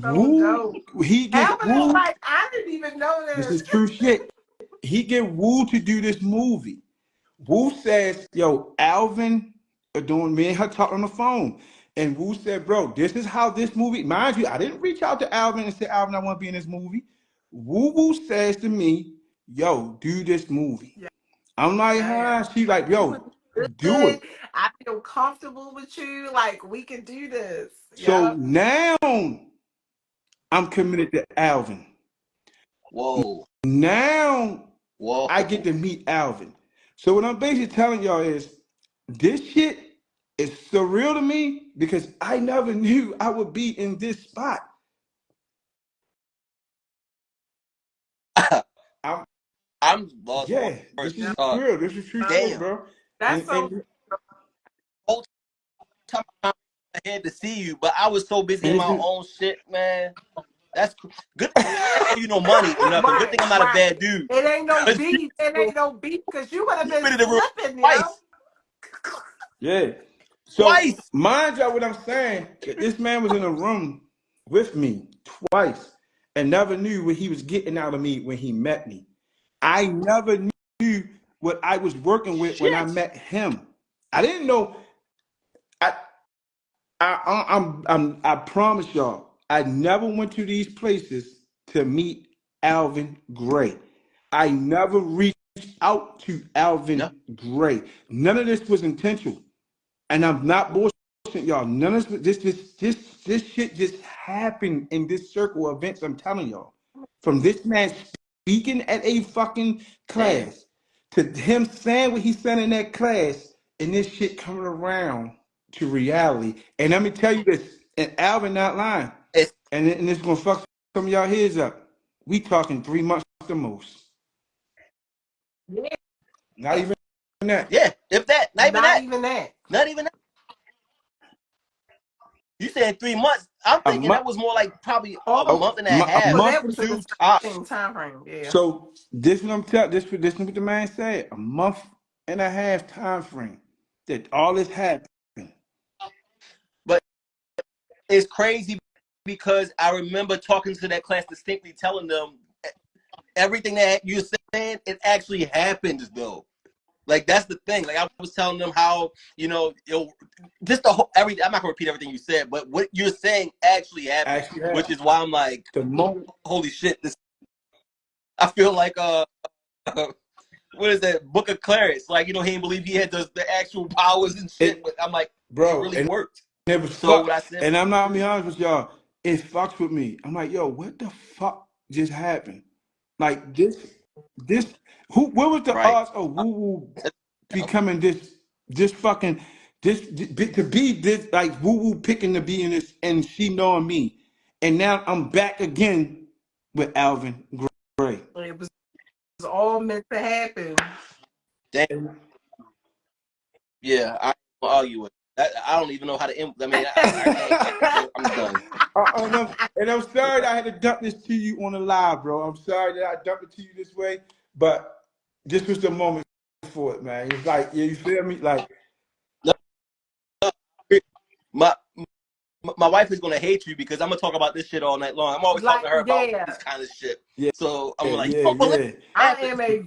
So Woo, dope. he get Alvin is woo. like, I didn't even know This this. is true shit. He get woo to do this movie. Wu says, yo, Alvin doing me and her talking on the phone. And Wu said, bro, this is how this movie, mind you, I didn't reach out to Alvin and say, Alvin, I want to be in this movie. Wu says to me, yo, do this movie. Yeah. I'm like, Yeah. huh? She like, You was yo, do good. it. I feel comfortable with you. Like we can do this. So Yep. now I'm committed to Alvin. Whoa. Now I Whoa. get to meet Alvin. So what I'm basically telling y'all is this shit is surreal to me because I never knew I would be in this spot. I'm I'm lost for yeah, this words. is Yep. real. This is true story, Damn. bro. That's And so Whole time I had to see you, but I was so busy in and my this is own shit, man. That's good. I owe you no money or nothing. Good right, thing I'm not a right. bad dude. It ain't no Cause beef. It ain't no beef because you would have you've been been in the room slipping, yo. twice. yeah. So Twice. mind y'all what I'm saying, that this man was in a room with me twice and never knew what he was getting out of me when he met me. I never knew what I was working with when I Shit. met him. I didn't know. I I promise y'all, I never went to these places to meet Alvin Gray. I never reached out to No. Alvin Gray. None of this was intentional. And I'm not bullshitting y'all. None of this shit just happened in this circle of events. I'm telling y'all. From this man speaking at a fucking Damn. class to him saying what he said in that class, and this shit coming around to reality. And let me tell you this, and Alvin not lying, It's and it's gonna fuck some of y'all heads up. We talking 3 months the most. Yeah. Not even that. yeah. If that, not even Not that. even that. Not even that. You said 3 months. I'm A thinking month. that was more like probably a Oh, month and a A half, oh, month. that was in two the tops. same time frame. Yeah. So this what I'm telling this what the man said. A month and a half time frame that all this happened. But it's crazy because I remember talking to that class distinctly, telling them everything that you're saying, it actually happened though. Like that's the thing. Like I was telling them how just the whole every. I'm not gonna repeat everything you said, but what you're saying actually happened, Actually which happened. is why I'm like, The moment holy shit! This I feel like what is that Book of Clarence? Like he didn't believe he had the actual powers and shit, it but I'm like, it bro, really and worked. it was So fuck. what I said, And I'm not gonna be honest with y'all, it fucks with me. I'm like, yo, what the fuck just happened? Like this what was the right? odds of Woo Woo becoming this fucking to be this like Woo Woo picking to be in this and she knowing me. And now I'm back again with Alvin Gray. It was all meant to happen. Damn, yeah, I will argue with that. I don't even know how to. I mean, I can't. I'm done. And I'm sorry that I had to dump this to you on the live, bro. I'm sorry that I dumped it to you this way, but this was the moment for it, man. It's like, yeah, you feel me? Like, No, my my wife is gonna hate you because I'm gonna talk about this shit all night long. I'm always talking Like, to her about yeah. this kind of shit. yeah, So I'm like, yeah, oh, well, let yeah. I happen. am a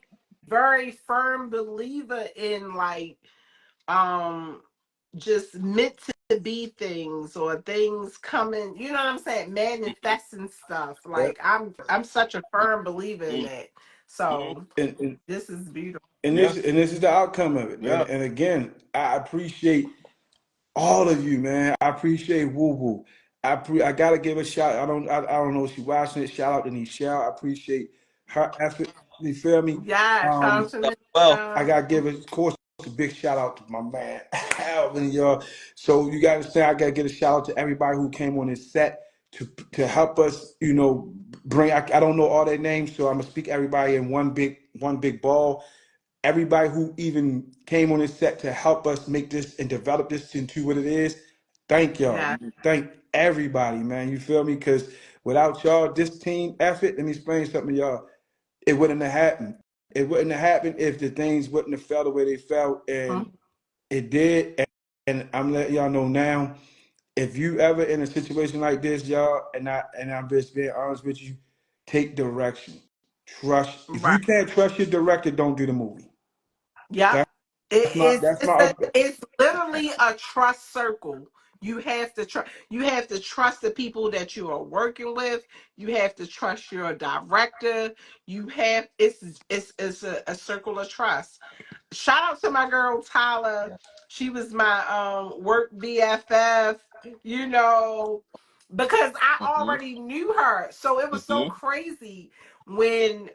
very firm believer in like um just meant to be things or things coming, you know what I'm saying, manifesting stuff. Yeah. Like I'm such a firm believer in Mm-hmm. that. So And this is beautiful. and Yeah, this is the outcome of it. yeah. And again, I appreciate all of you, man. I appreciate Woo Woo. I gotta give a shout. I don't know if she's watching it. Shout out to Nichelle. I appreciate her effort. You feel me? Yeah, shout out to Well, I Michelle. gotta give, of course, a big shout out to my man Alvin, y'all. So you gotta say I gotta give a shout out to everybody who came on this set to help us. Bring. I don't know all their names, so I'm gonna speak everybody in one big ball. Everybody who even came on this set to help us make this and develop this into what it is. Thank y'all. Yeah. Thank everybody, man. You feel me? Because without y'all, this team effort. Let me explain something to y'all. It wouldn't have happened. It wouldn't have happened if the things wouldn't have felt the way they felt, and Mhm. it did. And I'm letting y'all know now. If you ever in a situation like this, y'all, and I'm just being honest with you, take direction. Trust. If Right. you can't trust your director, don't do the movie. Yep. That's that's my. It's literally a trust circle. You have to trust. You have to trust the people that you are working with. You have to trust your director. You have it's a circle of trust. Shout out to my girl Tyler. yeah. She was my work BFF. You know, because I Hmm. already knew her, so it was so Hmm. crazy when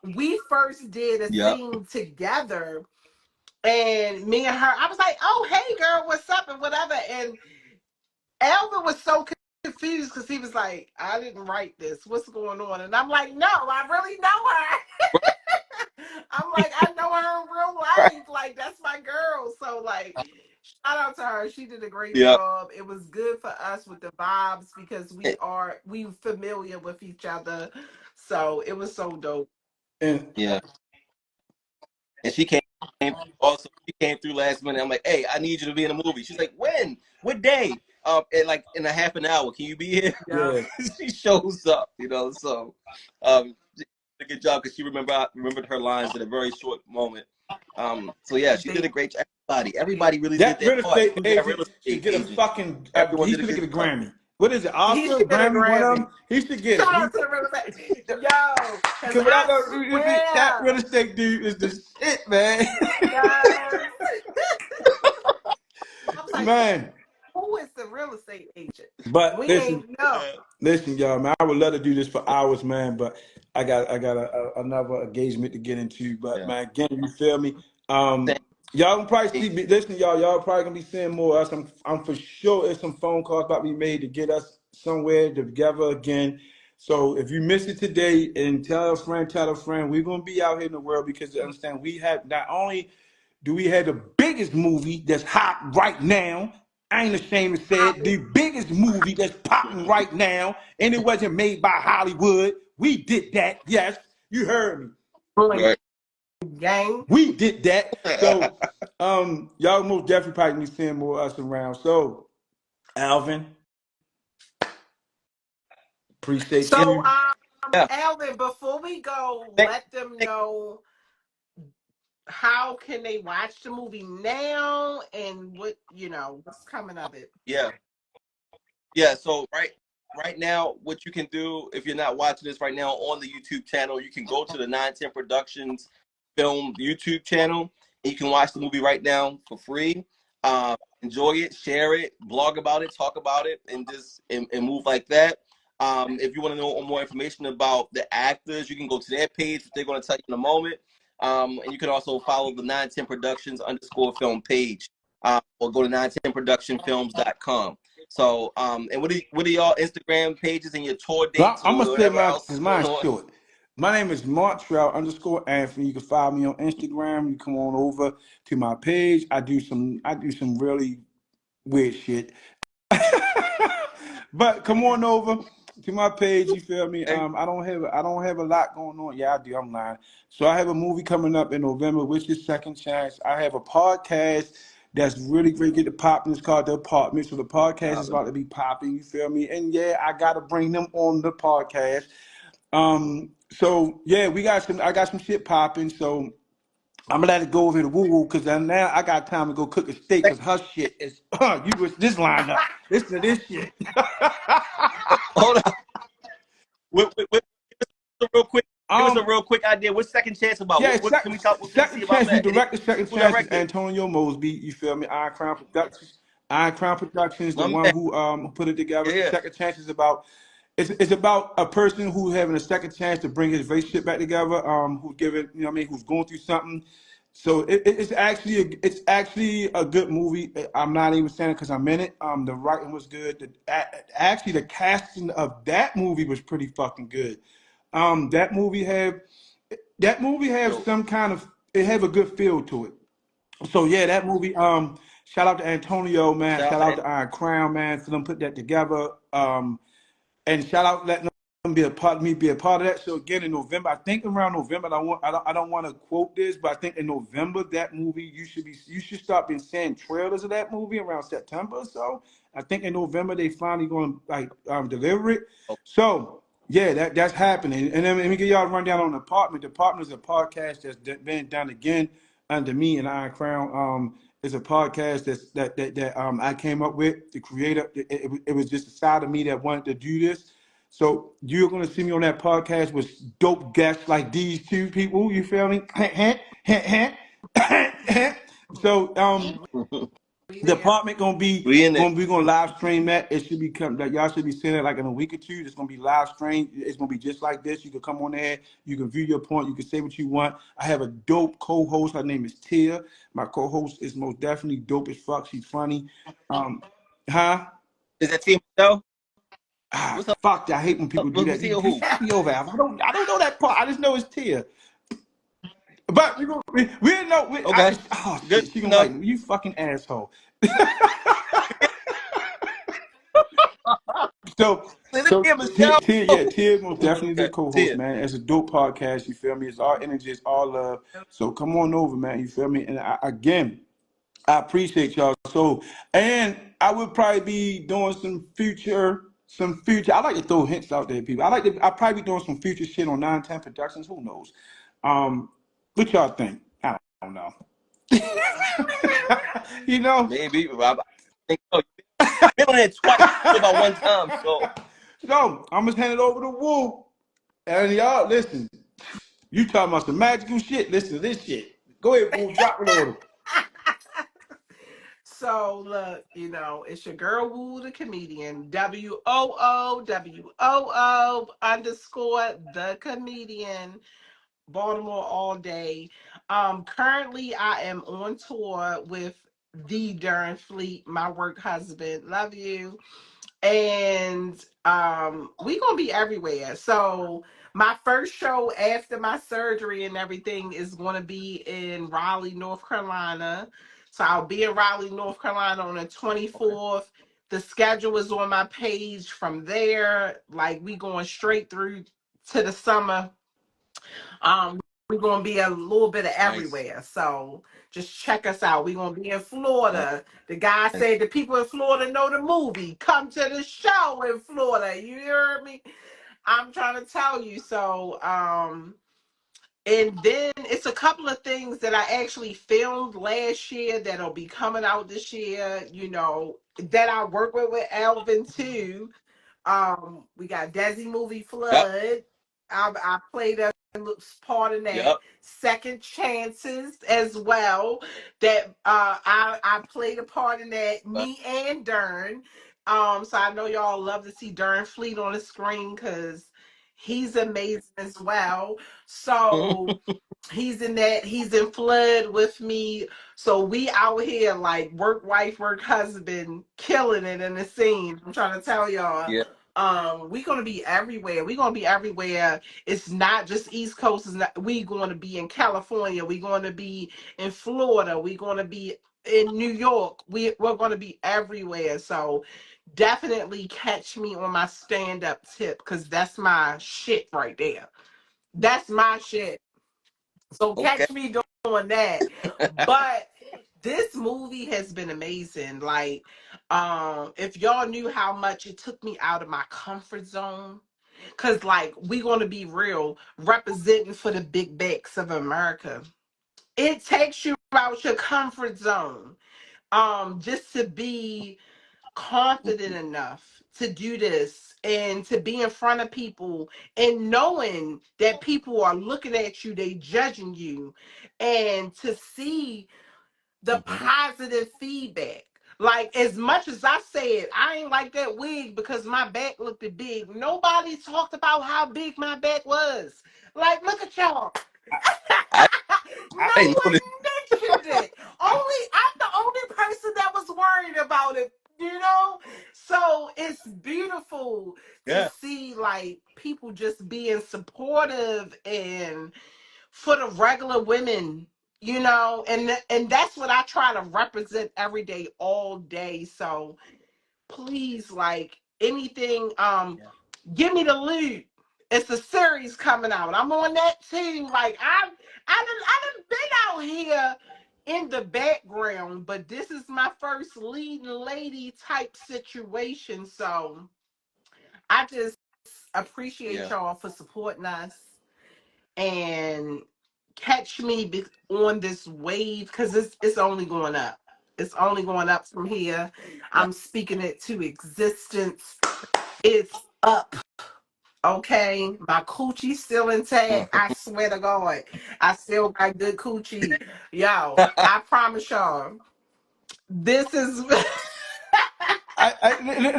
we first did a Yep. scene together and me and her, I was like, "Oh, hey, girl, what's up?" and whatever. And Alvin was so confused because he was like, "I didn't write this. What's going on?" And I'm like, "No, I really know Right. her." I'm like, "I know her in real Right. life. Like, that's my girl." So, like, shout out to her. She did a great Yep. job. It was good for us with the vibes because we familiar with each other. So it was so dope. And Yeah. And she came also. She came through last minute. I'm like, hey, I need you to be in a movie. She's like, when? What day? In like in a half an hour. Can you be here? Yeah. yeah, She shows up. So, she did a good job because she remembered her lines in a very short moment. So yeah, she did They a great job. Everybody did. really did that their real part. estate Even that real agent should estate get a agent. fucking. Everyone He did a should good get a job. Grammy. What is it? He Oscar, should get a Grammy, one of Grammy. them. He should get Shout it. out to the real estate. Yo, because Cause I that swear, real estate dude is the shit, man. yes. I was like, Man. who is the real estate agent? But We listen, ain't know. listen, y'all, man. I would love to do this for hours, man. But I got another engagement to get into. But Yeah. man, again, you feel me? Same. Y'all can probably see me. Listen, y'all. Y'all probably gonna be seeing more of us. I'm for sure. There's some phone calls about to be made to get us somewhere together again. So if you missed it today, and tell a friend, we're gonna be out here in the world because you understand we have not only do we have the biggest movie that's hot right now. I ain't ashamed to say it. The biggest movie that's popping right now, and it wasn't made by Hollywood. We did that. Yes, you heard me. Boy, Right. gang. We did that. So, y'all most definitely probably be seeing more of us around. So, Alvin, appreciate Yeah. So, you. Yeah. Alvin, before we go, Thank, let them thank, know how can they watch the movie now and what's coming of it. yeah. Yeah, so right now, what you can do if you're not watching this right now on the YouTube channel, you can go to the 910 Productions Film YouTube channel and you can watch the movie right now for free. Enjoy it, share it, blog about it, talk about it, and just and move like that. If you want to know more information about the actors, you can go to their page, which they're going to tell you in a moment. And you can also follow the 910 Productions _ film page, or go to 910productionfilms.com. So, and what are y'all Instagram pages and your tour So dates I'm or gonna say whatever mine else because is going mine's on? short. My name is Montrell _ Anthony. You can follow me on Instagram. You come on over to my page. I do some really weird shit. But come on over to my page. You feel me? Hey, I don't have a lot going on. Yeah, I do. I'm lying. So I have a movie coming up in November, which is Second Chance. I have a podcast that's really great. Get the popping. It's called The Apartment. So the podcast is about to be popping. You feel me? And yeah, I gotta bring them on the podcast. So yeah, I got some shit popping. So I'm gonna let it go over to Woo Woo because now I got time to go cook a steak because her shit is you was this lined up. Listen to this shit. hold on. Give us a real quick. Give us a um, real quick idea. What's Second Chance about? yeah, What can we talk? What can we see second about chance. The that? director, second Who chance is directed? Antonio Mosby. You feel me? Iron Crown Productions. Iron Crown Productions, the My one man. who put it together. Yeah. Second Chance is about it's about a person who having a second chance to bring his relationship back together. Who's given you know what I mean, who's going through something. So it's actually a good movie. I'm not even saying it because I'm in it. The writing was good. Actually, the casting of that movie was pretty fucking good. That movie have Yo. some kind of it have a good feel to it. So yeah, that movie. Shout out to Antonio, man. Shout out Shout to out to Iron Crown, man, for them put that together. And shout out letting them be a part of that. So again, in November, I think around November, I don't want to quote this, but I think in November that movie you should start being seeing trailers of that movie around September or so. I think in November they finally going to like deliver it. oh, So yeah, that's happening. And then let me give y'all a rundown on the apartment. The apartment is a podcast that's been done again under me and Iron Crown. It's a podcast that I came up with. The creator, it was just a side of me that wanted to do this. So you're gonna see me on that podcast with dope guests like these two people. You feel me? So We the there. apartment gonna be we in it. gonna live stream that. It should be come like y'all should be seeing it like in a week or two. It's gonna be live stream. It's gonna be just like this. You can come on there. You can view your point. You can say what you want. I have a dope co-host. Her name is Tia. My co-host is most definitely dope as fuck. She's funny. Um, huh? Is that Team Michelle? Ah, What's up? fuck. I hate when people do Who's that. he or You who? fuck me over. I don't know that part. I just know it's Tia. But we didn't know. Okay. Oh Good shit. She to gonna know. like you fucking asshole. So, Is it so Team Michelle? Tia most definitely the Okay. co-host, Tia. man. It's a dope podcast. You feel me? It's all energy, it's all love. So come on over, man. You feel me? And again, I appreciate y'all. So, and I would probably be doing some future. I like to throw hints out there, people. I probably be doing some future shit on 910 Productions. Who knows? What y'all think? I don't know. you know. Maybe. I think so. You've been on here twice about one time. So So I'm gonna hand it over to Woo. And y'all, listen. You talking about some magical shit? Listen to this shit. Go ahead, Woo. Drop it on them. So look, it's your girl Woo the comedian. WOOWOO the comedian. Baltimore all day. Currently I am on tour with the Darren Fleet, my work husband. Love you. And we gonna be everywhere. So my first show after my surgery and everything is gonna be in Raleigh, North Carolina. So I'll be in Raleigh, North Carolina on the okay. 24th. The schedule is on my page from there. Like we going straight through to the summer. We're gonna be a little bit of Nice. everywhere. So just check us out. We're gonna be in Nice. Florida. The guy said the people in Florida know the movie. Come to the show in Florida. You hear me? I'm trying to tell you. So and then it's a couple of things that I actually filmed last year that'll be coming out this year, that I work with Alvin too. We got Desi movie Yep. Flood. I played a part in that. Yep. Second Chances as well. That I played a part in that. Me and Dern. So I know y'all love to see Dern Fleet on the screen because he's amazing as well. So he's in that. He's in Flood with me. So we out here like work wife, work husband, killing it in the scene. I'm trying to tell y'all. Yeah. We're gonna be everywhere. We're gonna be everywhere. It's not just East Coast. It's not, we gonna be in California. We're gonna be in Florida. We're gonna be in New York. We're gonna be everywhere. So definitely catch me on my stand-up tip because that's my shit right there. That's my shit. So Okay. catch me doing that. But this movie has been amazing. Like, if y'all knew how much it took me out of my comfort zone, cause like we gonna be real, representing for the big backs of America. It takes you out your comfort zone. Just to be confident enough to do this and to be in front of people and knowing that people are looking at you, they judging you, and to see the Mhm. positive feedback. Like, as much as I said, I ain't like that wig because my back looked big. Nobody talked about how big my back was. Like, look at y'all. I No didn't know this. one mentioned it. I'm the only person that was worried about it, you know? So it's beautiful to Yeah, see like people just being supportive and for the regular women, you know, and that's what I try to represent every day, all day. So please, like anything, yeah, give me the loot. It's a series coming out. I'm on that too. Like I done been out here in the background, but this is my first leading lady type situation. So I just appreciate yeah. y'all for supporting us and catch me on this wave because it's only going up. It's only going up from here. Yeah. I'm speaking it to existence. It's up. Okay, my coochie still intact. I swear to God, I still got good coochie. Yo, I promise y'all, this is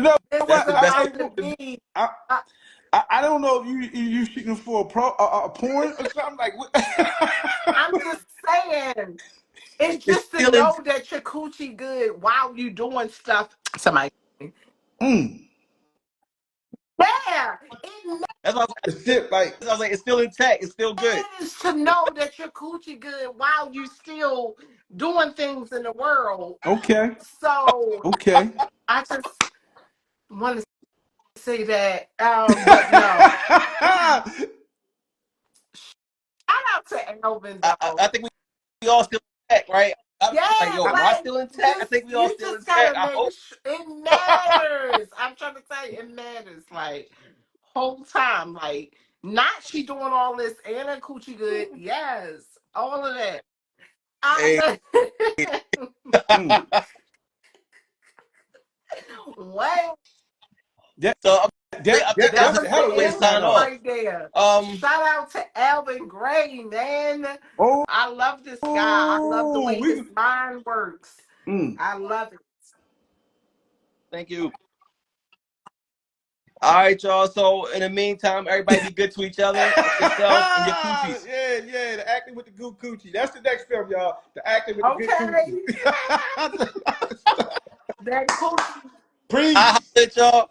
No, this is That's what the best. about to be. I, Uh, I don't know if you shooting for a porn or something like. What? I'm just saying. It's It's just to still in. know that your coochie good while you doing stuff. Somebody. Mm. Yeah, it That's why It's still like. I was like, it's still intact. It's still good. matters to know that your coochie good while you still doing things in the world. Okay. So Okay. I just want to say that. But no. Shout out to Alvin I though. think we all still intact, right? I'm like, Yeah, yo, am I like still intact? I think we all you still just intact. gotta I make hope. sure it matters. I'm trying to say it matters. Like whole time, like not she doing all this and her coochie good. Yes, all of that. Hey. I Mm. what? That So I think that that's That was a a was hell great of a the way way to to answer start sign off. off. right there. Um, Shout out to Alvin Gray, man. Oh, I love this guy. I love the way his we. mind works. Mm. I love it. thank you. All right, y'all. So in the meantime, everybody be good to each other and yourself and your coochies. Yeah, the acting with the good coochie. That's the next film, y'all. The acting with the good Okay, coochie. that coochie. I holler Please. at y'all.